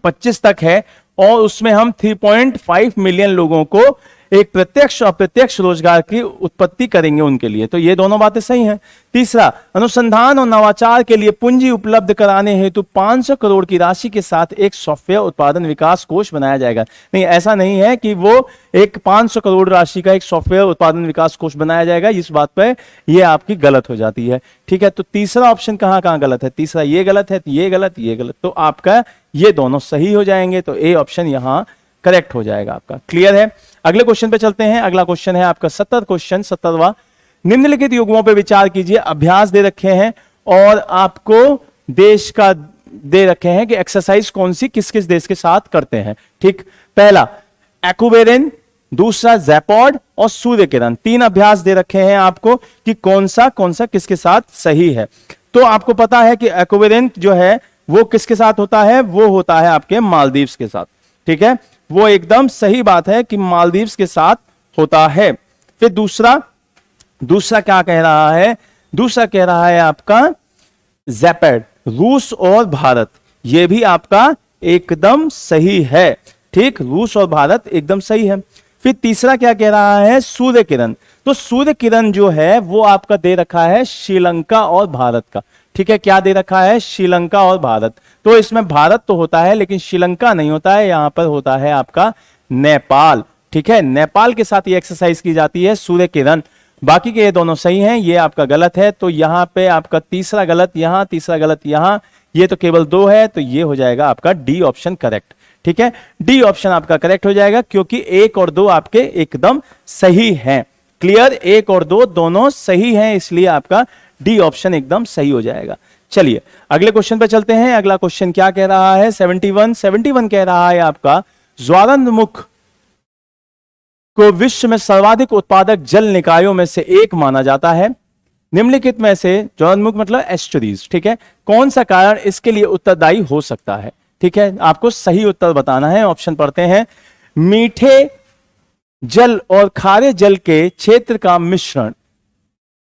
25 तक है और उसमें हम 3.5 मिलियन लोगों को एक प्रत्यक्ष और अप्रत्यक्ष रोजगार की उत्पत्ति करेंगे उनके लिए। तो ये दोनों बातें सही हैं। तीसरा, अनुसंधान और नवाचार के लिए पूंजी उपलब्ध कराने हेतु 500 करोड़ की राशि के साथ एक सॉफ्टवेयर उत्पादन विकास कोष बनाया जाएगा। नहीं, ऐसा नहीं है कि वो एक 500 करोड़ राशि का एक सॉफ्टवेयर उत्पादन विकास कोष बनाया जाएगा। इस बात पर यह आपकी गलत हो जाती है। ठीक है, तो तीसरा ऑप्शन कहां गलत है? तीसरा ये गलत है, ये गलत, ये गलत। तो आपका ये दोनों सही हो जाएंगे, तो ए ऑप्शन यहां करेक्ट हो जाएगा आपका। क्लियर है? अगले क्वेश्चन पे चलते हैं। अगला क्वेश्चन है आपका 17वां। निम्नलिखित युग्मों पे विचार कीजिए। अभ्यास दे रखे हैं और आपको देश का दे रखे हैं कि एक्सरसाइज कौन सी किस किस देश के साथ करते हैं। ठीक, पहला एक्वेरिन, दूसरा जैपॉड और सूर्य किरण। 3 अभ्यास दे रखे हैं आपको कि कौन सा किसके साथ सही है। तो आपको पता है कि एक्वेरिन जो है वो किसके साथ होता है, वो होता है आपके मालदीव्स के साथ। ठीक है, वो एकदम सही बात है कि मालदीव्स के साथ होता है। फिर दूसरा क्या कह रहा है, दूसरा कह रहा है आपका जैपेड, रूस और भारत। यह भी आपका एकदम सही है। ठीक, रूस और भारत एकदम सही है। फिर तीसरा क्या कह रहा है, सूर्य किरण। तो सूर्य किरण जो है वो आपका दे रखा है श्रीलंका और भारत का। ठीक है, क्या दे रखा है, श्रीलंका और भारत। तो इसमें भारत तो होता है लेकिन श्रीलंका नहीं होता है, यहां पर होता है आपका नेपाल। ठीक है, नेपाल के साथ ये एक्सरसाइज की जाती है सूर्य किरण। बाकी के ये दोनों सही हैं, ये आपका गलत है। तो यहां पे आपका तीसरा गलत, यहां तीसरा गलत, यहां ये तो केवल 2 है, तो ये हो जाएगा आपका डी ऑप्शन करेक्ट। ठीक है, डी ऑप्शन आपका करेक्ट हो जाएगा क्योंकि 1 और 2 आपके एकदम सही हैं। क्लियर, 1 और 2 दोनों सही हैं, इसलिए आपका डी ऑप्शन एकदम सही हो जाएगा। चलिए अगले क्वेश्चन पे चलते हैं। अगला क्वेश्चन क्या कह रहा है, 71 कह रहा है आपका ज्वालामुख को विश्व में सर्वाधिक उत्पादक जल निकायों में से एक माना जाता है। निम्नलिखित में से ज्वालामुख मतलब एस्चुरीज। ठीक है, कौन सा कारण इसके लिए उत्तरदायी हो सकता है। ठीक है, आपको सही उत्तर बताना है। ऑप्शन पढ़ते हैं, मीठे जल और खारे जल के क्षेत्र का मिश्रण,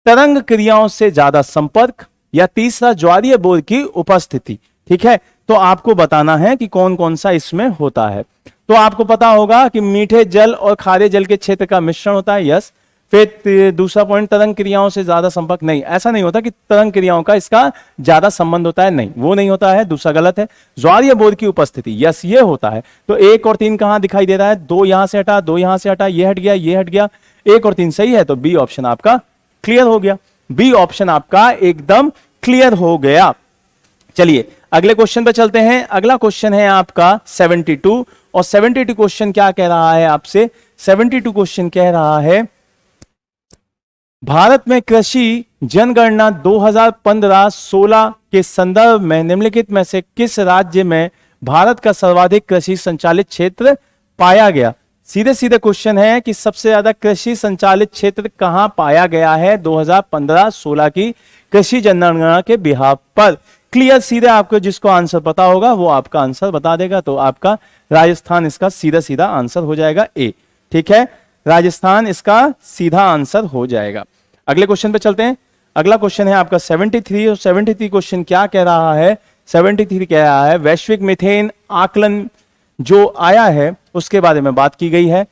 तरंग क्रियाओं से ज्यादा संपर्क, या तीसरा ज्वारीय बोध की उपस्थिति। ठीक है, तो आपको बताना है कि कौन कौन सा इसमें होता है। तो आपको पता होगा कि मीठे जल और खारे जल के क्षेत्र का मिश्रण होता है, यस। फिर दूसरा पॉइंट, तरंग क्रियाओं से ज्यादा संपर्क, नहीं, ऐसा नहीं होता कि तरंग क्रियाओं का इसका ज्यादा संबंध होता है, नहीं, वो नहीं होता है, दूसरा गलत है। ज्वारीय बोध की उपस्थिति, यस, ये होता है। तो 1 और 3 कहां दिखाई दे रहा है, 2 यहां से हटा, 2 यहां से हटा, ये हट गया, ये हट गया, 1 और 3 सही है, तो बी ऑप्शन आपका क्लियर हो गया। बी ऑप्शन आपका एकदम क्लियर हो गया। चलिए अगले क्वेश्चन पे चलते हैं। अगला क्वेश्चन है आपका 72 और 72 क्वेश्चन क्या कह रहा है आपसे, 72 क्वेश्चन कह रहा है भारत में कृषि जनगणना 2015-16 के संदर्भ में निम्नलिखित में से किस राज्य में भारत का सर्वाधिक कृषि संचालित क्षेत्र पाया गया। सीधे सीधे क्वेश्चन है कि सबसे ज्यादा कृषि संचालित क्षेत्र कहां पाया गया है 2015-16 की कृषि जनगणना के बिहाफ पर। क्लियर, सीधे आपको जिसको आंसर पता होगा वो आपका आंसर बता देगा। तो आपका राजस्थान इसका सीधा सीधा आंसर हो जाएगा, ए। ठीक है, राजस्थान इसका सीधा आंसर हो जाएगा। अगले क्वेश्चन पे चलते हैं। अगला क्वेश्चन है आपका 73 और 73 क्वेश्चन क्या कह रहा है, 73 कह रहा है वैश्विक मीथेन आकलन जो आया है उसके बारे में बात की गई है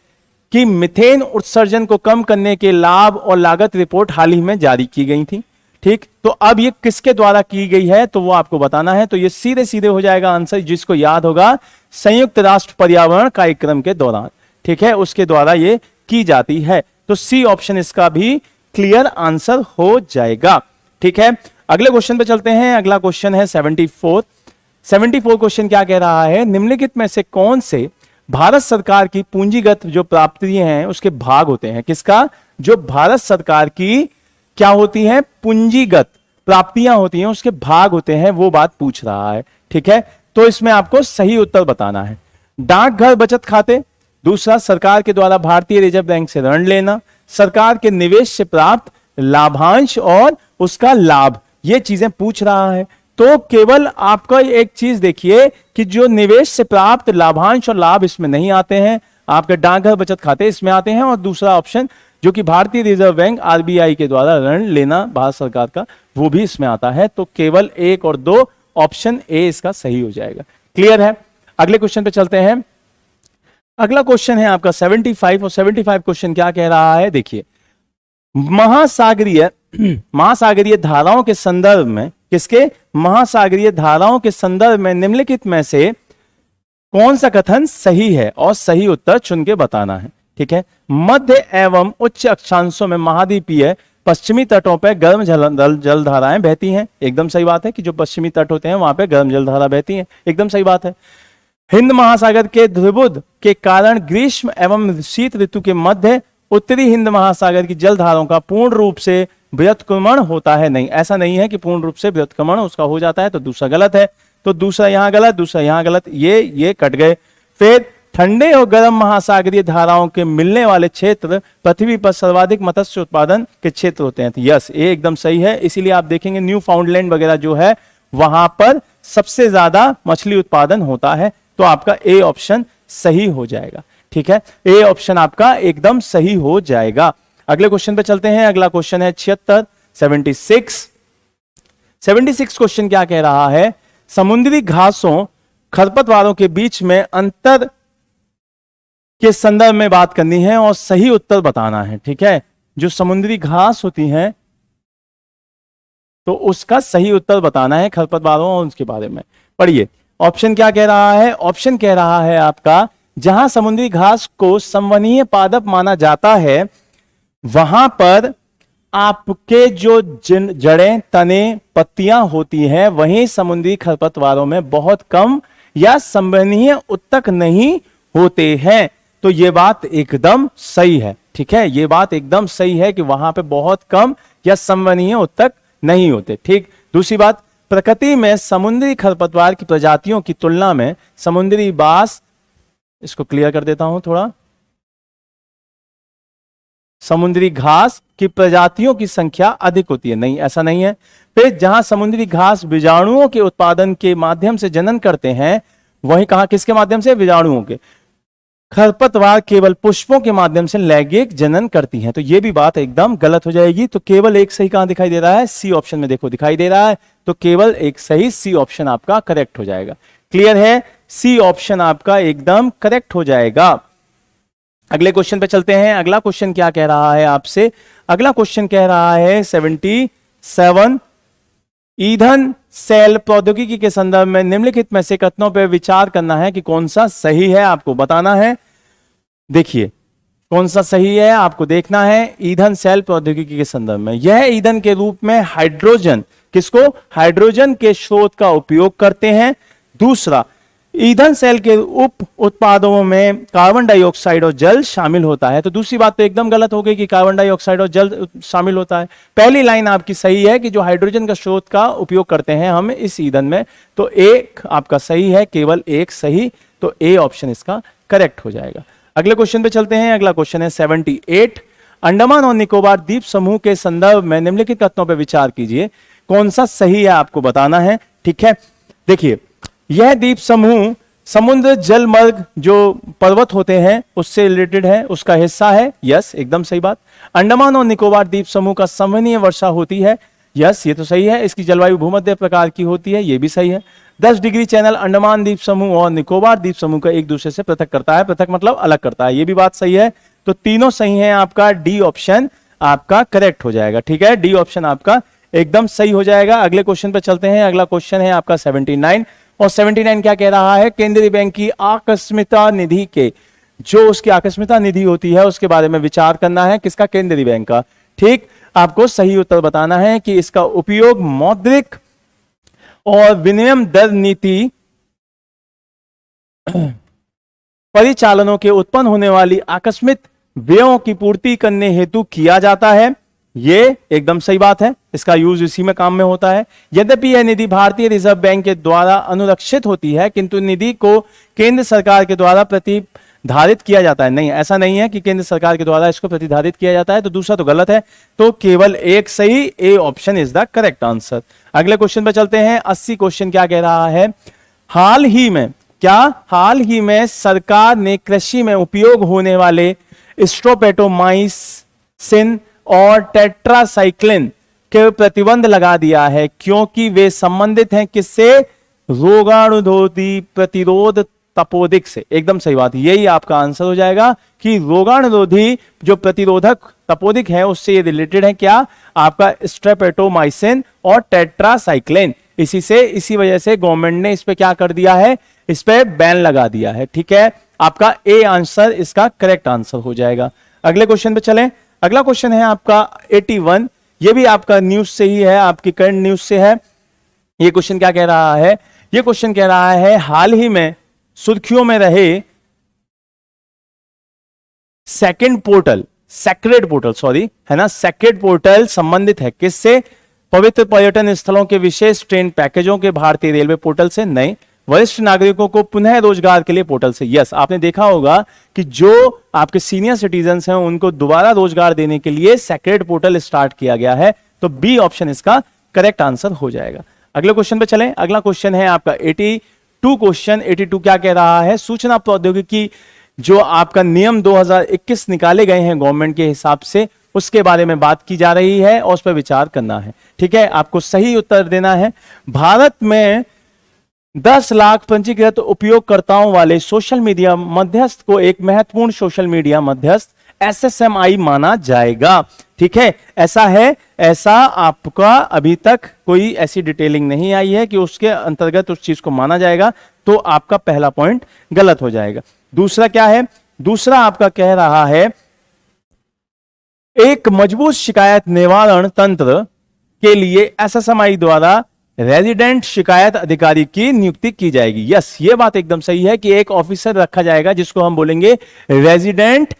कि मीथेन उत्सर्जन को कम करने के लाभ और लागत रिपोर्ट हाल ही में जारी की गई थी। ठीक, तो अब ये किसके द्वारा की गई है तो वो आपको बताना है। तो ये सीधे सीधे हो जाएगा आंसर, जिसको याद होगा संयुक्त राष्ट्र पर्यावरण कार्यक्रम के दौरान। ठीक है, उसके द्वारा ये की जाती है। तो सी ऑप्शन इसका भी क्लियर आंसर हो जाएगा। ठीक है, अगले क्वेश्चन पे चलते हैं। अगला क्वेश्चन है 74 क्वेश्चन क्या कह रहा है, निम्नलिखित में से कौन से भारत सरकार की पूंजीगत जो प्राप्तियां हैं उसके भाग होते हैं। किसका, जो भारत सरकार की क्या होती है, पूंजीगत प्राप्तियां होती हैं उसके भाग होते हैं, वो बात पूछ रहा है। ठीक है, तो इसमें आपको सही उत्तर बताना है। डाकघर बचत खाते, दूसरा सरकार के द्वारा भारतीय रिजर्व बैंक से ऋण लेना, सरकार के निवेश से प्राप्त लाभांश और उसका लाभ, ये चीजें पूछ रहा है। तो केवल आपका एक चीज देखिए कि जो निवेश से प्राप्त लाभांश और लाभ इसमें नहीं आते हैं, आपके डाकघर बचत खाते इसमें आते हैं, और दूसरा ऑप्शन जो कि भारतीय रिजर्व बैंक आरबीआई के द्वारा ऋण लेना भारत सरकार का, वो भी इसमें आता है। तो केवल 1 और 2 ऑप्शन ए इसका सही हो जाएगा। क्लियर है, अगले क्वेश्चन पे चलते हैं। अगला क्वेश्चन है आपका 75 और 75 क्वेश्चन क्या कह रहा है, देखिए महासागरीय धाराओं के संदर्भ में, किसके, महासागरीय धाराओं के संदर्भ में निम्नलिखित में से कौन सा कथन सही है, और सही उत्तर चुन के बताना है। ठीक है, मध्य एवं उच्च अक्षांशों में महाद्वीपीय पश्चिमी तटों पर गर्म जलधाराएं बहती हैं। एकदम सही बात है कि जो पश्चिमी तट होते हैं वहां पे गर्म जलधारा बहती हैं, एकदम सही बात है। हिंद महासागर के ध्रुवुद के कारण ग्रीष्म एवं शीत ऋतु के मध्य उत्तरी हिंद महासागर की जलधाराओं का पूर्ण रूप से व्युत्क्रमण होता है। नहीं, ऐसा नहीं है कि पूर्ण रूप से व्युत्क्रमण उसका हो जाता है, तो दूसरा गलत है। तो दूसरा यहां गलत, दूसरा यहां गलत, ये कट गए। फिर ठंडे और गर्म महासागरीय धाराओं के मिलने वाले क्षेत्र पृथ्वी पर सर्वाधिक मत्स्य उत्पादन के क्षेत्र होते हैं। तो यस, ये एकदम सही है। इसीलिए आप देखेंगे न्यू फाउंडलैंड वगैरह जो है वहां पर सबसे ज्यादा मछली उत्पादन होता है। तो आपका ए ऑप्शन सही हो जाएगा। ठीक है, ए ऑप्शन आपका एकदम सही हो जाएगा। अगले क्वेश्चन पे चलते हैं। अगला क्वेश्चन है 76 क्वेश्चन क्या कह रहा है? समुद्री घासों खरपतवारों के बीच में अंतर के संदर्भ में बात करनी है और सही उत्तर बताना है। ठीक है, जो समुद्री घास होती हैं तो उसका सही उत्तर बताना है खरपतवारों और उसके बारे में। पढ़िए, ऑप्शन क्या कह रहा है? ऑप्शन कह रहा है आपका, जहां समुद्री घास को संवहनीय पादप माना जाता है वहां पर आपके जो जड़ें, तने, पत्तियां होती हैं वहीं समुद्री खरपतवारों में बहुत कम या संवहनीय उत्तक नहीं होते हैं। तो ये बात एकदम सही है। ठीक है, ये बात एकदम सही है कि वहां पे बहुत कम या संवहनीय उत्तक नहीं होते। ठीक, दूसरी बात, प्रकृति में समुद्री खरपतवार की प्रजातियों की तुलना में समुद्री बांस, इसको क्लियर कर देता हूं थोड़ा, समुद्री घास की प्रजातियों की संख्या अधिक होती है। नहीं, ऐसा नहीं है। फिर जहां समुद्री घास बीजाणुओं के उत्पादन के माध्यम से जनन करते हैं वहीं कहा किसके माध्यम से? बीजाणुओं के। खरपतवार केवल पुष्पों के माध्यम से लैंगिक जनन करती हैं। तो यह भी बात एकदम गलत हो जाएगी। तो केवल एक सही कहां दिखाई दे रहा है? सी ऑप्शन में देखो दिखाई दे रहा है। तो केवल एक सही, सी ऑप्शन आपका करेक्ट हो जाएगा। क्लियर है? सी ऑप्शन आपका एकदम करेक्ट हो जाएगा। अगले क्वेश्चन पे चलते हैं। अगला क्वेश्चन क्या कह रहा है आपसे? अगला क्वेश्चन कह रहा है 77, ईंधन सेल प्रौद्योगिकी के संदर्भ में निम्नलिखित में से कथनों पर विचार करना है कि कौन सा सही है, आपको बताना है। देखिए कौन सा सही है आपको देखना है। ईंधन सेल प्रौद्योगिकी के संदर्भ में यह ईंधन के रूप में हाइड्रोजन, किसको? हाइड्रोजन के स्रोत का उपयोग करते हैं। दूसरा, ईंधन सेल के उप उत्पादों में कार्बन डाइऑक्साइड और जल शामिल होता है। तो दूसरी बात तो एकदम गलत हो गई कि कार्बन डाइऑक्साइड और जल शामिल होता है। पहली लाइन आपकी सही है कि जो हाइड्रोजन का स्रोत का उपयोग करते हैं हम इस ईंधन में, तो एक आपका सही है, केवल एक सही। तो ए ऑप्शन इसका करेक्ट हो जाएगा। अगले क्वेश्चन पे चलते हैं। अगला क्वेश्चन है 78, अंडमान और निकोबार द्वीप समूह के संदर्भ में निम्नलिखित तथ्यों पर विचार कीजिए, कौन सा सही है आपको बताना है। ठीक है, देखिए यह द्वीप समूह समुद्र जल मार्ग जो पर्वत होते हैं उससे रिलेटेड है, उसका हिस्सा है। यस, एकदम सही बात। अंडमान और निकोबार द्वीप समूह का संवहनीय वर्षा होती है। यस, ये तो सही है। इसकी जलवायु भूमध्य प्रकार की होती है, ये भी सही है। 10 डिग्री चैनल अंडमान द्वीप समूह और निकोबार द्वीप समूह का एक दूसरे से पृथक करता है। पृथक मतलब अलग करता है, ये भी बात सही है। तो तीनों सही है, आपका डी ऑप्शन आपका करेक्ट हो जाएगा। ठीक है, डी ऑप्शन आपका एकदम सही हो जाएगा। अगले क्वेश्चन पर चलते हैं। अगला क्वेश्चन है आपका 79, और 79 क्या कह रहा है? केंद्रीय बैंक की आकस्मिकता निधि के, जो उसकी आकस्मिकता निधि होती है उसके बारे में विचार करना है। किसका? केंद्रीय बैंक का। ठीक, आपको सही उत्तर बताना है कि इसका उपयोग मौद्रिक और विनिमय दर नीति परिचालनों के उत्पन्न होने वाली आकस्मिक व्ययों की पूर्ति करने हेतु किया जाता है। ये एकदम सही बात है, इसका यूज इसी में काम में होता है। यद्यपि यह निधि भारतीय रिजर्व बैंक के द्वारा अनुरक्षित होती है, किंतु निधि को केंद्र सरकार के द्वारा प्रतिधारित किया जाता है। नहीं, ऐसा नहीं है कि केंद्र सरकार के द्वारा इसको प्रतिधारित किया जाता है। तो दूसरा तो गलत है। तो केवल एक सही, A option is the correct answer. अगले क्वेश्चन पर चलते हैं। 80 क्वेश्चन क्या कह रहा है? हाल ही में सरकार ने कृषि में उपयोग होने वाले स्ट्रोपेटोमाइसिन और टेट्रासाइक्लिन के प्रतिबंध लगा दिया है, क्योंकि वे संबंधित हैं किससे? रोगाणुरोधी प्रतिरोध तपोदिक से। एकदम सही बात, यही आपका आंसर हो जाएगा कि रोगाणुरोधी जो प्रतिरोधक तपोदिक है उससे ये रिलेटेड है। क्या? आपका स्ट्रेप्टोमाइसिन और टेट्रासाइक्लिन। इसी वजह से गवर्नमेंट ने इस पे क्या कर दिया है? इस पे बैन लगा दिया है। ठीक है, आपका ए आंसर इसका करेक्ट आंसर हो जाएगा। अगले क्वेश्चन पे चलें। अगला क्वेश्चन है आपका 81, ये भी आपका न्यूज से ही है, आपकी करंट न्यूज से है। ये क्वेश्चन क्या कह रहा है? ये क्वेश्चन कह रहा है हाल ही में सुर्खियों में रहे सेक्रेड पोर्टल सॉरी, है ना, सेक्रेड पोर्टल संबंधित है किससे? पवित्र पर्यटन स्थलों के विशेष ट्रेन पैकेजों के भारतीय रेलवे पोर्टल से? नहीं। वरिष्ठ नागरिकों को पुनः रोजगार के लिए पोर्टल से? यस। आपने देखा होगा कि जो आपके सीनियर सिटीजन हैं उनको दोबारा रोजगार देने के लिए सेक्रेड पोर्टल स्टार्ट किया गया है, तो बी ऑप्शन इसका करेक्ट आंसर हो जाएगा। अगले क्वेश्चन पे चलें। अगला क्वेश्चन है आपका 82 क्वेश्चन। 82 क्या कह रहा है? सूचना प्रौद्योगिकी जो आपका नियम 2021 निकाले गए हैं गवर्नमेंट के हिसाब से, उसके बारे में बात की जा रही है और उस पर विचार करना है। ठीक है, आपको सही उत्तर देना है। भारत में 10 लाख पंजीकृत उपयोगकर्ताओं वाले सोशल मीडिया मध्यस्थ को एक महत्वपूर्ण सोशल मीडिया मध्यस्थ SSMI माना जाएगा। ठीक है, ऐसा है, ऐसा आपका अभी तक कोई ऐसी डिटेलिंग नहीं आई है कि उसके अंतर्गत उस चीज को माना जाएगा, तो आपका पहला पॉइंट गलत हो जाएगा। दूसरा क्या है? दूसरा आपका कह रहा है एक मजबूत शिकायत निवारण तंत्र के लिए SSMI द्वारा रेजिडेंट शिकायत अधिकारी की नियुक्ति की जाएगी। यस, ये बात एकदम सही है कि एक ऑफिसर रखा जाएगा जिसको हम बोलेंगे रेजिडेंट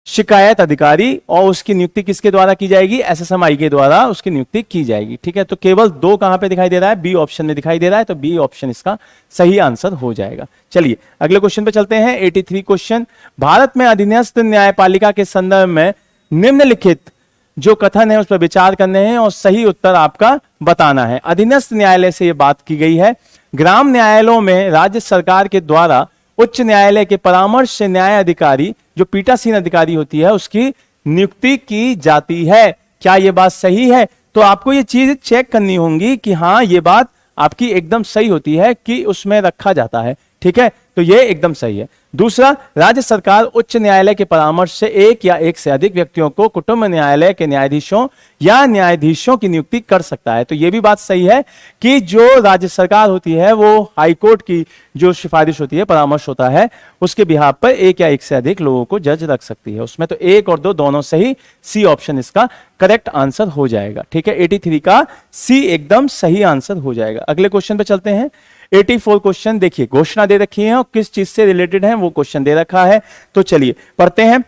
शिकायत अधिकारी, और उसकी नियुक्ति किसके द्वारा की जाएगी? SSMI के द्वारा उसकी नियुक्ति की जाएगी। ठीक है, तो केवल 2 कहां पे दिखाई दे रहा है? बी ऑप्शन में दिखाई दे रहा है, तो बी ऑप्शन इसका सही आंसर हो जाएगा। चलिए अगले क्वेश्चन पे चलते हैं। 83 क्वेश्चन। भारत में अधीनस्थ न्यायपालिका के संदर्भ में निम्नलिखित जो कथन है उस पर विचार करने हैं और सही उत्तर आपका बताना है। अधीनस्थ न्यायालय से यह बात की गई है। ग्राम न्यायालयों में राज्य सरकार के द्वारा उच्च न्यायालय के परामर्श से न्याय अधिकारी जो पीठासीन अधिकारी होती है उसकी नियुक्ति की जाती है। क्या यह बात सही है? तो आपको ये चीज चेक करनी होंगी कि हाँ ये बात आपकी एकदम सही होती है कि उसमें रखा जाता है। ठीक है, तो ये एकदम सही है। दूसरा, राज्य सरकार उच्च न्यायालय के परामर्श से एक या एक से अधिक व्यक्तियों को कुटुंब न्यायालय के न्यायाधीशों या न्यायाधीशों की नियुक्ति कर सकता है। तो यह भी बात सही है कि जो राज्य सरकार होती है वो हाई कोर्ट की जो सिफारिश होती है, परामर्श होता है, उसके बिहाफ पर एक या एक से अधिक लोगों को जज रख सकती है। उसमें तो 1 और 2 दोनों सही, सी ऑप्शन इसका करेक्ट आंसर हो जाएगा। ठीक है, 83 का सी एकदम सही आंसर हो जाएगा। अगले क्वेश्चन पे चलते हैं। 84 क्वेश्चन। देखिए घोषणा दे रखी है और किस चीज से रिलेटेड है वो क्वेश्चन दे रखा है, तो चलिए पढ़ते हैं।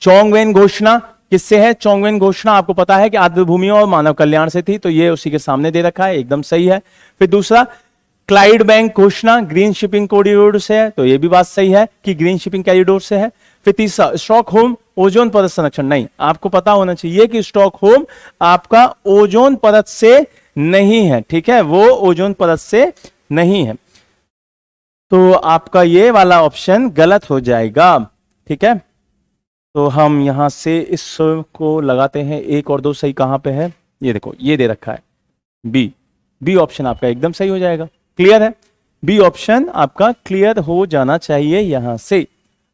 चोंगवेन घोषणा किससे है? चोंगवेन घोषणा आपको पता है कि आर्द्रभूमि और मानव कल्याण से थी, तो ये उसी के सामने दे रखा है, एकदम सही है। फिर दूसरा, क्लाइड बैंक घोषणा ग्रीन शिपिंग कॉरिडोर से है, तो ये भी बात सही है कि ग्रीन शिपिंग कॉरिडोर से है। फिर तीसरा, स्टॉकहोम ओजोन परत संरक्षण, नहीं, आपको पता होना चाहिए कि स्टॉकहोम आपका ओजोन परत से नहीं है। ठीक है, वो ओजोन परत से नहीं है, तो आपका ये वाला ऑप्शन गलत हो जाएगा। ठीक है, तो हम यहां से इस को लगाते हैं। 1 और 2 सही कहां पे है? ये देखो, ये दे रखा है बी। बी ऑप्शन आपका एकदम सही हो जाएगा। क्लियर है? बी ऑप्शन आपका क्लियर हो जाना चाहिए यहां से।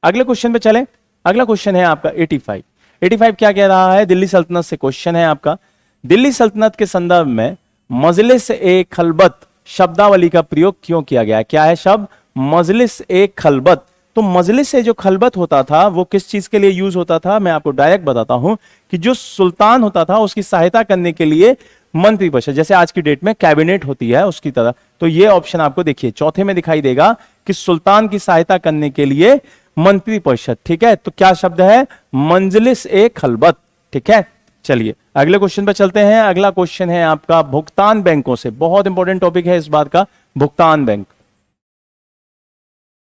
अगले क्वेश्चन पे चलें। अगला क्वेश्चन है आपका 85। 85 क्या कह रहा है? दिल्ली सल्तनत से क्वेश्चन है आपका। दिल्ली सल्तनत के संदर्भ में मजलिस ए खलबत शब्दावली का प्रयोग क्यों किया गया है? क्या है शब्द? मजलिस ए खलबत। तो मजलिस से जो खलबत होता था वो किस चीज के लिए यूज होता था? मैं आपको डायरेक्ट बताता हूं कि जो सुल्तान होता था उसकी सहायता करने के लिए मंत्रिपरिषद, जैसे आज की डेट में कैबिनेट होती है उसकी तरह, तो ये ऑप्शन आपको देखिए चौथे में दिखाई देगा कि सुल्तान की सहायता करने के लिए मंत्रिपरिषद। ठीक है, तो क्या शब्द है? मंजलिस ए खलबत। ठीक है, चलिए अगले क्वेश्चन पे चलते हैं। अगला क्वेश्चन है आपका भुगतान बैंकों से, बहुत इंपॉर्टेंट टॉपिक है इस बात का, भुगतान बैंक।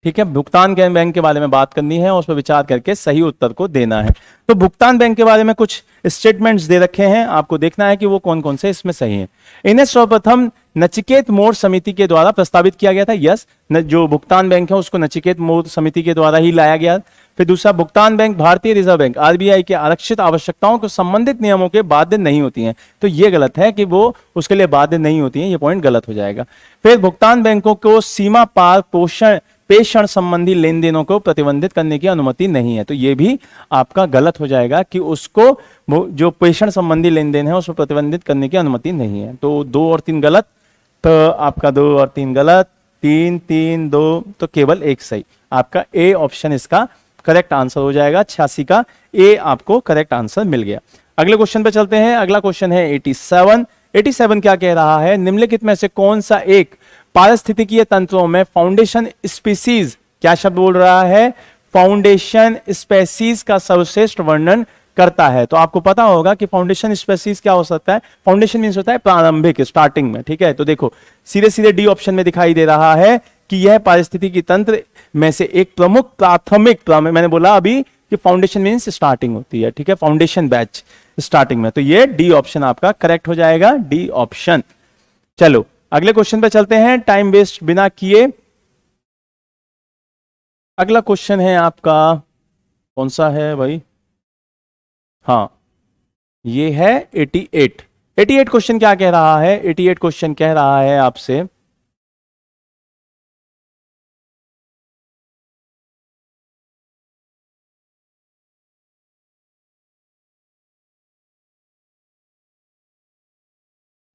ठीक है, भुगतान बैंक के बारे में बात करनी है और उस पर विचार करके सही उत्तर को देना है। तो भुगतान बैंक के बारे में कुछ स्टेटमेंट्स दे रखे हैं, आपको देखना है कि वो कौन कौन से इसमें सही हैं। इन्हें सर्वप्रथम नचिकेत मोड़ समिति के द्वारा प्रस्तावित किया गया था। यस, जो भुगतान बैंक है उसको नचिकेत मोड़ समिति के द्वारा ही लाया गया। फिर दूसरा, भुगतान बैंक भारतीय रिजर्व बैंक आरबीआई के आरक्षित आवश्यकताओं को संबंधित नियमों के बाध्य नहीं होती हैं, तो ये गलत है कि वो उसके लिए बाध्य नहीं होती हैं, ये पॉइंट गलत हो जाएगा। फिर भुगतान बैंकों को सीमा पार प्रेषण संबंधी लेन देनों को प्रतिबंधित करने की अनुमति नहीं है, तो यह भी आपका गलत हो जाएगा कि उसको जो प्रेषण संबंधी लेन देन है उसको प्रतिबंधित करने की अनुमति नहीं है। तो 2 और 3 गलत, तो आपका 2 और 3 गलत, 3 3 2, तो केवल 1 सही। आपका ए ऑप्शन इसका करेक्ट आंसर हो जाएगा। 86 का ए आपको करेक्ट आंसर मिल गया। अगले क्वेश्चन पे चलते हैं। अगला क्वेश्चन है 87। 87 क्या कह रहा है? निम्नलिखित में से कौन सा एक पारिस्थितिकीय तंत्रों में फाउंडेशन स्पीसीज, क्या शब्द बोल रहा है, फाउंडेशन स्पेसीज का सर्वश्रेष्ठ वर्णन करता है। तो आपको पता होगा कि फाउंडेशन स्पेसीज क्या हो सकता है, फाउंडेशन मींस होता है प्रारंभिक, स्टार्टिंग में, ठीक है। तो देखो सीधे सीधे डी ऑप्शन में दिखाई दे रहा है कि यह पारिस्थितिकी तंत्र में से एक प्रमुख प्राथमिक, मैंने बोला अभी कि फाउंडेशन मींस स्टार्टिंग होती है, ठीक है, फाउंडेशन बैच स्टार्टिंग में, तो ये डी ऑप्शन आपका करेक्ट हो जाएगा, डी ऑप्शन। चलो अगले क्वेश्चन पे चलते हैं टाइम वेस्ट बिना किए। अगला क्वेश्चन है आपका, कौन सा है भाई, हाँ ये है 88 क्वेश्चन क्या कह रहा है, 88 क्वेश्चन कह रहा है आपसे,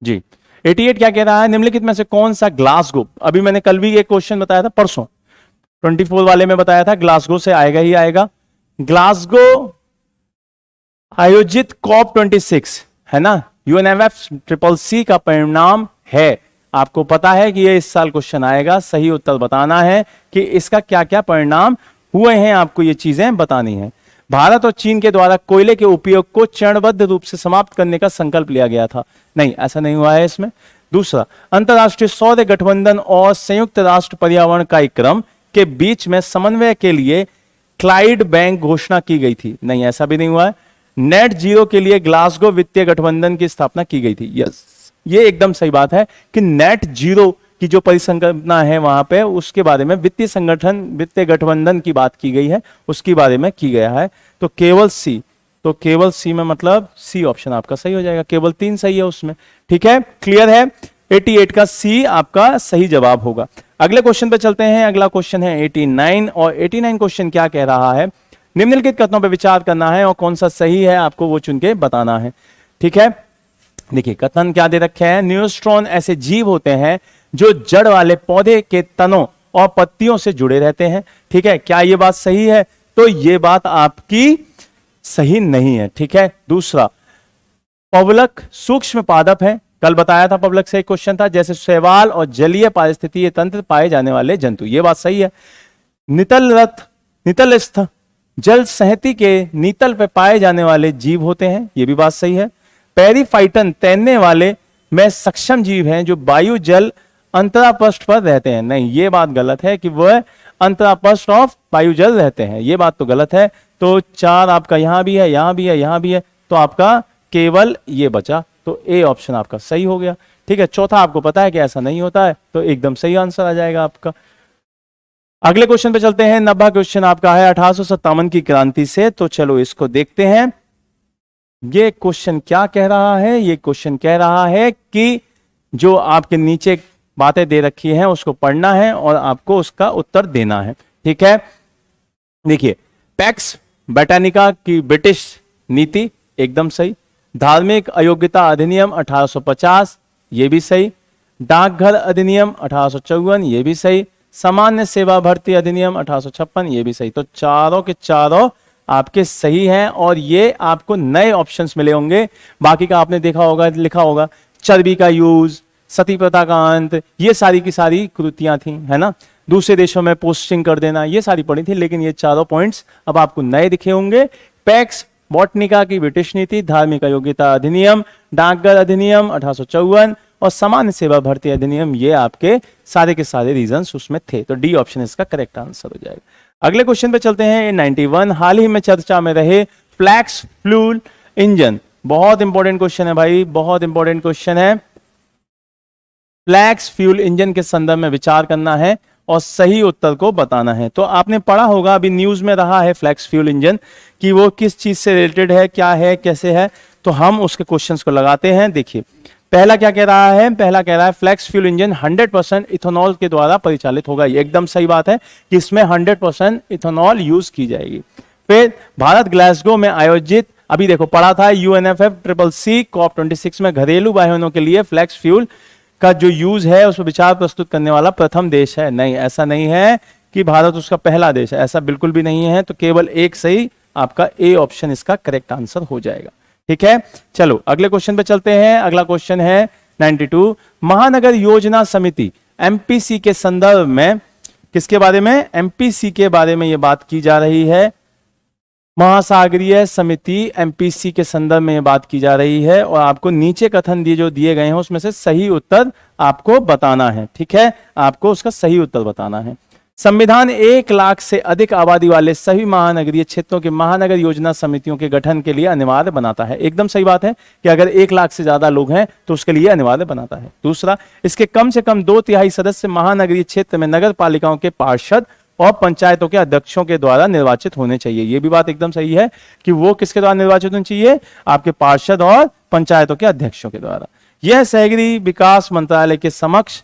जी 88 क्या कह रहा है, निम्नलिखित में से कौन सा ग्लासगो, अभी मैंने कल भी एक क्वेश्चन बताया था, परसों 24 वाले में बताया था, ग्लासगो से आएगा ही आएगा। ग्लासगो आयोजित कॉप 26 है ना, UNFCCC का परिणाम है। आपको पता है कि ये इस साल क्वेश्चन आएगा, सही उत्तर बताना है कि इसका क्या क्या परिणाम हुए हैं, आपको ये चीजें बतानी है। भारत और चीन के द्वारा कोयले के उपयोग को चरणबद्ध रूप से समाप्त करने का संकल्प लिया गया था, नहीं ऐसा नहीं हुआ है इसमें। दूसरा, अंतरराष्ट्रीय सौर गठबंधन और संयुक्त राष्ट्र पर्यावरण कार्यक्रम के बीच में समन्वय के लिए क्लाइड बैंक घोषणा की गई थी, नहीं ऐसा भी नहीं हुआ है। नेट जीरो के लिए ग्लासगो वित्तीय गठबंधन की स्थापना की गई थी, यस ये एकदम सही बात है कि नेट जीरो की जो परिसंकल्पना है वहां पे उसके बारे में वित्तीय संगठन, वित्तीय गठबंधन की बात की गई है, उसके बारे में की गया है। तो केवल सी, तो केवल सी में मतलब सी ऑप्शन आपका सही हो जाएगा, केवल 3 सही है उसमें, ठीक है, क्लियर है। 88 का सी आपका सही जवाब होगा। अगले क्वेश्चन पे चलते हैं, अगला क्वेश्चन है 89 और 89 क्वेश्चन क्या कह रहा है, निम्नलिखित कथनों पर विचार करना है और कौन सा सही है आपको वो चुन के बताना है, ठीक है। देखिए कथन क्या दे रखे हैं, न्यूरोस्ट्रॉन ऐसे जीव होते हैं जो जड़ वाले पौधे के तनों और पत्तियों से जुड़े रहते हैं, ठीक है, क्या ये बात सही है, तो ये बात आपकी सही नहीं है, ठीक है। दूसरा, पवलक सूक्ष्म पादप है, कल बताया था पवलक से एक क्वेश्चन था, जैसे शैवाल और जलीय पारिस्थितिकीय तंत्र पाए जाने वाले जंतु, ये बात सही है। नितलस्थ जल सहती के नीतल पे पाए जाने वाले जीव होते हैं, ये भी बात सही है। पेरीफाइटन तैरने वाले में सक्षम जीव हैं जो वायु जल अंतरापृष्ठ पर रहते हैं, नहीं ये बात गलत है कि वह अंतरापृष्ठ ऑफ वायु जल रहते हैं, ये बात तो गलत है। तो 4 आपका यहां भी है, यहां भी है, यहां भी है, तो आपका केवल ये बचा, तो ए ऑप्शन आपका सही हो गया, ठीक है। चौथा आपको पता है कि ऐसा नहीं होता है, तो एकदम सही आंसर आ जाएगा आपका। अगले क्वेश्चन पे चलते हैं, 90 क्वेश्चन आपका है 1857 की क्रांति से, तो चलो इसको देखते हैं। ये क्वेश्चन क्या कह रहा है, ये क्वेश्चन कह रहा है कि जो आपके नीचे बातें दे रखी हैं उसको पढ़ना है और आपको उसका उत्तर देना है, ठीक है। देखिए, पैक्स ब्रिटानिका की ब्रिटिश नीति एकदम सही, धार्मिक अयोग्यता अधिनियम 1850 ये भी सही, डाकघर अधिनियम 1854 ये भी सही, सामान्य सेवा भर्ती अधिनियम 1856 ये भी सही। तो चारों के चारों आपके सही हैं और ये आपको नए ऑप्शंस मिले होंगे, बाकी का आपने देखा होगा, लिखा होगा चर्बी का यूज, सती प्रथा का अंत, ये सारी की सारी कृतियां थी, है ना, दूसरे देशों में पोस्टिंग कर देना, ये सारी पढ़ी थी, लेकिन ये चारों पॉइंट्स अब आपको नए दिखे होंगे। पैक्स बॉटनिका की ब्रिटिश नीति, धार्मिक अयोग्यता अधिनियम, डाकघर अधिनियम 1854 और सामान्य सेवा भर्ती अधिनियम, ये आपके सारे के सारे रीजंस उसमें थे, तो डी ऑप्शन इसका करेक्ट आंसर हो जाएगा। अगले क्वेश्चन पे चलते हैं, 91 हाल ही में चर्चा में रहे फ्लैक्स फ्यूल इंजन, बहुत इंपॉर्टेंट क्वेश्चन है भाई, बहुत इंपॉर्टेंट क्वेश्चन है। फ्लैक्स फ्यूल इंजन के संदर्भ में विचार करना है और सही उत्तर को बताना है। तो आपने पढ़ा होगा, अभी न्यूज में रहा है फ्लैक्स फ्यूल इंजन कि वो किस चीज से रिलेटेड है, क्या है, कैसे है, तो हम उसके क्वेश्चंस को लगाते हैं। देखिए पहला क्या कह रहा है, पहला कह रहा है फ्लैक्स फ्यूल इंजन 100% इथेनॉल के द्वारा परिचालित होगा, ये एकदम सही बात है कि इसमें 100% इथेनॉल यूज की जाएगी। फिर भारत ग्लासगो में आयोजित, अभी देखो पढ़ा था UNFCCC कॉप 26 में घरेलू वाहनों के लिए फ्लैक्स फ्यूल का जो यूज है उस पर विचार प्रस्तुत करने वाला प्रथम देश है, नहीं ऐसा नहीं है कि भारत उसका पहला देश है, ऐसा बिल्कुल भी नहीं है। तो केवल एक सही, आपका ए ऑप्शन इसका करेक्ट आंसर हो जाएगा, ठीक है। चलो अगले क्वेश्चन पे चलते हैं, अगला क्वेश्चन है 92 महानगर योजना समिति एमपीसी के संदर्भ में, किसके बारे में? एमपीसी के बारे में ये बात की जा रही है। महासागरीय समिति एमपीसी के संदर्भ में ये बात की जा रही है और आपको नीचे कथन दिए जो दिए गए हैं उसमें से सही उत्तर आपको बताना है। ठीक है, आपको उसका सही उत्तर बताना है। संविधान 1 लाख से अधिक आबादी वाले सभी महानगरीय क्षेत्रों के महानगर योजना समितियों के गठन के लिए अनिवार्य बनाता है। एकदम सही बात है कि अगर 1 लाख से ज्यादा लोग हैं तो उसके लिए अनिवार्य बनाता है। दूसरा, इसके कम से कम 2/3 सदस्य महानगरीय क्षेत्र में नगर पालिकाओं के पार्षद और पंचायतों के अध्यक्षों के द्वारा निर्वाचित होने चाहिए। यह भी बात एकदम सही है कि वो किसके द्वारा निर्वाचित होने चाहिए? आपके पार्षद और पंचायतों के अध्यक्षों के द्वारा। यह शहरी विकास मंत्रालय के समक्ष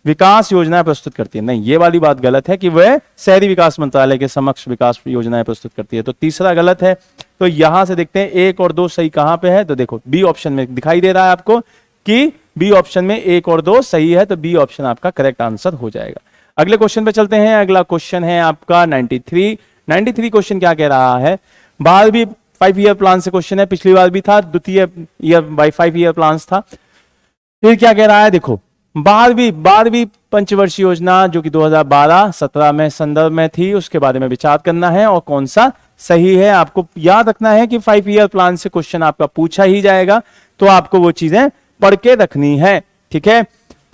विकास योजनाएं प्रस्तुत करती है। नहीं, ये वाली बात गलत है कि वह शहरी विकास मंत्रालय के समक्ष विकास योजनाएं प्रस्तुत करती है, तो तीसरा गलत है। तो यहां से देखते हैं 1 और 2 सही कहां पे है, तो देखो बी ऑप्शन में दिखाई दे रहा है आपको कि बी ऑप्शन में 1 और 2 सही है, तो बी ऑप्शन आपका करेक्ट आंसर हो जाएगा। अगले क्वेश्चन पे चलते हैं। अगला क्वेश्चन है आपका 93 क्वेश्चन क्या कह रहा है? 12वीं 5 ईयर प्लान से क्वेश्चन है, पिछली बार भी था, द्वितीय ईयर बाय 5 ईयर प्लान था। फिर क्या कह रहा है? देखो 12वीं पंचवर्षीय योजना जो कि 2012-17 में संदर्भ में थी, उसके बारे में विचार करना है और कौन सा सही है। आपको याद रखना है कि 5 ईयर प्लान से क्वेश्चन आपका पूछा ही जाएगा, तो आपको वो चीजें पढ़ के रखनी है। ठीक है,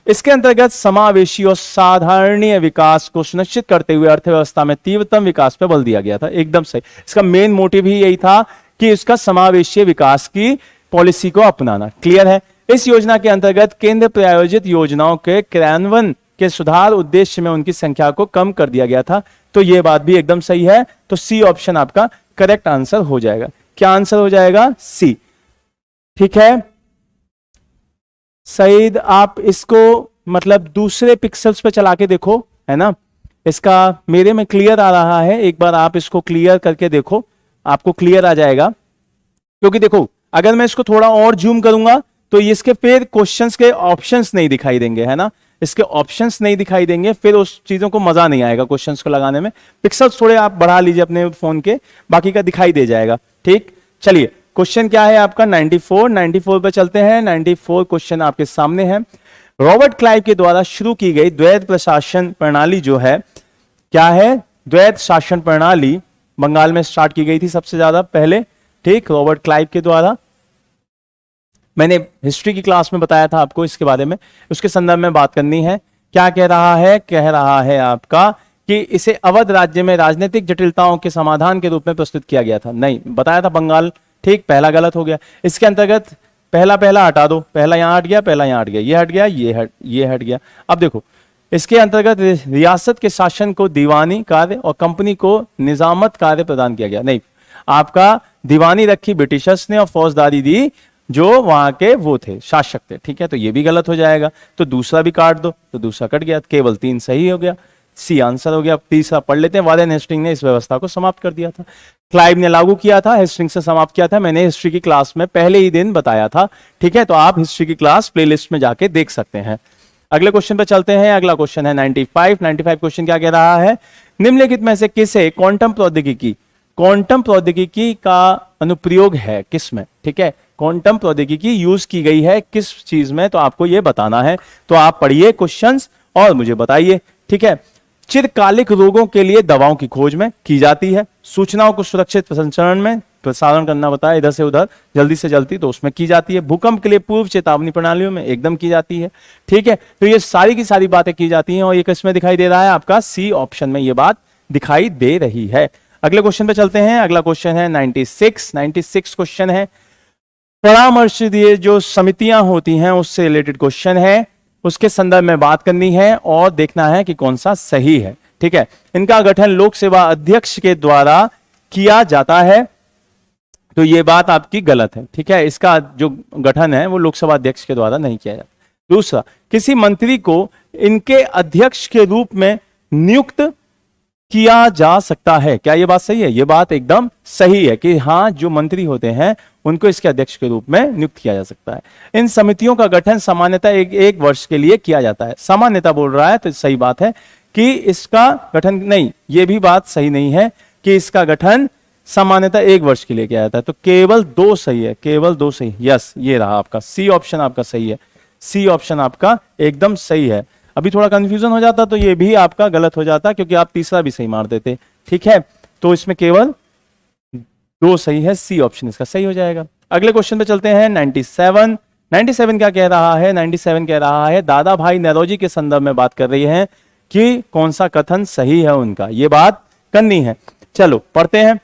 इसके अंतर्गत समावेशी और साधारणीय विकास को सुनिश्चित करते हुए अर्थव्यवस्था में तीव्रतम विकास पर बल दिया गया था। एकदम सही, इसका मेन मोटिव ही यही था कि इसका समावेशी विकास की पॉलिसी को अपनाना। क्लियर है? इस योजना के अंतर्गत केंद्र प्रायोजित योजनाओं के क्रियान्वयन के सुधार उद्देश्य में उनकी संख्या को कम कर दिया गया था, तो यह बात भी एकदम सही है। तो सी ऑप्शन आपका करेक्ट आंसर हो जाएगा। क्या आंसर हो जाएगा? सी। ठीक है सईद, आप इसको मतलब दूसरे पिक्सल्स पे चला के देखो, है ना। इसका मेरे में क्लियर आ रहा है, एक बार आप इसको क्लियर करके देखो, आपको क्लियर आ जाएगा। क्योंकि देखो अगर मैं इसको थोड़ा और जूम करूंगा तो इसके फिर क्वेश्चंस के ऑप्शंस नहीं दिखाई देंगे, है ना। इसके ऑप्शंस नहीं दिखाई देंगे, फिर उस चीजों को मजा नहीं आएगा क्वेश्चंस को लगाने में। पिक्सल्स थोड़े आप बढ़ा लीजिए अपने फोन के, बाकी का दिखाई दे जाएगा। ठीक, चलिए क्वेश्चन क्या है आपका? 94 पे चलते हैं। 94 क्वेश्चन आपके सामने है। रॉबर्ट क्लाइव के द्वारा शुरू की गई द्वैध प्रशासन प्रणाली जो है, क्या है? द्वैध शासन प्रणाली बंगाल में स्टार्ट की गई थी सबसे ज्यादा पहले। ठीक, रॉबर्ट क्लाइव के द्वारा। मैंने हिस्ट्री की क्लास में बताया था आपको इसके बारे में, उसके संदर्भ में बात करनी है। क्या कह रहा है? कह रहा है आपका कि इसे अवध राज्य में राजनीतिक जटिलताओं के समाधान के रूप में प्रस्तुत किया गया था। नहीं, बताया था बंगाल। ठीक, पहला गलत हो गया। इसके अंतर्गत पहला हटा दो, पहला यहां हट गया, पहला यहां हट गया, ये हट गया, ये हट गया। अब देखो इसके अंतर्गत रियासत के शासन को दीवानी कार्य और कंपनी को निजामत कार्य प्रदान किया गया। नहीं, आपका दीवानी रखी ब्रिटिशर्स ने और फौजदारी दी जो वहां के वो थे, शासक थे। ठीक है, तो ये भी गलत हो जाएगा, तो दूसरा भी काट दो, तो दूसरा कट गया, केवल 3 सही हो गया, सी आंसर हो गया। तीसरा पढ़ लेते हैं। वारेन हेस्टिंग ने इस व्यवस्था को समाप्त कर दिया था, क्लाइव ने लागू किया था, हेस्टिंग से समाप्त किया था। मैंने हिस्ट्री की क्लास में पहले ही दिन बताया था। ठीक है, तो आप हिस्ट्री की क्लास प्लेलिस्ट में जाके देख सकते हैं। अगले क्वेश्चन पे चलते हैं। अगला क्वेश्चन है 95 क्वेश्चन क्या कह रहा है? निम्नलिखित में से किसे क्वांटम प्रौद्योगिकी का अनुप्रयोग है किसमें? ठीक है, क्वांटम प्रौद्योगिकी यूज की गई है किस चीज में, तो आपको यह बताना है। तो आप पढ़िए क्वेश्चंस और मुझे बताइए। ठीक है, चिरकालिक रोगों के लिए दवाओं की खोज में की जाती है, सूचनाओं को सुरक्षित प्रसंचरण में प्रसारण करना बताया इधर से उधर जल्दी से जल्दी, तो उसमें की जाती है। भूकंप के लिए पूर्व चेतावनी प्रणालियों में एकदम की जाती है। ठीक है, तो ये सारी की सारी बातें की जाती हैं और ये किसमें दिखाई दे रहा है? आपका सी ऑप्शन में ये बात दिखाई दे रही है। अगले क्वेश्चन पे चलते हैं। अगला क्वेश्चन है 96 क्वेश्चन है। परामर्श दिए जो समितियां होती हैं उससे रिलेटेड क्वेश्चन है, उसके संदर्भ में बात करनी है और देखना है कि कौन सा सही है। ठीक है, इनका गठन लोक सेवा अध्यक्ष के द्वारा किया जाता है, तो ये बात आपकी गलत है। ठीक है, इसका जो गठन है वो लोकसभा अध्यक्ष के द्वारा नहीं किया जाता। दूसरा, किसी मंत्री को इनके अध्यक्ष के रूप में नियुक्त किया जा सकता है। क्या ये बात सही है? ये बात एकदम सही है कि हाँ, जो मंत्री होते हैं उनको इसके अध्यक्ष के रूप में नियुक्त किया जा सकता है। इन समितियों का गठन सामान्यतः एक वर्ष के लिए किया जाता है। सामान्यतः बोल रहा है तो सही बात है कि इसका गठन, नहीं, ये भी बात सही नहीं है कि इसका गठन सामान्यतः 1 वर्ष के लिए किया जाता है। तो केवल 2 सही है, केवल 2 सही। यस, ये रहा आपका सी ऑप्शन आपका सही है। सी ऑप्शन आपका एकदम सही है। अभी थोड़ा कंफ्यूजन हो जाता तो ये भी आपका गलत हो जाता, क्योंकि आप तीसरा भी सही मार देते। ठीक है, तो इसमें केवल 2 सही है, सी ऑप्शन इसका सही हो जाएगा। अगले क्वेश्चन पे चलते हैं। 97 97 क्या कह रहा है? 97 कह रहा है दादा भाई नौरोजी के संदर्भ में बात कर रही है कि कौन सा कथन सही है उनका, ये बात करनी है। चलो पढ़ते हैं।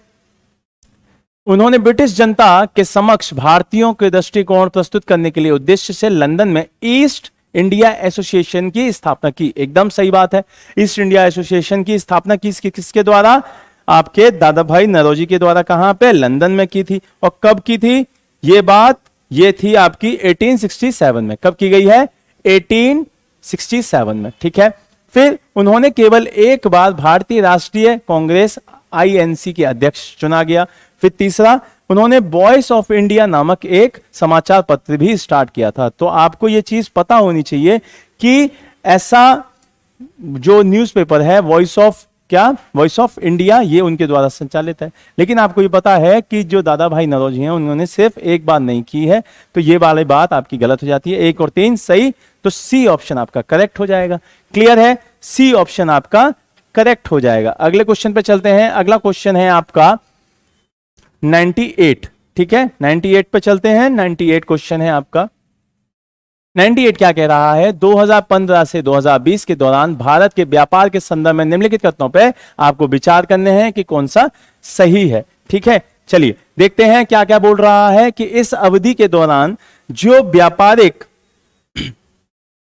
उन्होंने ब्रिटिश जनता के समक्ष भारतीयों के दृष्टिकोण प्रस्तुत करने के लिए उद्देश्य से लंदन में ईस्ट इंडिया एसोसिएशन की स्थापना की। एकदम सही बात है। ईस्ट इंडिया एसोसिएशन की स्थापना किसके द्वारा? आपके दादा भाई नौरोजी के द्वारा। कहां पे? लंदन में की थी। और कब की थी ये बात? ये थी आपकी 1867 में। कब की गई है? 1867 में। ठीक है, फिर उन्होंने केवल एक बार भारतीय राष्ट्रीय कांग्रेस आईएनसी के अध्यक्ष चुना गया। फिर तीसरा, उन्होंने वॉइस ऑफ इंडिया नामक एक समाचार पत्र भी स्टार्ट किया था। तो आपको यह चीज पता होनी चाहिए कि ऐसा जो न्यूज़पेपर है वॉइस ऑफ इंडिया, ये उनके द्वारा संचालित है। लेकिन आपको ये पता है कि जो दादा भाई नौरोजी हैं उन्होंने सिर्फ एक बार नहीं की है, तो ये वाली बात आपकी गलत हो जाती है। 1 और 3 सही, तो सी ऑप्शन आपका करेक्ट हो जाएगा। क्लियर है? सी ऑप्शन आपका करेक्ट हो जाएगा। अगले क्वेश्चन पे चलते हैं। अगला क्वेश्चन है आपका 98। ठीक है, 98 पे चलते हैं। 98 क्वेश्चन है आपका। 98 क्या कह रहा है? 2015 से 2020 के दौरान भारत के व्यापार के संदर्भ में निम्नलिखित कथनों पे आपको विचार करने हैं कि कौन सा सही है। ठीक है, चलिए देखते हैं क्या क्या बोल रहा है कि इस अवधि के दौरान जो व्यापारिक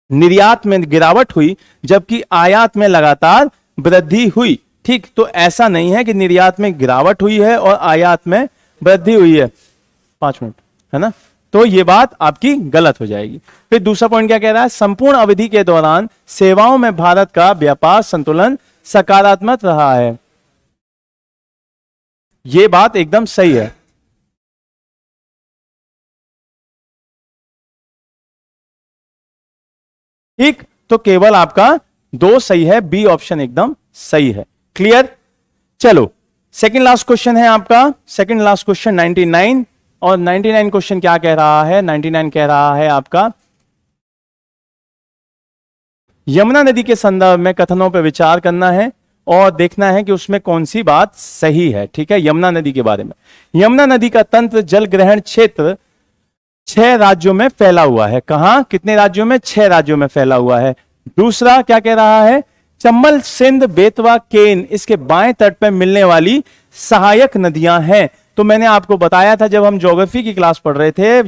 निर्यात में गिरावट हुई जबकि आयात में लगातार वृद्धि हुई। ठीक, तो ऐसा नहीं है कि निर्यात में गिरावट हुई है और आयात में वृद्धि हुई है। 5 मिनट है ना, तो ये बात आपकी गलत हो जाएगी। फिर दूसरा पॉइंट क्या कह रहा है? संपूर्ण अवधि के दौरान सेवाओं में भारत का व्यापार संतुलन सकारात्मक रहा है। ये बात एकदम सही है। ठीक, तो केवल आपका 2 सही है, बी ऑप्शन एकदम सही है। क्लियर? चलो सेकंड लास्ट क्वेश्चन है आपका। Second last question 99। और 99 क्वेश्चन क्या कह रहा है? 99 कह रहा है आपका यमुना नदी के संदर्भ में कथनों पर विचार करना है और देखना है कि उसमें कौन सी बात सही है। ठीक है, यमुना नदी के बारे में। यमुना नदी का तंत्र जल ग्रहण क्षेत्र 6 राज्यों में फैला हुआ है। कहां? कितने राज्यों में? 6 राज्यों में फैला हुआ है। दूसरा क्या कह रहा है? चंबल, सिंध, बेतवा, केन इसके बाएं तट पर मिलने वाली सहायक नदियां हैं। तो मैंने आपको बताया था जब हम ज्योग्राफी की क्लास पढ़ रहे थे,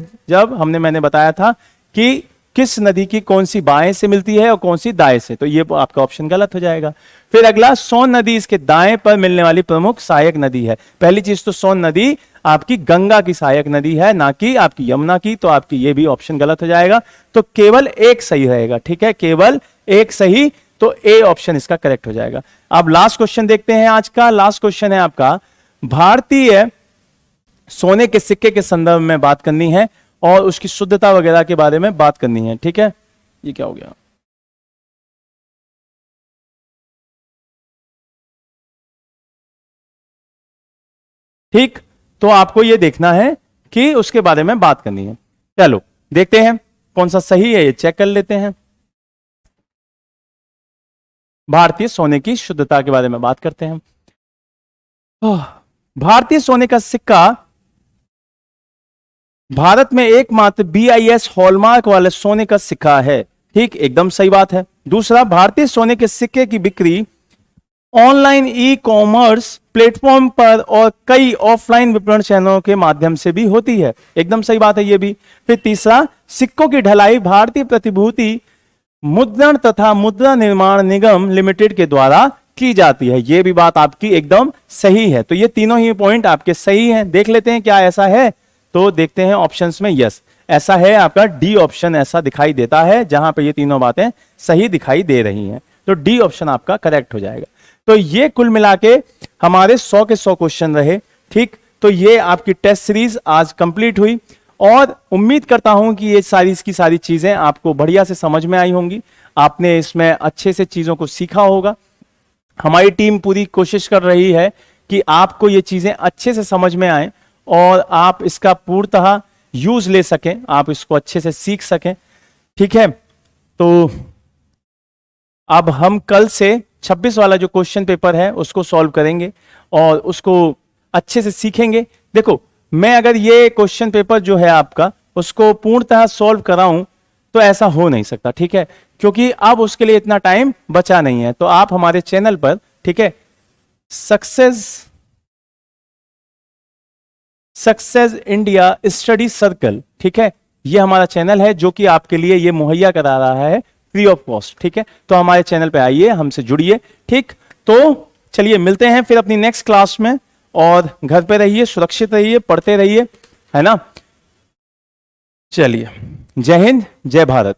मैंने बताया था कि किस नदी की कौन सी बाएं से मिलती है और कौन सी दाएं से, तो ये आपका ऑप्शन गलत हो जाएगा। फिर अगला, सोन नदी इसके दाएं पर मिलने वाली प्रमुख सहायक नदी है। पहली चीज तो सोन नदी आपकी गंगा की सहायक नदी है, ना कि आपकी यमुना की, तो आपकी ये भी ऑप्शन गलत हो जाएगा। तो केवल एक सही रहेगा। ठीक है, केवल एक सही, तो ए ऑप्शन इसका करेक्ट हो जाएगा। अब लास्ट क्वेश्चन देखते हैं आज का। लास्ट क्वेश्चन है आपका भारतीय सोने के सिक्के के संदर्भ में बात करनी है और उसकी शुद्धता वगैरह के बारे में बात करनी है। ठीक है, ये क्या हो गया? ठीक, तो आपको यह देखना है कि उसके बारे में बात करनी है। चलो देखते हैं कौन सा सही है, ये चेक कर लेते हैं। भारतीय सोने की शुद्धता के बारे में बात करते हैं। भारतीय सोने का सिक्का भारत में एकमात्र BIS हॉलमार्क वाले सोने का सिक्का है। ठीक, एकदम सही बात है। दूसरा, भारतीय सोने के सिक्के की बिक्री ऑनलाइन ई-कॉमर्स प्लेटफॉर्म पर और कई ऑफलाइन विपणन चैनलों के माध्यम से भी होती है। एकदम सही बात है ये भी। फिर तीसरा, सिक्कों की ढलाई भारतीय प्रतिभूति मुद्रण तथा मुद्रा निर्माण निगम लिमिटेड के द्वारा की जाती है। यह भी बात आपकी एकदम सही है। तो ये तीनों ही पॉइंट आपके सही हैं। देख लेते हैं क्या ऐसा है, तो देखते हैं ऑप्शंस में। यस, ऐसा है। आपका डी ऑप्शन ऐसा दिखाई देता है जहां पे ये तीनों बातें सही दिखाई दे रही हैं, तो डी ऑप्शन आपका करेक्ट हो जाएगा। तो ये कुल मिला के हमारे 100 के 100 क्वेश्चन रहे। ठीक, तो ये आपकी टेस्ट सीरीज आज कंप्लीट हुई और उम्मीद करता हूं कि ये सारी चीजें आपको बढ़िया से समझ में आई होंगी। आपने इसमें अच्छे से चीजों को सीखा होगा। हमारी टीम पूरी कोशिश कर रही है कि आपको ये चीजें अच्छे से समझ में आए और आप इसका पूर्णतः यूज ले सकें, आप इसको अच्छे से सीख सकें। ठीक है, तो अब हम कल से 26 वाला जो क्वेश्चन पेपर है उसको सॉल्व करेंगे और उसको अच्छे से सीखेंगे। देखो, मैं अगर ये क्वेश्चन पेपर जो है आपका उसको पूर्णतः सॉल्व कराऊं तो ऐसा हो नहीं सकता, ठीक है, क्योंकि अब उसके लिए इतना टाइम बचा नहीं है। तो आप हमारे चैनल पर, ठीक है, सक्सेस इंडिया स्टडी सर्कल, ठीक है, ये हमारा चैनल है जो कि आपके लिए ये मुहैया करा रहा है फ्री ऑफ कॉस्ट, ठीक है। तो हमारे चैनल पे आइए, हमसे जुड़िए, ठीक। तो चलिए मिलते हैं फिर अपनी नेक्स्ट क्लास में, और घर पे रहिए, सुरक्षित रहिए, पढ़ते रहिए, है ना। चलिए, जय हिंद, जय भारत।